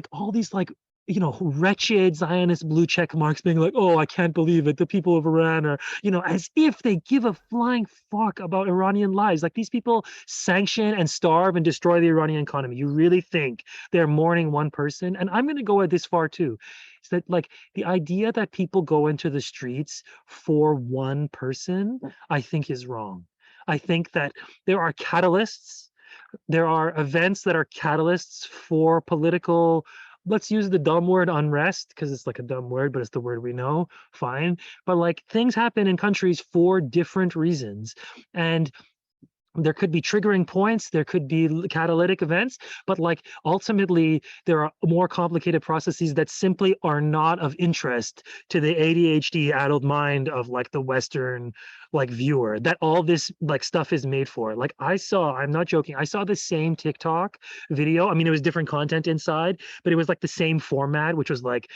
wretched Zionist blue check marks being like, oh, I can't believe it. The people of Iran are, as if they give a flying fuck about Iranian lives. Like, these people sanction and starve and destroy the Iranian economy. You really think they're mourning one person? And I'm going to go this far too. Is that, like, the idea that people go into the streets for one person, I think is wrong. I think that there are catalysts. There are events that are catalysts for political, let's use the dumb word, unrest, because it's like a dumb word, but it's the word we know, fine. But like, things happen in countries for different reasons. And there could be triggering points, there could be catalytic events, but like, ultimately there are more complicated processes that simply are not of interest to the ADHD addled mind of like the Western like viewer, that all this like stuff is made for. Like, I'm not joking, I saw the same TikTok video. I mean, it was different content inside, but it was like the same format, which was like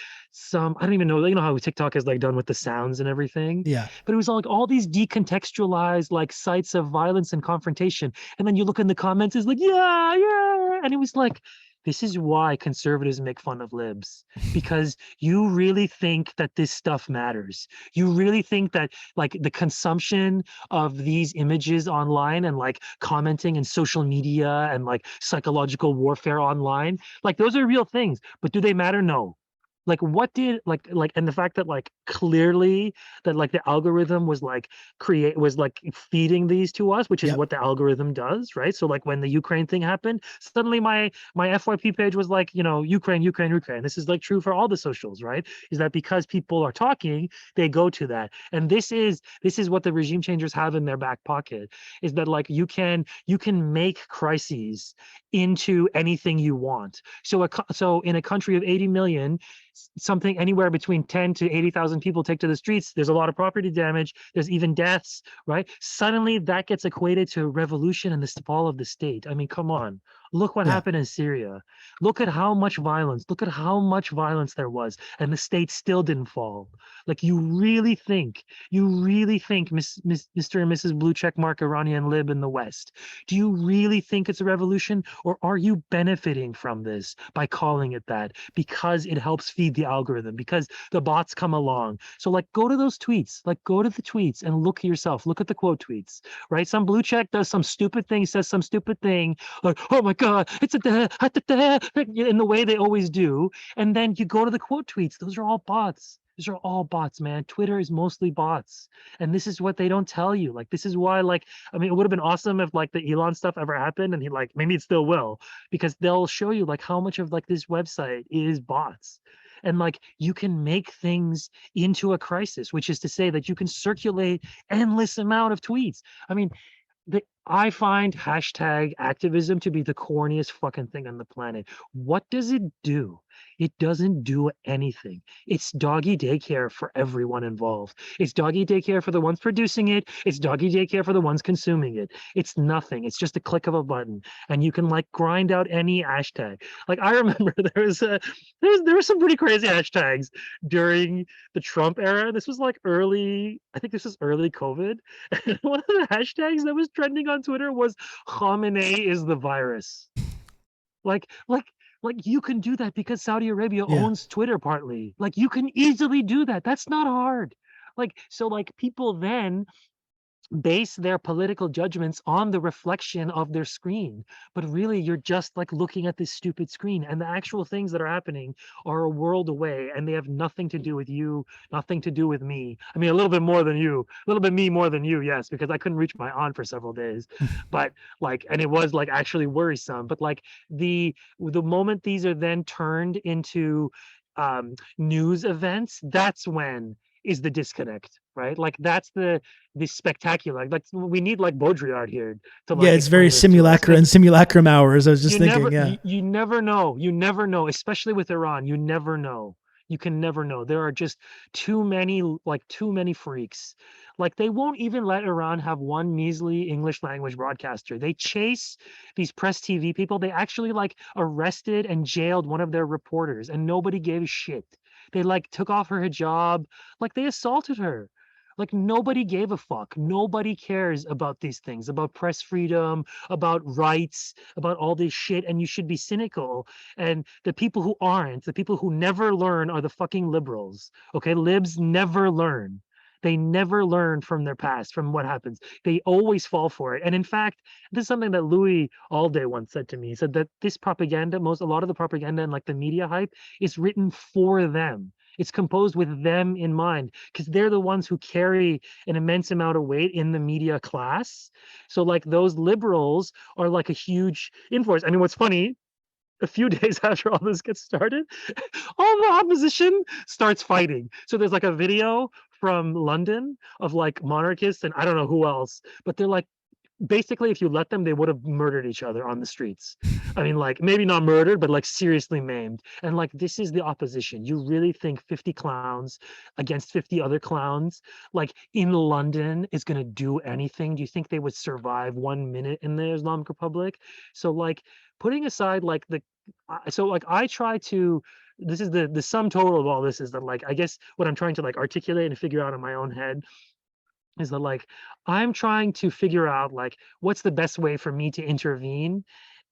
I don't even know, how TikTok is like done with the sounds and everything. Yeah. But it was like all these decontextualized like sites of violence and confrontation. And then you look in the comments, it's like, yeah. And it was like, this is why conservatives make fun of libs, because you really think that this stuff matters. You really think that like the consumption of these images online and like commenting and social media and like psychological warfare online, like, those are real things, but do they matter? No. Like what did and the fact that like clearly that like the algorithm was like feeding these to us, which is what the algorithm does, right? So like when the Ukraine thing happened, suddenly my FYP page was like, you know, Ukraine, Ukraine, Ukraine. This is like true for all the socials, right? Is that because people are talking, they go to that. And this is what the regime changers have in their back pocket, is that like you can make crises into anything you want. So in a country of 80 million, something anywhere between 10 to 80,000 people take to the streets, there's a lot of property damage, there's even deaths, right? Suddenly that gets equated to revolution and the fall of the state. I mean, come on. Look what happened in Syria. Look at how much violence, there was, and the state still didn't fall. Like you really think, Mr. and Mrs. Blue Checkmark Iranian lib in the West, do you really think it's a revolution, or are you benefiting from this by calling it that because it helps feed the algorithm, because the bots come along? So like go to those tweets, go to the tweets and look yourself, look at the quote tweets, right? Some blue check does some stupid thing, says some stupid thing, like, oh my God, it's in the way they always do. And then you go to the quote tweets, those are all bots. These are all bots, man. Twitter is mostly bots. And this is what they don't tell you. Like, this is why, like, I mean, it would have been awesome if like the Elon stuff ever happened, and he like, maybe it still will, because they'll show you like how much of like this website is bots. And like you can make things into a crisis, which is to say that you can circulate endless amount of tweets. I mean, I find hashtag activism to be the corniest fucking thing on the planet. What does it do? It doesn't do anything. It's doggy daycare for everyone involved. It's doggy daycare for the ones producing it. It's doggy daycare for the ones consuming it. It's nothing. It's just a click of a button, and you can like grind out any hashtag. Like I remember there were some pretty crazy hashtags during the Trump era. This was like early, I think this was early COVID. And one of the hashtags that was trending on Twitter was Khamenei is the virus. Like you can do that because Saudi Arabia owns Twitter partly. Like you can easily do that. That's not hard. Like, so like people then base their political judgments on the reflection of their screen, but really you're just like looking at this stupid screen, and the actual things that are happening are a world away, and they have nothing to do with you, nothing to do with me. I mean, a little bit more than you, a little bit me more than you, yes, because I couldn't reach my aunt for several days. But like, and it was like actually worrisome. But like the moment these are then turned into news events, that's when is the disconnect, right? Like that's the spectacular. Like we need like Baudrillard here to like. Yeah, it's very simulacra and simulacrum hours. I was just thinking. You never know. You never know, especially with Iran. You never know. You can never know. There are just too many freaks. Like they won't even let Iran have one measly English language broadcaster. They chase these press TV people. They actually like arrested and jailed one of their reporters, and nobody gave a shit. They like took off her hijab, like they assaulted her. Like nobody gave a fuck. Nobody cares about these things, about press freedom, about rights, about all this shit. And you should be cynical. And the people who aren't, the people who never learn are the fucking liberals. Okay, libs never learn. They never learn from their past, from what happens. They always fall for it. And in fact, this is something that Louis Alday once said to me. He said that this propaganda, a lot of the propaganda and like the media hype is written for them. It's composed with them in mind, because they're the ones who carry an immense amount of weight in the media class. So like those liberals are like a huge influence. I mean, what's funny, a few days after all this gets started, all the opposition starts fighting. So there's like a video from London of like monarchists and I don't know who else, but they're like, basically, if you let them, they would have murdered each other on the streets. I mean, like maybe not murdered, but like seriously maimed. And like, this is the opposition. You really think 50 clowns against 50 other clowns, like in London, is going to do anything? Do you think they would survive 1 minute in the Islamic Republic? So like putting aside like I try to, this is the sum total of all this is that like, I guess what I'm trying to like articulate and figure out in my own head is that like I'm trying to figure out like what's the best way for me to intervene,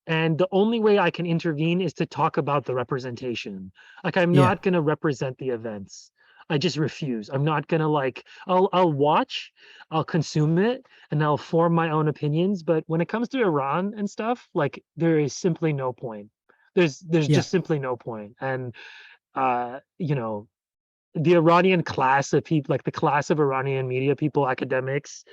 and the only way I can intervene is to talk about the representation. Like I'm not going to represent the events. I just refuse. I'm not going to like I'll watch, I'll consume it, and I'll form my own opinions, but when it comes to Iran and stuff, like there is simply no point. There's just simply no point. And you know, the Iranian class of people, like the class of Iranian media people, academics,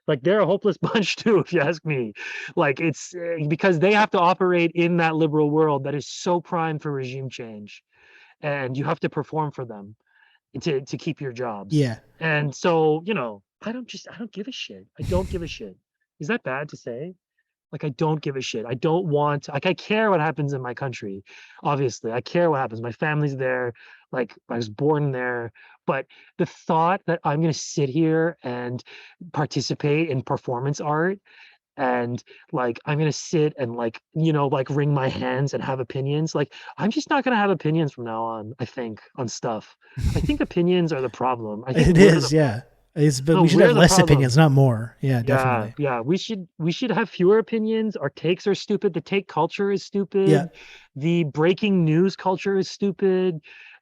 like they're a hopeless bunch too, if you ask me. Like it's because they have to operate in that liberal world that is so primed for regime change, and you have to perform for them to keep your jobs. Yeah. And so, you know, I don't give a shit. I don't give a shit. Is that bad to say? Like, I don't give a shit. I don't want, like, I care what happens in my country. Obviously, I care what happens. My family's there. Like, I was born there. But the thought that I'm going to sit here and participate in performance art and like I'm going to sit and like, you know, like wring my hands and have opinions. Like, I'm just not going to have opinions from now on, I think, on stuff. I think opinions are the problem. I think It is, yeah. But No, we should we're have the less problem. opinions, not more. Yeah, definitely. Yeah, we should have fewer opinions. Our takes are stupid. The take culture is stupid. Yeah. The breaking news culture is stupid.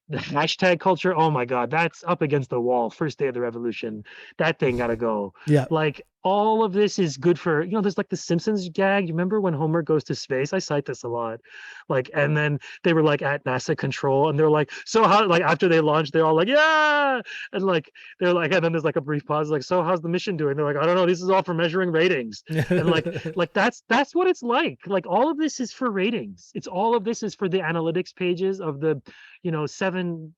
The hashtag culture, oh my God, that's up against the wall. First day of the revolution. That thing gotta go. Yeah. Like all of this is good for, you know, there's like the Simpsons gag. You remember when Homer goes to space? I cite this a lot. Like, and then they were like at NASA control and they're like, so how, like after they launched, they're all like, yeah. And like, they're like, and then there's like a brief pause, like, so how's the mission doing? They're like, I don't know. This is all for measuring ratings. And like that's what it's like. Like all of this is for ratings. It's all of this is for the analytics pages of the, seven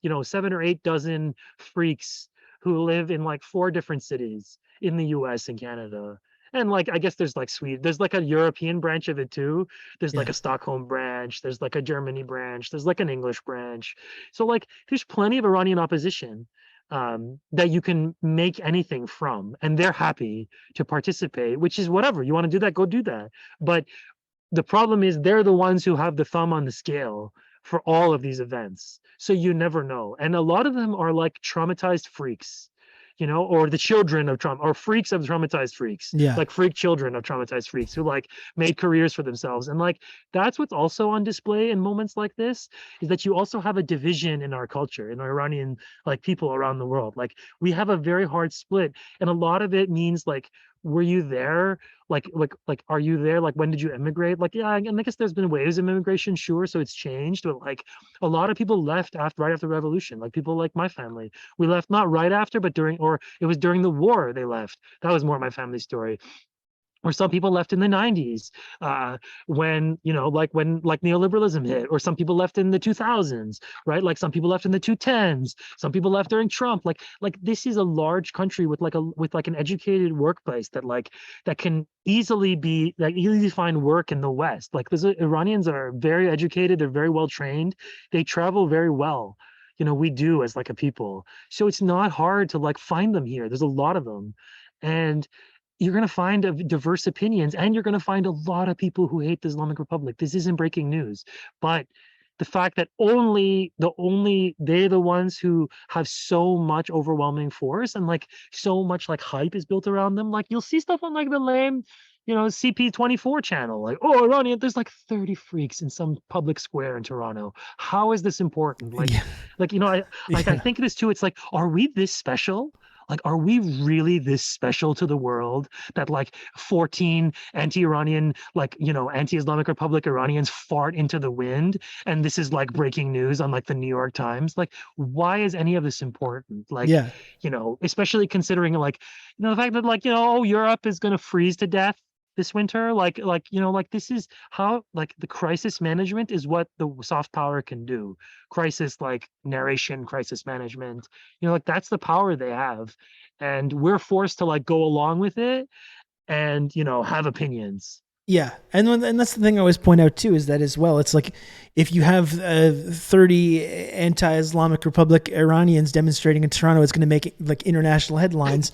or eight dozen freaks who live in like 4 different cities in the US and Canada. And like, I guess there's like Sweden, there's like a European branch of it too. There's like a Stockholm branch, there's like a Germany branch, there's like an English branch. So like, there's plenty of Iranian opposition that you can make anything from, and they're happy to participate, which is whatever. You want to do that, go do that. But the problem is they're the ones who have the thumb on the scale for all of these events. So you never know. And a lot of them are like traumatized freaks, or the children of trauma, or freaks of traumatized freaks, like freak children of traumatized freaks who like made careers for themselves. And like, that's what's also on display in moments like this, is that you also have a division in our culture, in our Iranian like people around the world. Like we have a very hard split. And a lot of it means like, were you there? Like, are you there? Like, when did you immigrate? Like, yeah, and I guess there's been waves of immigration, sure. So it's changed, but like a lot of people left right after the revolution. Like people like my family, we left not right after, but during, or it was during the war they left. That was more my family story. Or some people left in the 90s when neoliberalism hit, or some people left in the 2000s, right? Like some people left in the 2010s, some people left during Trump. Like this is a large country with an educated workplace that can easily find work in the West. Like Iranians are very educated, they're very well trained, they travel very well. We do as like a people. So it's not hard to like find them here. There's a lot of them. And you're going to find diverse opinions, and you're going to find a lot of people who hate the Islamic Republic. This isn't breaking news, but the fact that they're the ones who have so much overwhelming force and like so much like hype is built around them. Like you'll see stuff on like the lame, CP24 channel, like, oh, Iranian, there's like 30 freaks in some public square in Toronto. How is this important? I think of this too. It's like, are we this special? Like, are we really this special to the world that like 14 anti-Iranian, anti-Islamic Republic Iranians fart into the wind? And this is like breaking news on like the New York Times. Like, why is any of this important? Like, especially considering the fact that Europe is going to freeze to death this winter, this is how the crisis management is what the soft power can do. Crisis narration, crisis management, that's the power they have, and we're forced to go along with it and have opinions. Yeah, and that's the thing I always point out too, is that as well, it's like if you have 30 anti-Islamic Republic Iranians demonstrating in Toronto, it's going to make like international headlines.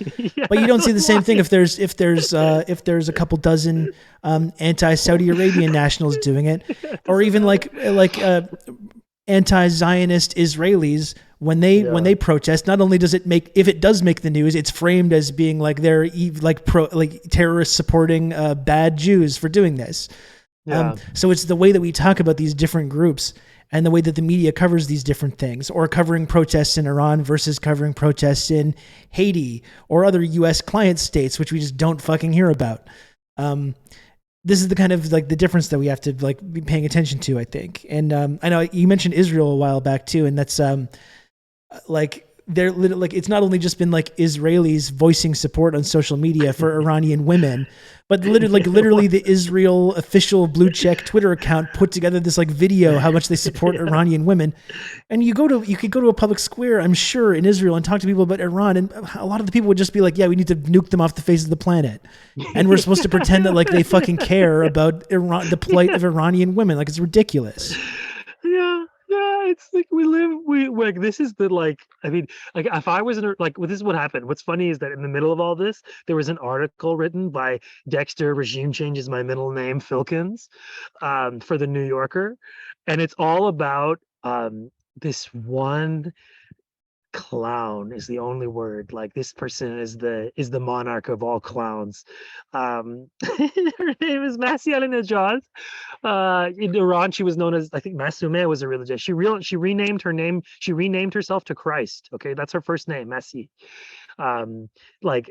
But you don't see the same thing if there's a couple dozen anti-Saudi Arabian nationals doing it, or even like anti-Zionist Israelis when they protest. Not only does if it does make the news, it's framed as being like they're terrorists supporting bad Jews for doing this. So it's the way that we talk about these different groups and the way that the media covers these different things, or covering protests in Iran versus covering protests in Haiti or other U.S. client states, which we just don't fucking hear about. this is the kind of like the difference that we have to like be paying attention to, I think. And I know you mentioned Israel a while back too, and that's like they're like, it's not only just been like Israelis voicing support on social media for Iranian women, but literally the Israel official blue check Twitter account put together this like video how much they support Iranian women. And you could go to a public square, I'm sure, in Israel and talk to people about Iran, and a lot of the people would just be like, yeah, we need to nuke them off the face of the planet. And we're supposed to pretend that like they fucking care about Iran, the plight of Iranian women. Like, it's ridiculous. Yeah, it's like we like, this is the, like, I mean, like, if I was in like, well, this is what happened. What's funny is that in the middle of all this, there was an article written by Dexter, regime changes my middle name, Filkins, for the New Yorker, and it's all about this one clown is the only word. Like, this person is the monarch of all clowns. Her name is Masih Alinejad. In Iran, she was known as, I think, Masume was a religious. She renamed her name. She renamed herself to Christ. Okay, that's her first name, Masih. Like,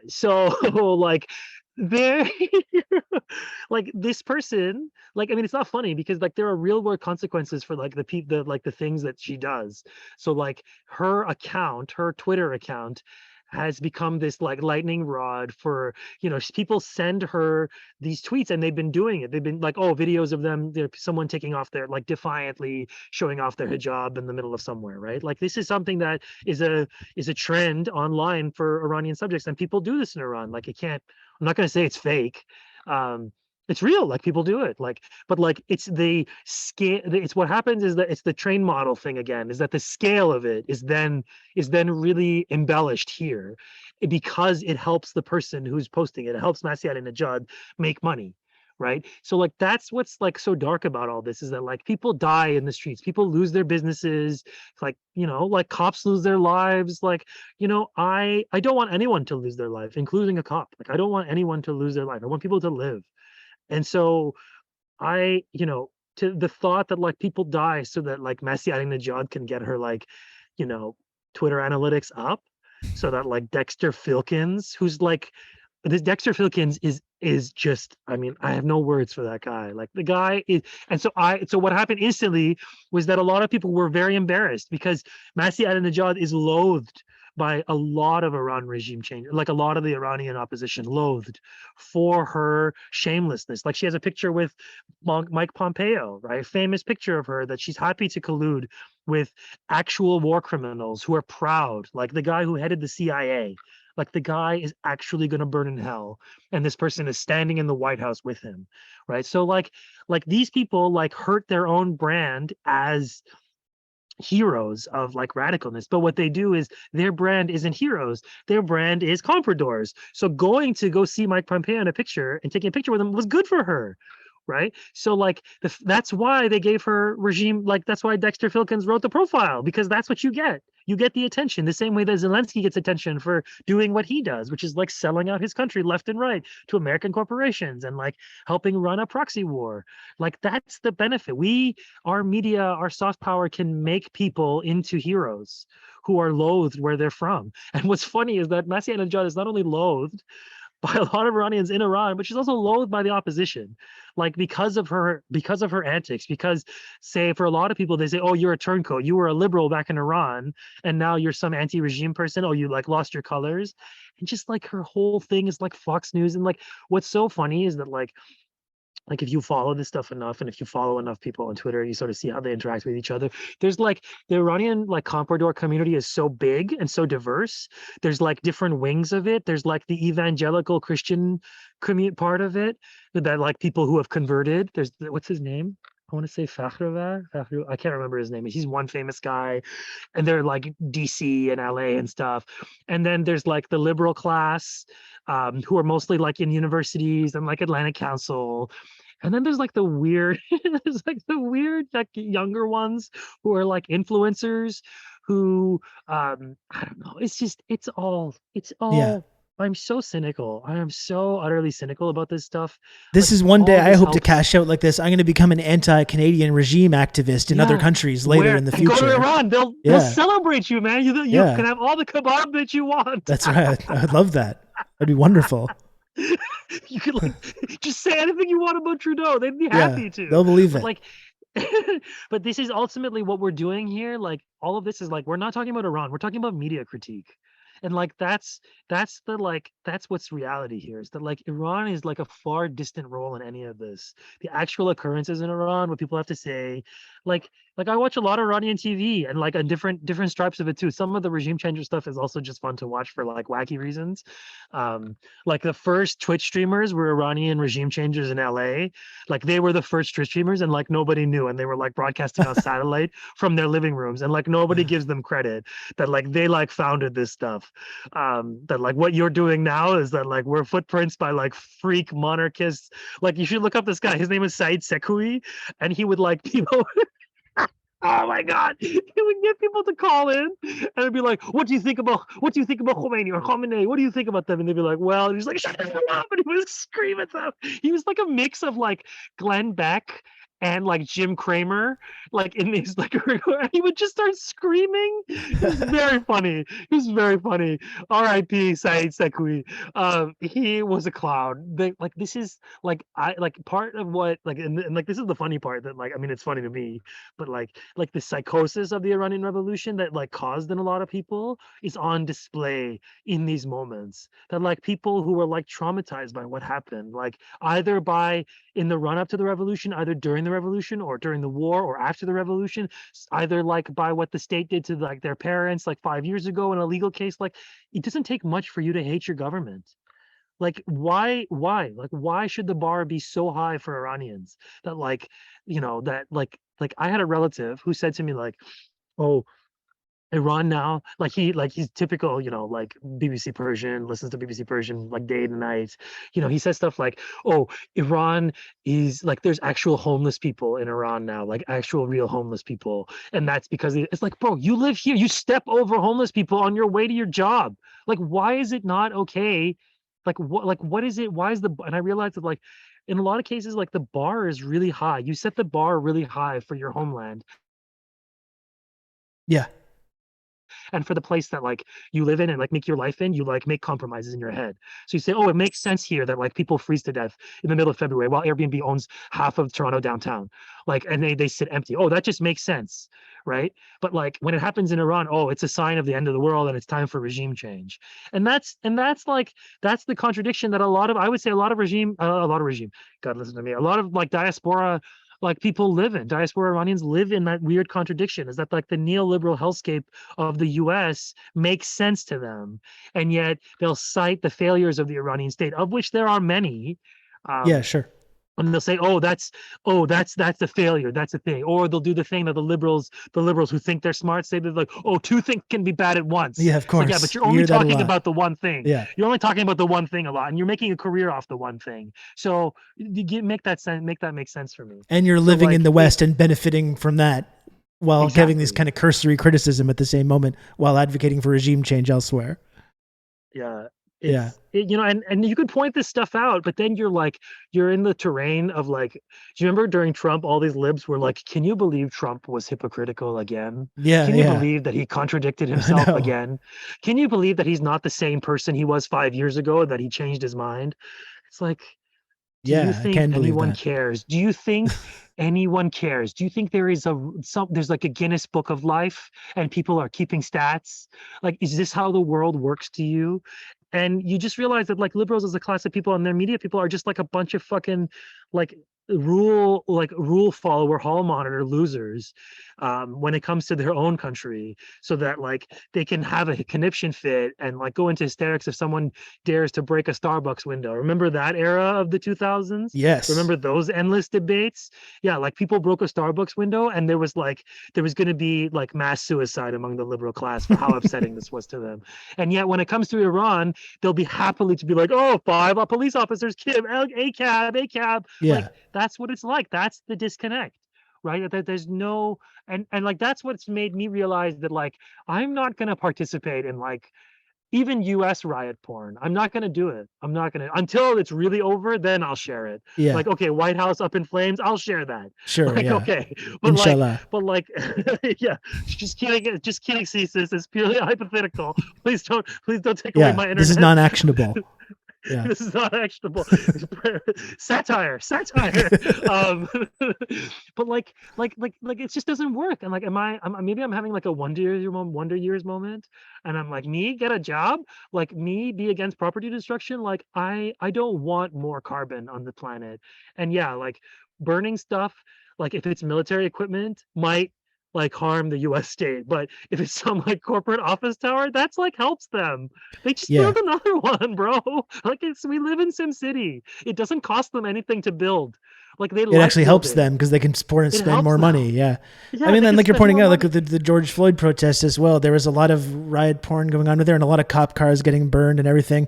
so like there, like, this person, like, I mean, it's not funny because like there are real world consequences for like the things that she does. So like her account, her Twitter account, has become this like lightning rod for, you know, people send her these tweets, and they've been doing it. They've been like, oh, videos of them, someone taking off their, like, defiantly showing off their hijab in the middle of somewhere, right? Like, this is something that is a trend online for Iranian subjects, and people do this in Iran. Like, I'm not going to say it's fake. It's real, like, people do it, like, but like, it's the scale. It's what happens is that it's the train model thing again, is that the scale of it is then really embellished here, because it helps the person who's posting it. It helps Masih Alinejad make money, right? So like, that's what's like so dark about all this, is that like people die in the streets, people lose their businesses, like, you know, like cops lose their lives. Like, you know, I don't want anyone to lose their life, including a cop. Like, I don't want anyone to lose their life. I want people to live. And so you know, to the thought that like people die so that like Masih Alinejad can get her, like, you know, Twitter analytics up, so that like Dexter Filkins, who's like, this Dexter Filkins is just, I mean, I have no words for that guy. Like, the guy is, and so what happened instantly was that a lot of people were very embarrassed, because Masih Alinejad is loathed by a lot of Iran regime change, like a lot of the Iranian opposition, loathed for her shamelessness. Like, she has a picture with Mike Pompeo, right? Famous picture of her, that she's happy to collude with actual war criminals who are proud, like the guy who headed the CIA. Like, the guy is actually going to burn in hell, and this person is standing in the White House with him, right? So like these people like hurt their own brand as heroes of like radicalness, but what they do is, their brand isn't heroes, their brand is compradors. So going to go see Mike Pompeo in a picture and taking a picture with him was good for her, right? So like, that's why they gave her regime, like, that's why Dexter Filkins wrote the profile, because that's what you get the attention, the same way that Zelensky gets attention for doing what he does, which is like selling out his country left and right to American corporations and like helping run a proxy war. Like, that's the benefit. Our media, our soft power can make people into heroes who are loathed where they're from. And what's funny is that Masih Alinejad is not only loathed by a lot of Iranians in Iran, but she's also loathed by the opposition, like, because of her antics. Because, say, for a lot of people, they say, oh, you're a turncoat, you were a liberal back in Iran, and now you're some anti-regime person, oh, you like lost your colors. And just like, her whole thing is like Fox News. And like, what's so funny is that like if you follow this stuff enough, and if you follow enough people on Twitter, you sort of see how they interact with each other. There's like, the Iranian like comprador community is so big and so diverse. There's like different wings of it. There's like the evangelical Christian part of it, that like people who have converted. There's, what's his name? I want to say Fakhru. I can't remember his name. He's one famous guy, and they're like DC and LA and stuff. And then there's like the liberal class, who are mostly like in universities and like Atlantic Council. And then there's like the weird, like younger ones who are like influencers who, I don't know. It's all. Yeah. I'm so cynical. I am so utterly cynical about this stuff. This is one day I hope to cash out like this. I'm going to become an anti-Canadian regime activist in other countries later in the future. Go to Iran. They'll celebrate you, man. You can have all the kebab that you want. That's right. I would love that. That'd be wonderful. You could like just say anything you want about Trudeau. They'd be happy to. they'll believe But it. like, but this is ultimately what we're doing here. Like, all of this is like, we're not talking about Iran. We're talking about media critique. And like that's what's reality here, is that like Iran is like a far distant role in any of this. The actual occurrences in Iran, what people have to say, like I watch a lot of Iranian TV, and like a different stripes of it too. Some of the regime changer stuff is also just fun to watch for like wacky reasons. Like the first Twitch streamers were Iranian regime changers in LA. Like they were the first Twitch streamers, and like nobody knew, and they were like broadcasting on satellite from their living rooms, and like nobody gives them credit that like they like founded this stuff. That like what you're doing now is that like we're footprints by like freak monarchists. Like you should look up this guy. His name is Said Sekoui, and he would like people. Oh my God! He would get people to call in, and it'd be like, "What do you think about Khomeini or Khamenei? What do you think about them?" And they'd be like, "Well," and he's like, "Shut the hell up!" And he would scream at them. He was like a mix of like Glenn Beck and like Jim Cramer, like in these like he would just start screaming. It was very funny. He was very funny. R.I.P. Saeed Sekoui. He was a clown. Like this is like I like part of what like and like this is the funny part that like I mean it's funny to me, but like the psychosis of the Iranian Revolution that like caused in a lot of people is on display in these moments. That like people who were like traumatized by what happened, like either by in the run up to the revolution, either during the revolution or during the war or after the revolution, either like by what the state did to like their parents like 5 years ago in a legal case. Like it doesn't take much for you to hate your government. Like why should the bar be so high for Iranians that like that like I had a relative who said to me like, oh, Iran now, like he's typical, like BBC Persian, listens to BBC Persian like day and night. He says stuff like, "Oh, Iran is like there's actual homeless people in Iran now, like actual real homeless people." And that's because it's like, bro, you live here, you step over homeless people on your way to your job. Like, why is it not okay? What is it? Why is and I realized that like in a lot of cases, like the bar is really high. You set the bar really high for your homeland. Yeah. And for the place that like you live in and like make your life in, you like make compromises in your head. So you say, oh, it makes sense here that like people freeze to death in the middle of February while Airbnb owns half of Toronto downtown. Like, and they sit empty. Oh, that just makes sense. Right. But like when it happens in Iran, oh, it's a sign of the end of the world and it's time for regime change. And that's the contradiction that a lot of regime, God, listen to me, a lot of like diaspora like people live in. Diaspora Iranians live in that weird contradiction, is that like the neoliberal hellscape of the US makes sense to them. And yet they'll cite the failures of the Iranian state, of which there are many. Yeah, sure. And they'll say, that's the failure. That's the thing. Or they'll do the thing that the liberals who think they're smart say, they're like, oh, two things can be bad at once. Yeah, of course. Like, yeah, but you're only talking about the one thing. Yeah. You're only talking about the one thing a lot, and you're making a career off the one thing. So you make that make sense for me. And you're living in the West and benefiting from that while giving this kind of cursory criticism at the same moment while advocating for regime change elsewhere. Yeah. Yeah. And you could point this stuff out, but then you're in the terrain of like, do you remember during Trump, all these libs were like, can you believe Trump was hypocritical again? Yeah. Can you believe that he contradicted himself again? Can you believe that he's not the same person he was 5 years ago and that he changed his mind? It's like, do you think anyone cares? Do you think anyone cares? Do you think there is there's like a Guinness Book of Life and people are keeping stats? Like, is this how the world works to you? And you just realize that like liberals as a class of people and their media people are just like a bunch of fucking like rule follower, hall monitor losers when it comes to their own country, so that like they can have a conniption fit and like go into hysterics if someone dares to break a Starbucks window. Remember that era of the 2000s? Yes. Remember those endless debates? Yeah, like people broke a Starbucks window and there was going to be like mass suicide among the liberal class for how upsetting this was to them. And yet when it comes to Iran, they'll be happily to be like, oh, 5 police officers killed, a cab. Yeah. Like, that's what it's like. That's the disconnect, right? That there's no, and like, that's what's made me realize that like, I'm not going to participate in like, even US riot porn. I'm not going to do it. I'm not going to, until it's really over, then I'll share it. Yeah. Like, okay, White House up in flames, I'll share that. Sure. Like, Yeah. okay. But Inshallah. like, yeah, just kidding, Cesis. It's purely hypothetical. Please don't take away my internet. This is non-actionable. Yeah. This is not actionable. Satire. But like it just doesn't work. And like, maybe I'm having like a Wonder Years moment, and I'm like, me get a job, like me be against property destruction. Like I don't want more carbon on the planet. And yeah, like burning stuff, like if it's military equipment, might like harm the US state. But if it's some like corporate office tower, that's like helps them. They just Yeah. build another one, bro. Like we live in Sim City. It doesn't cost them anything to build. Like they It actually helps them because they can support and spend more money. Yeah. Yeah, I mean, they and can like you're spend pointing more out, like money. with the George Floyd protests as well, there was a lot of riot porn going on with there and a lot of cop cars getting burned and everything.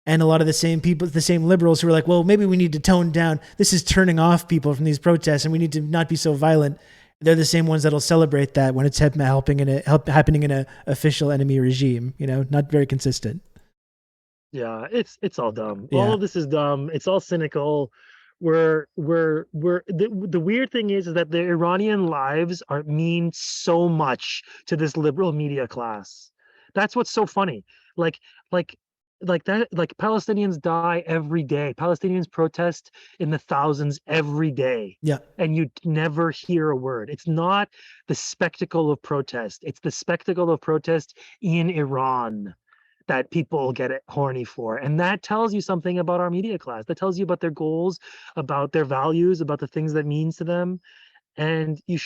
And a lot of the same people, the same liberals who were like, well, maybe we need to tone down. This is turning off people from these protests and we need to not be so violent. They're the same ones that'll celebrate that when it's happening in a official enemy regime, you know, not very consistent. Yeah, it's all dumb. Yeah. All of this is dumb. It's all cynical. The weird thing is that the Iranian lives mean so much to this liberal media class. That's what's so funny. Like like like Palestinians die every day. Palestinians protest in the thousands every day. Yeah. And you never hear a word. It's not the spectacle of protest. It's the spectacle of protest in Iran that people get horny for. And that tells you something about our media class. That tells you about their goals, about their values, about the things that means to them. And you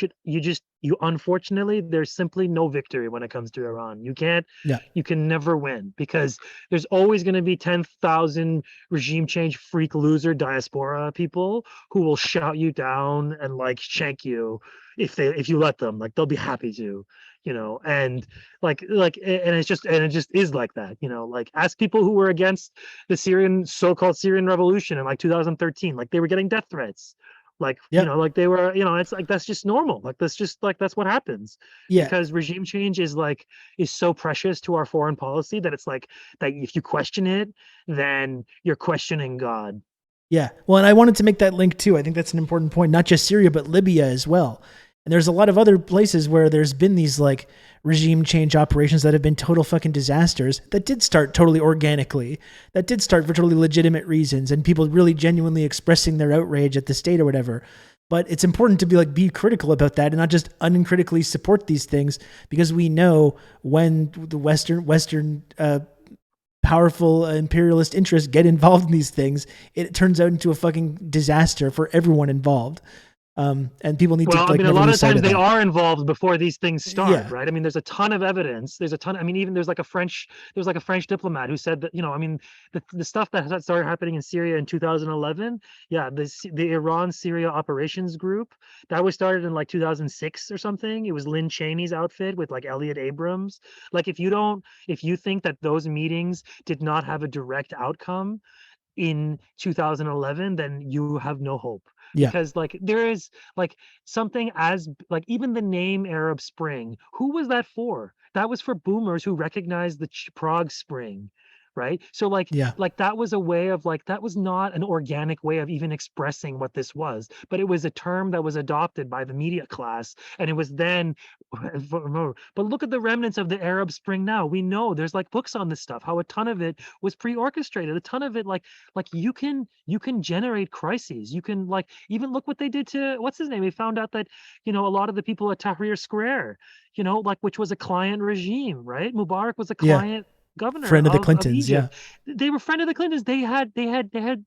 unfortunately, there's simply no victory when it comes to Iran. You can never win because there's always going to be 10,000 regime change freak loser diaspora people who will shout you down and like shank you if you let them. Like they'll be happy to, you know, and and it just is like that, you know. Like ask people who were against the so-called Syrian revolution in like 2013, like they were getting death threats. Like, you know, like they were, you know, it's like that's just normal. Like that's what happens. Yeah. Because regime change is so precious to our foreign policy that it's like that if you question it, then you're questioning God. Yeah. Well, and I wanted to make that link too. I think that's an important point, not just Syria, but Libya as well. And there's a lot of other places where there's been these like regime change operations that have been total fucking disasters that did start totally organically, that did start for totally legitimate reasons and people really genuinely expressing their outrage at the state or whatever. But it's important to be critical about that and not just uncritically support these things because we know when the Western powerful imperialist interests get involved in these things, it turns out into a fucking disaster for everyone involved. And people need to I mean, a never lot lose of sight times they that. are involved before these things start, Yeah. right? I mean, there's a ton of evidence. There's a ton. I mean, even there's like a French diplomat who said that, you know, I mean, the stuff that started happening in Syria in 2011. Yeah, the Iran-Syria Operations Group that was started in like 2006 or something. It was Lynn Cheney's outfit with like Elliot Abrams. Like, if you think that those meetings did not have a direct outcome in 2011, then you have no hope. Yeah. Because like there is like something as like even the name Arab Spring, who was that for? That was for boomers who recognized the Prague Spring, right? So like that was a way of like that was not an organic way of even expressing what this was, but it was a term that was adopted by the media class, and it was then. But look at the remnants of the Arab Spring now. We know there's like books on this stuff, how a ton of it was pre-orchestrated, a ton of it like you can generate crises. You can like even look what they did to what's his name. We found out that, you know, a lot of the people at Tahrir Square, you know, like which was a client regime, right? Mubarak was a client governor Friend of the of Clintons. Yeah. Egypt. They were friend of the Clintons. They had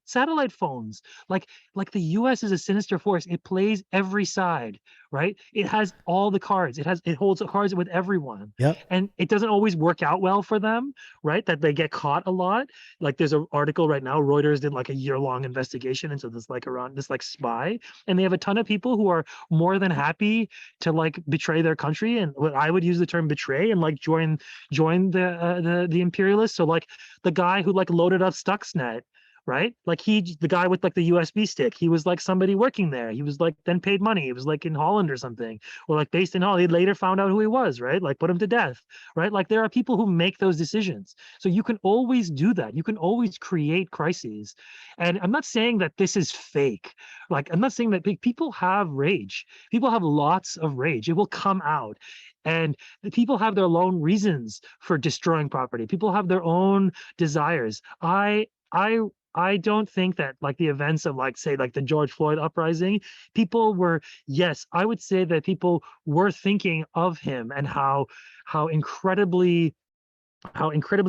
satellite phones. Like the US is a sinister force. It plays every side, right? It has all the cards. It holds cards with everyone. Yep. And it doesn't always work out well for them, right? That they get caught a lot. Like there's an article right now, Reuters did like a year-long investigation into this like Iran, this like spy, and they have a ton of people who are more than happy to like betray their country, and what I would use the term betray, and like join the imperialists. So like the guy who like loaded up Stuxnet, right? Like the guy with like the USB stick, he was like somebody working there. He was like then paid money. He was like in Holland or something, or like based in Holland. He later found out who he was, right? Like put him to death, right? Like there are people who make those decisions. So you can always do that. You can always create crises. And I'm not saying that this is fake. Like I'm not saying that people have rage. People have lots of rage. It will come out. And the people have their own reasons for destroying property. People have their own desires. I don't think that like the events of like say like the George Floyd uprising, people were, yes, I would say that people were thinking of him and how incredibly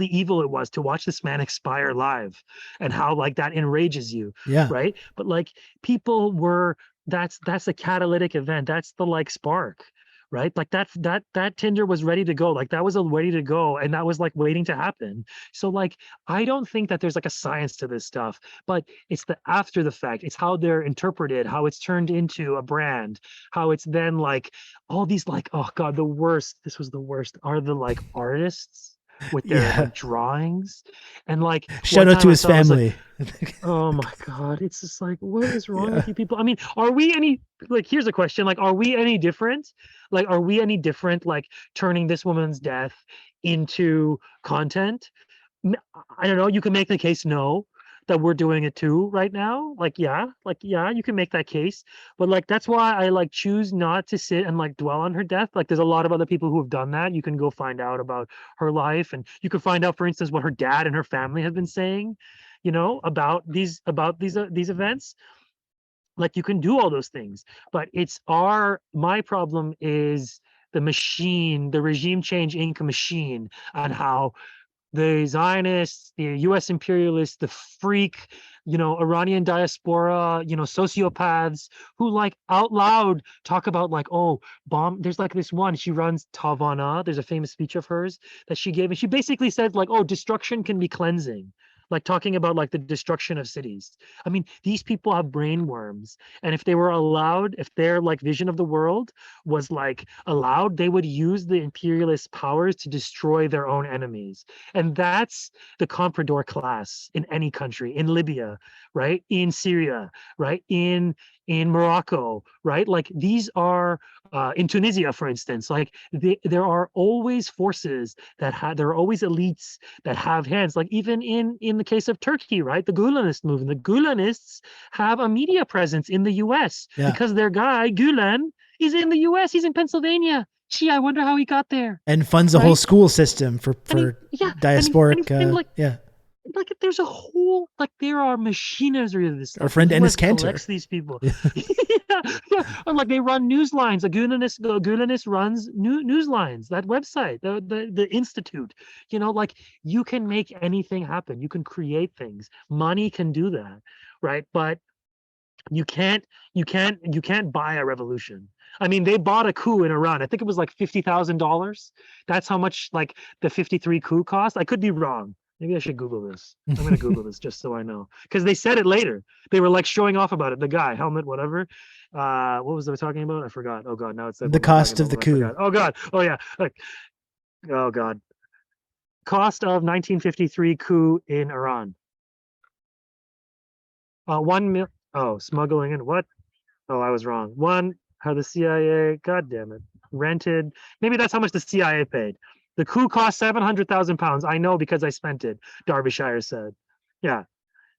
evil it was to watch this man expire live, and how like that enrages you. Yeah. Right. But like people were, that's a catalytic event. That's the like spark. Right. Like that Tinder was ready to go. Like that was ready to go. And that was like waiting to happen. So like, I don't think that there's like a science to this stuff, but it's the after the fact. It's how they're interpreted, how it's turned into a brand, how it's then like all these like, oh God, the worst, this was the worst, are the like artists with their like drawings. And like shout out to his family. Like, oh my God, it's just like, what is wrong with you people? I mean, are we any, like, here's a question, like, are we any different? Like, are we any different, like turning this woman's death into content? I don't know, you can make the case no, that we're doing it too right now. Like, yeah, you can make that case. But like, that's why I like choose not to sit and like dwell on her death. Like there's a lot of other people who have done that. You can go find out about her life, and you can find out, for instance, what her dad and her family have been saying, you know, about these events. Like you can do all those things, but my problem is the machine, the regime change Inc. machine, and how the Zionists, the US imperialists, the freak, you know, Iranian diaspora, you know, sociopaths who like out loud talk about like, oh, bomb. There's like this one, she runs Tavana. There's a famous speech of hers that she gave. And she basically said like, oh, destruction can be cleansing. Like talking about like the destruction of cities. I mean, these people have brain worms. And if they were allowed, if their like vision of the world was like allowed, they would use the imperialist powers to destroy their own enemies. And that's the comprador class in any country, in Libya, right? In Syria, right? In Morocco, right? Like these are in Tunisia, for instance, like there are always forces that there are always elites that have hands. Like even in the case of Turkey, right? The Gulenist movement, the Gulenists have a media presence in the US because their guy Gulen is in the US. He's in Pennsylvania. Gee, I wonder how he got there. And funds a whole school system for diasporic. Like there's a whole, like there are machinery of this stuff. Our friend Ennis Cantor collects these people. And like they run news lines. The Gulenist runs news lines, that website, the institute. You know, like you can make anything happen. You can create things. Money can do that, right? But you can't buy a revolution. I mean, they bought a coup in Iran. I think it was like $50,000. That's how much like the 53 coup cost. I could be wrong. Maybe I should Google this. I'm going to Google this just so I know. Because they said it later. They were like showing off about it. The guy, helmet, whatever. What was I talking about? I forgot. Oh, God. Now it's the cost of the coup. Oh, God. Oh, yeah. Oh, God. Cost of 1953 coup in Iran. 1 million. Oh, smuggling in what? Oh, I was wrong. How the CIA, God damn it, rented. Maybe that's how much the CIA paid. The coup cost £700,000. I know because I spent it, Derbyshire said. Yeah.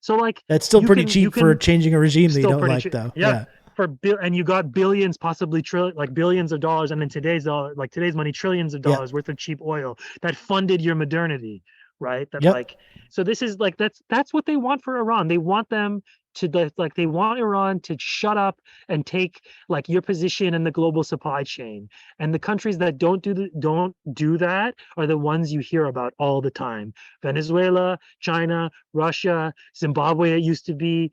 So like that's still pretty cheap for changing a regime that you don't like, though. Yeah. And you got billions, possibly billions of dollars, and in today's money, trillions of dollars worth of cheap oil that funded your modernity, right? That like, so this is like that's what they want for Iran. They want them to they want Iran to shut up and take like your position in the global supply chain. And the countries that don't do that are the ones you hear about all the time. Venezuela, China, Russia, Zimbabwe, it used to be.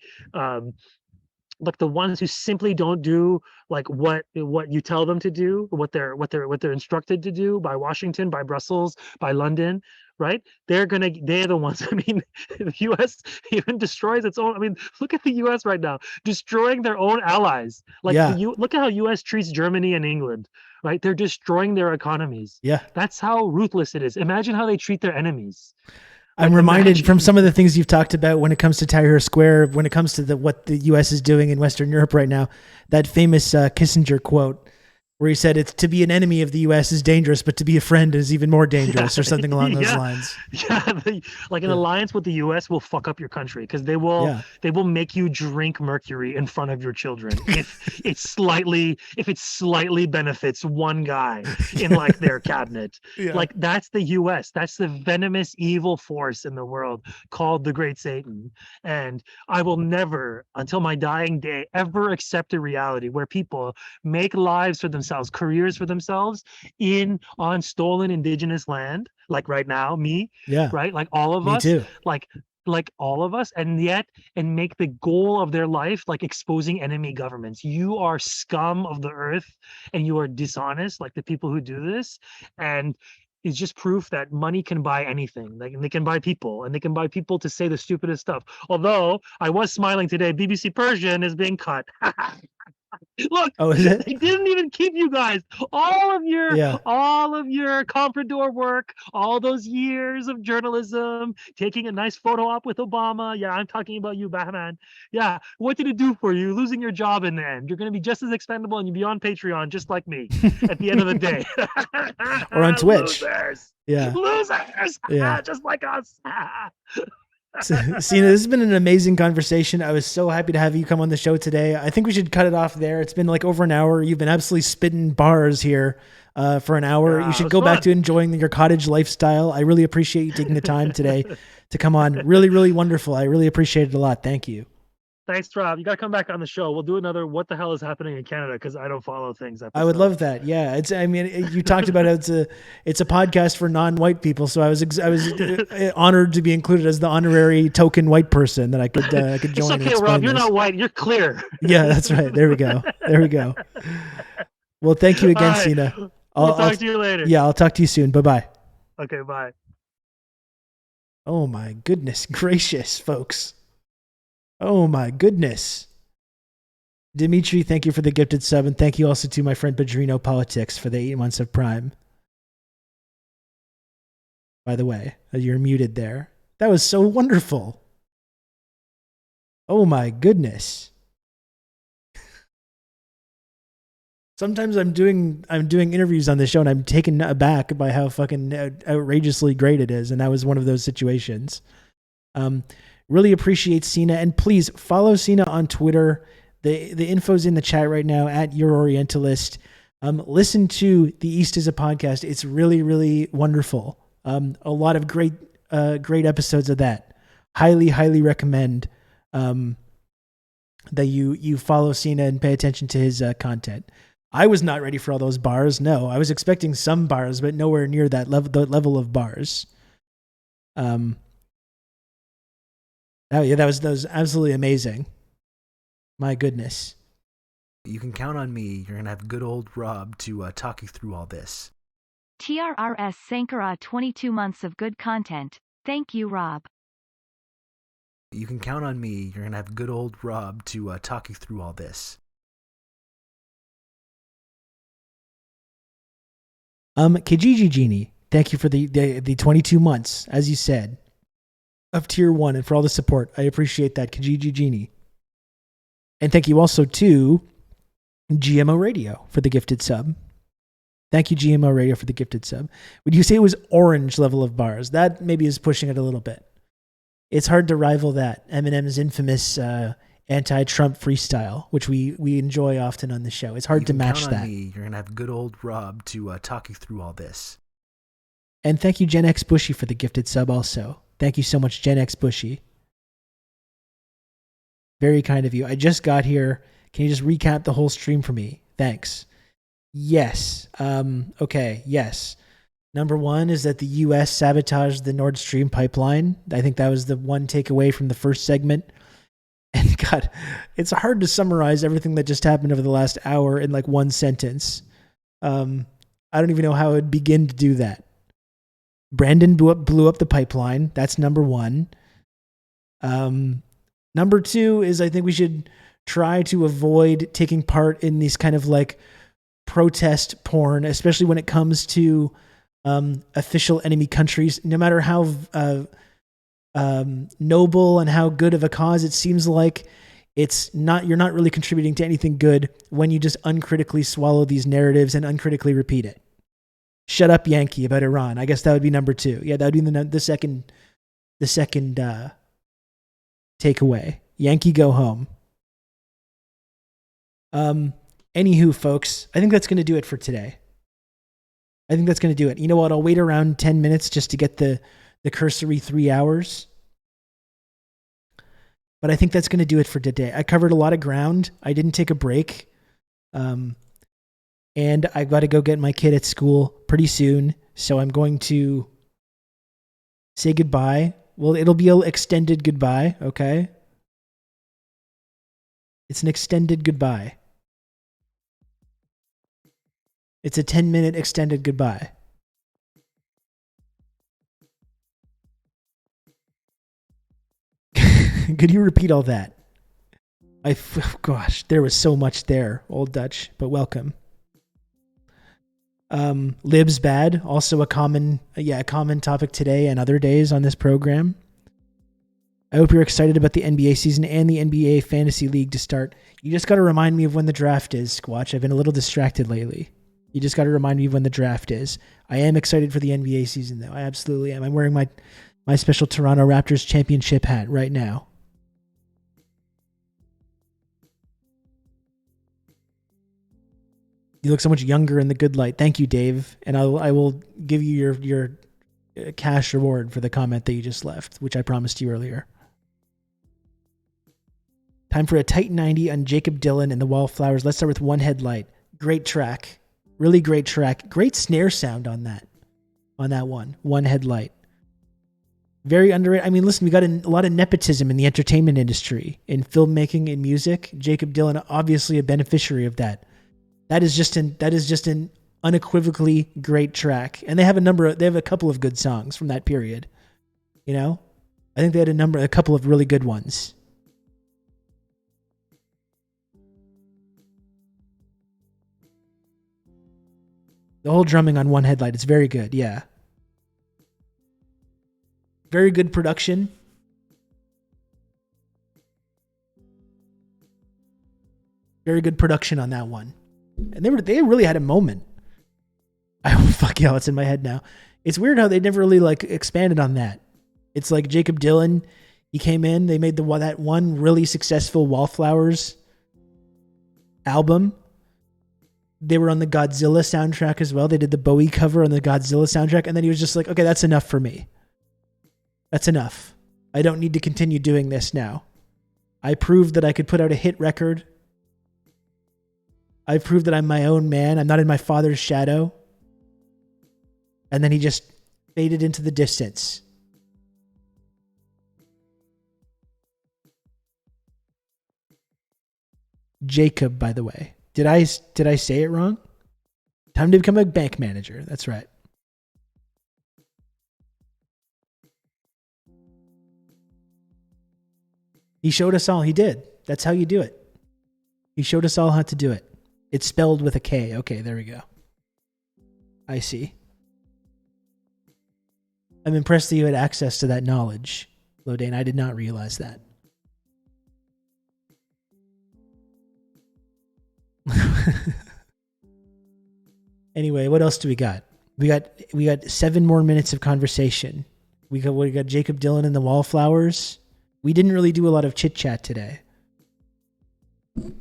Like the ones who simply don't do like what you tell them to do, what they're instructed to do by Washington, by Brussels, by London, right? They're the ones. I mean, the U.S. even destroys its own. I mean, look at the U.S. right now, destroying their own allies. Like look at how U.S. treats Germany and England, right? They're destroying their economies. Yeah, that's how ruthless it is. Imagine how they treat their enemies. I'm reminded from some of the things you've talked about when it comes to Tahrir Square, when it comes to what the U.S. is doing in Western Europe right now, that famous Kissinger quote where he said it's to be an enemy of the U.S. is dangerous, but to be a friend is even more dangerous, or something along those lines. Yeah, like an alliance with the U.S. will fuck up your country because they will make you drink mercury in front of your children if it slightly benefits one guy in like their cabinet. Like that's the U.S. That's the venomous evil force in the world called the Great Satan. And I will never, until my dying day, ever accept a reality where people make lives for themselves, careers for themselves on stolen indigenous land, like right now, right? Like all of us, too. like all of us, and make the goal of their life like exposing enemy governments. You are scum of the earth and you are dishonest, like the people who do this. And it's just proof that money can buy anything. Like, and they can buy people, and they can buy people to say the stupidest stuff. Although I was smiling today, BBC Persian is being cut. Look, they didn't even keep you guys. All of your comprador work, all those years of journalism, taking a nice photo op with Obama. Yeah, I'm talking about you, Batman. Yeah, what did it do for you? Losing your job in the end. You're going to be just as expendable, and you'll be on Patreon just like me at the end of the day. Or on Twitch. Losers. Yeah. Losers. Yeah. Just like us. SINA, this has been an amazing conversation. I was so happy to have you come on the show today. I think we should cut it off there. It's been like over an hour. You've been absolutely spitting bars here for an hour. You should go back to enjoying your cottage lifestyle. I really appreciate you taking the time today to come on. Really, really wonderful. I really appreciate it a lot. Thank you. Thanks, Rob. You got to come back on the show. We'll do another "What the hell is happening in Canada?" because I don't follow things. Episode. I would love that. Yeah, you talked about it's a podcast for non-white people, so I was honored to be included as the honorary token white person that I could join. It's okay, Rob. You're not white. You're clear. Yeah, that's right. There we go. Well, thank you again, SINA. I'll talk to you later. Yeah, I'll talk to you soon. Bye-bye. Okay, bye. Oh my goodness gracious, folks. Oh my goodness. Dimitri, thank you for the gifted sub, and thank you also to my friend Padrino Politics for the 8 months of Prime. By the way, you're muted there. That was so wonderful. Oh my goodness. Sometimes I'm doing interviews on this show and I'm taken aback by how fucking outrageously great it is, and that was one of those situations. Really appreciate SINA, and please follow SINA on Twitter. The info's in the chat right now at Your Orientalist. Listen to The East is a Podcast. It's really, really wonderful. A lot of great episodes of that. Highly, highly recommend that you follow SINA and pay attention to his content. I was not ready for all those bars. No, I was expecting some bars, but nowhere near that level of bars. Oh yeah, that was absolutely amazing. My goodness. You can count on me. You're gonna have good old Rob to talk you through all this. TRRS Sankara 22 months of good content. Thank you, Rob. You can count on me. You're gonna have good old Rob to talk you through all this. Kijiji Genie, thank you for the 22 months, as you said, of Tier 1 and for all the support. I appreciate that, Kijiji Genie. And thank you also to GMO Radio for the gifted sub. Thank you, GMO Radio, for the gifted sub. Would you say it was orange level of bars? That maybe is pushing it a little bit. It's hard to rival that. Eminem's infamous anti-Trump freestyle, which we enjoy often on the show. It's hard to match count that. On me. You're going to have good old Rob to talk you through all this. And thank you, Gen X Bushy, for the gifted sub also. Thank you so much, Gen X Bushy. Very kind of you. I just got here. Can you just recap the whole stream for me? Thanks. Yes. Okay. Yes. Number one is that the U.S. sabotaged the Nord Stream pipeline. I think that was the one takeaway from the first segment. And God, it's hard to summarize everything that just happened over the last hour in like one sentence. I don't even know how I would begin to do that. Brandon blew up the pipeline. That's number one. Number two is I think we should try to avoid taking part in these kind of like protest porn, especially when it comes to official enemy countries. No matter how noble and how good of a cause it seems like, you're not really contributing to anything good when you just uncritically swallow these narratives and uncritically repeat it. Shut up, Yankee, about Iran. I guess that would be number 2. Yeah, that would be the second takeaway. Yankee, go home. Anywho, folks, I think that's going to do it for today. I think that's going to do it. You know what? I'll wait around 10 minutes just to get the cursory 3 hours. But I think that's going to do it for today. I covered a lot of ground. I didn't take a break. And I got to go get my kid at school pretty soon. So I'm going to say goodbye. Well, it'll be an extended goodbye, okay? It's an extended goodbye. It's a 10-minute extended goodbye. Could you repeat all that? Gosh, there was so much there, Old Dutch, but welcome. Libs bad, also a common topic today and other days on this program. I hope you're excited about the NBA season and the NBA Fantasy League to start. You just got to remind me of when the draft is, Squatch. I've been a little distracted lately. You just got to remind me of when the draft is. I am excited for the NBA season, though. I absolutely am. I'm wearing my special Toronto Raptors championship hat right now. You look so much younger in the good light. Thank you, Dave. And I will give you your cash reward for the comment that you just left, which I promised you earlier. Time for a tight 90 on Jacob Dylan and the Wallflowers. Let's start with One Headlight. Great track. Really great track. Great snare sound on that one. One Headlight. Very underrated. I mean, listen, we got a lot of nepotism in the entertainment industry, in filmmaking, in music. Jacob Dylan, obviously a beneficiary of that. That is just an unequivocally great track. And they have a couple of good songs from that period. You know? I think they had a couple of really good ones. The whole drumming on One Headlight is very good, yeah. Very good production. Very good production on that one. And they really had a moment. Fuck yeah, it's in my head now. It's weird how they never really expanded on that. It's like Jacob Dylan, he came in, they made that one really successful Wallflowers album. They were on the Godzilla soundtrack as well. They did the Bowie cover on the Godzilla soundtrack. And then he was just like, okay, that's enough for me. That's enough. I don't need to continue doing this now. I proved that I could put out a hit record. I proved that I'm my own man. I'm not in my father's shadow. And then he just faded into the distance. Jacob, by the way. Did I say it wrong? Time to become a bank manager. That's right. He showed us all. He did. That's how you do it. He showed us all how to do it. It's spelled with a K. Okay, there we go. I see. I'm impressed that you had access to that knowledge, Lodane. I did not realize that. Anyway, what else do we got? We got 7 more minutes of conversation. We got Jacob Dylan and the Wallflowers. We didn't really do a lot of chit chat today. The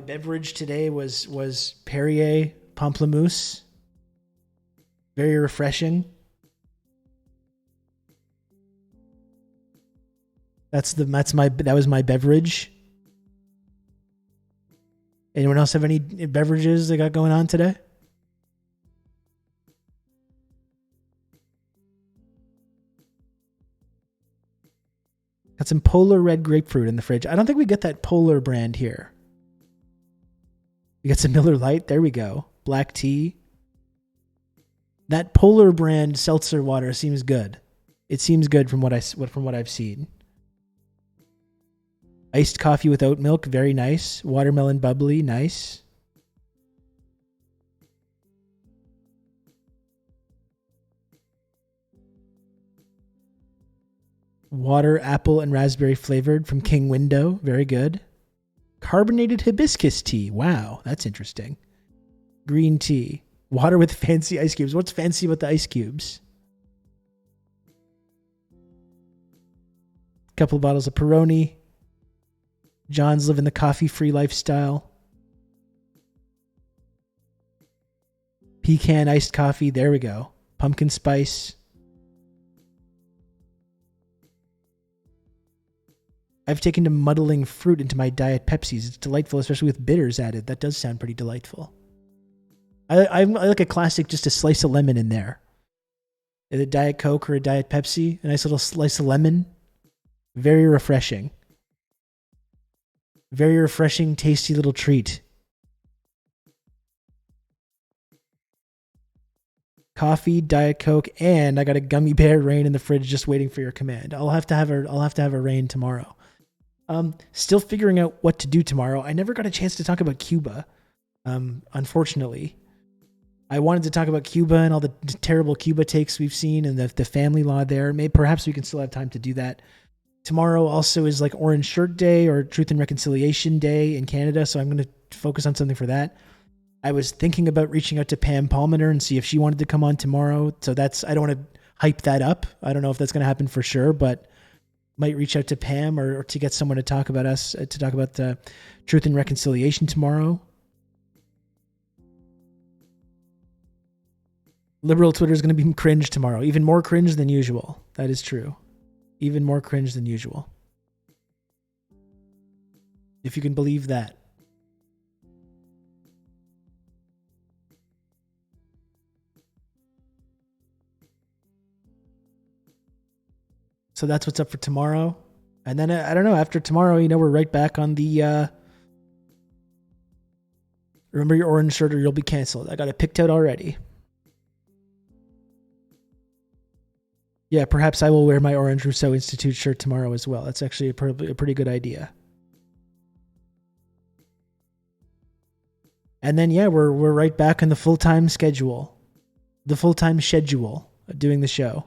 beverage today was Perrier Pamplemousse. Very refreshing. That was my beverage. Anyone else have any beverages they got going on today? Got some Polar Red grapefruit in the fridge. I don't think we get that Polar brand here. We got some Miller Lite. There we go. Black tea. That Polar brand seltzer water seems good. It seems good from what I've seen. Iced coffee with oat milk, very nice. Watermelon bubbly, nice. Water, apple, and raspberry flavored from King Window. Very good. Carbonated hibiscus tea. Wow, that's interesting. Green tea. Water with fancy ice cubes. What's fancy about the ice cubes? Couple of bottles of Peroni. John's living the coffee-free lifestyle. Pecan iced coffee. There we go. Pumpkin spice. I've taken to muddling fruit into my Diet Pepsis. It's delightful, especially with bitters added. That does sound pretty delightful. I like a classic, just a slice of lemon in there. A Diet Coke or a Diet Pepsi. A nice little slice of lemon. Very refreshing. Very refreshing, tasty little treat. Coffee, Diet Coke, and I got a gummy bear Rain in the fridge just waiting for your command. I'll have to have a Rain tomorrow. Still figuring out what to do tomorrow. I never got a chance to talk about Cuba, unfortunately. I wanted to talk about Cuba and all the terrible Cuba takes we've seen and the family law there. Maybe perhaps we can still have time to do that. Tomorrow also is like Orange Shirt Day or Truth and Reconciliation Day in Canada, so I'm going to focus on something for that. I was thinking about reaching out to Pam Palmer and see if she wanted to come on tomorrow. So I don't want to hype that up. I don't know if that's going to happen for sure, but might reach out to Pam or to get someone to talk about Truth and Reconciliation tomorrow. Liberal Twitter is going to be cringe tomorrow. Even more cringe than usual. That is true. Even more cringe than usual. If you can believe that. So that's what's up for tomorrow. And then, I don't know, after tomorrow, we're right back on the... remember your orange shirt or you'll be canceled. I got it picked out already. Yeah, perhaps I will wear my Orange Rousseau Institute shirt tomorrow as well. That's actually a pretty good idea. And then, yeah, we're right back on the full-time schedule. The full-time schedule of doing the show.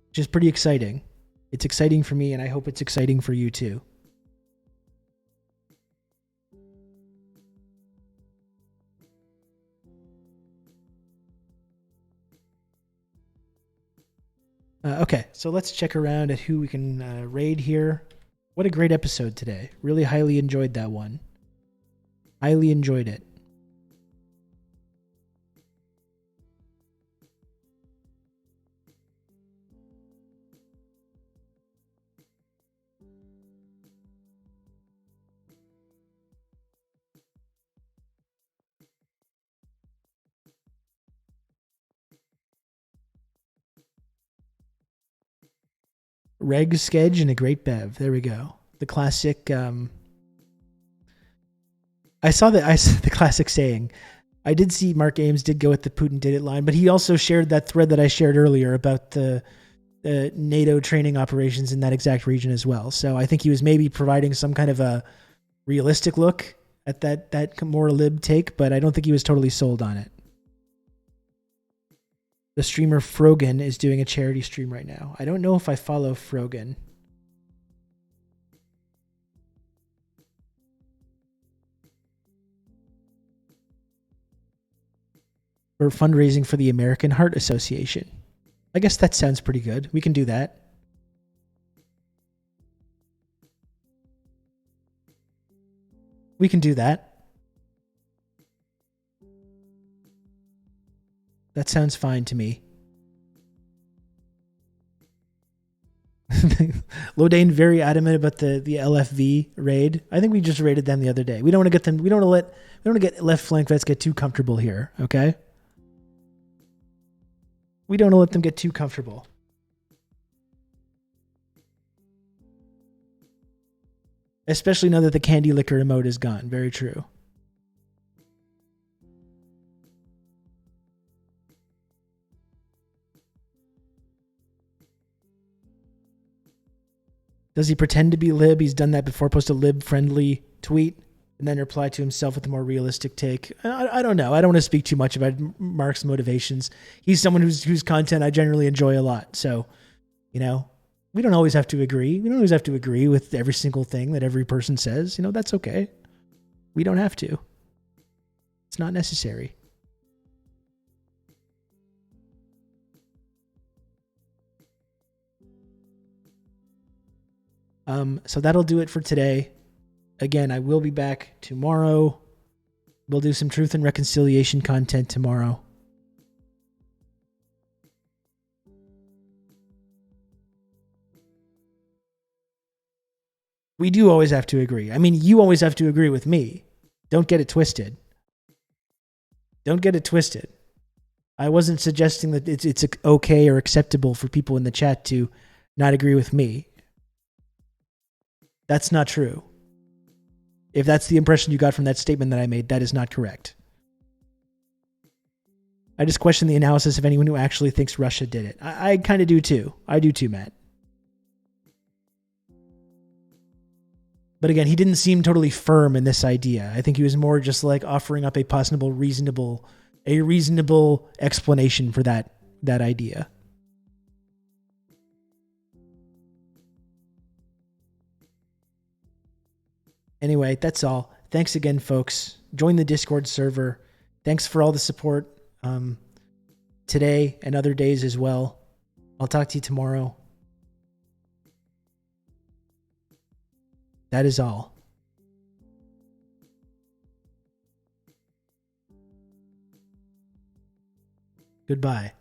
Which is pretty exciting. It's exciting for me, and I hope it's exciting for you too. Okay, so let's check around at who we can raid here. What a great episode today. Really highly enjoyed that one. Highly enjoyed it. Reg Skedge and a great bev. There we go. The classic. I saw the classic saying. I did see Mark Ames did go with the Putin did it line, but he also shared that thread that I shared earlier about the NATO training operations in that exact region as well. So I think he was maybe providing some kind of a realistic look at that more lib take, but I don't think he was totally sold on it. The streamer Frogan is doing a charity stream right now. I don't know if I follow Frogan. We're fundraising for the American Heart Association. I guess that sounds pretty good. We can do that. We can do that. That sounds fine to me. Lodane very adamant about the LFV raid. I think we just raided them the other day. We don't want to get them. We don't want to get left flank vets get too comfortable here. Okay. We don't want to let them get too comfortable. Especially now that the candy liquor emote is gone. Very true. Does he pretend to be lib? He's done that before. Post a lib-friendly tweet. and then reply to himself with a more realistic take. I don't know. I don't want to speak too much about Mark's motivations. He's someone whose content I generally enjoy a lot. So, we don't always have to agree. We don't always have to agree with every single thing that every person says. That's okay. We don't have to. It's not necessary. So that'll do it for today. Again, I will be back tomorrow. We'll do some truth and reconciliation content tomorrow. We do always have to agree. I mean, you always have to agree with me. Don't get it twisted. Don't get it twisted. I wasn't suggesting that it's okay or acceptable for people in the chat to not agree with me. That's not true. If that's the impression you got from that statement that I made, that is not correct. I just question the analysis of anyone who actually thinks Russia did it. I kind of do too. I do too, Matt. But again, he didn't seem totally firm in this idea. I think he was more just like offering up a possible reasonable explanation for that idea. Anyway, that's all. Thanks again, folks. Join the Discord server. Thanks for all the support today and other days as well. I'll talk to you tomorrow. That is all. Goodbye.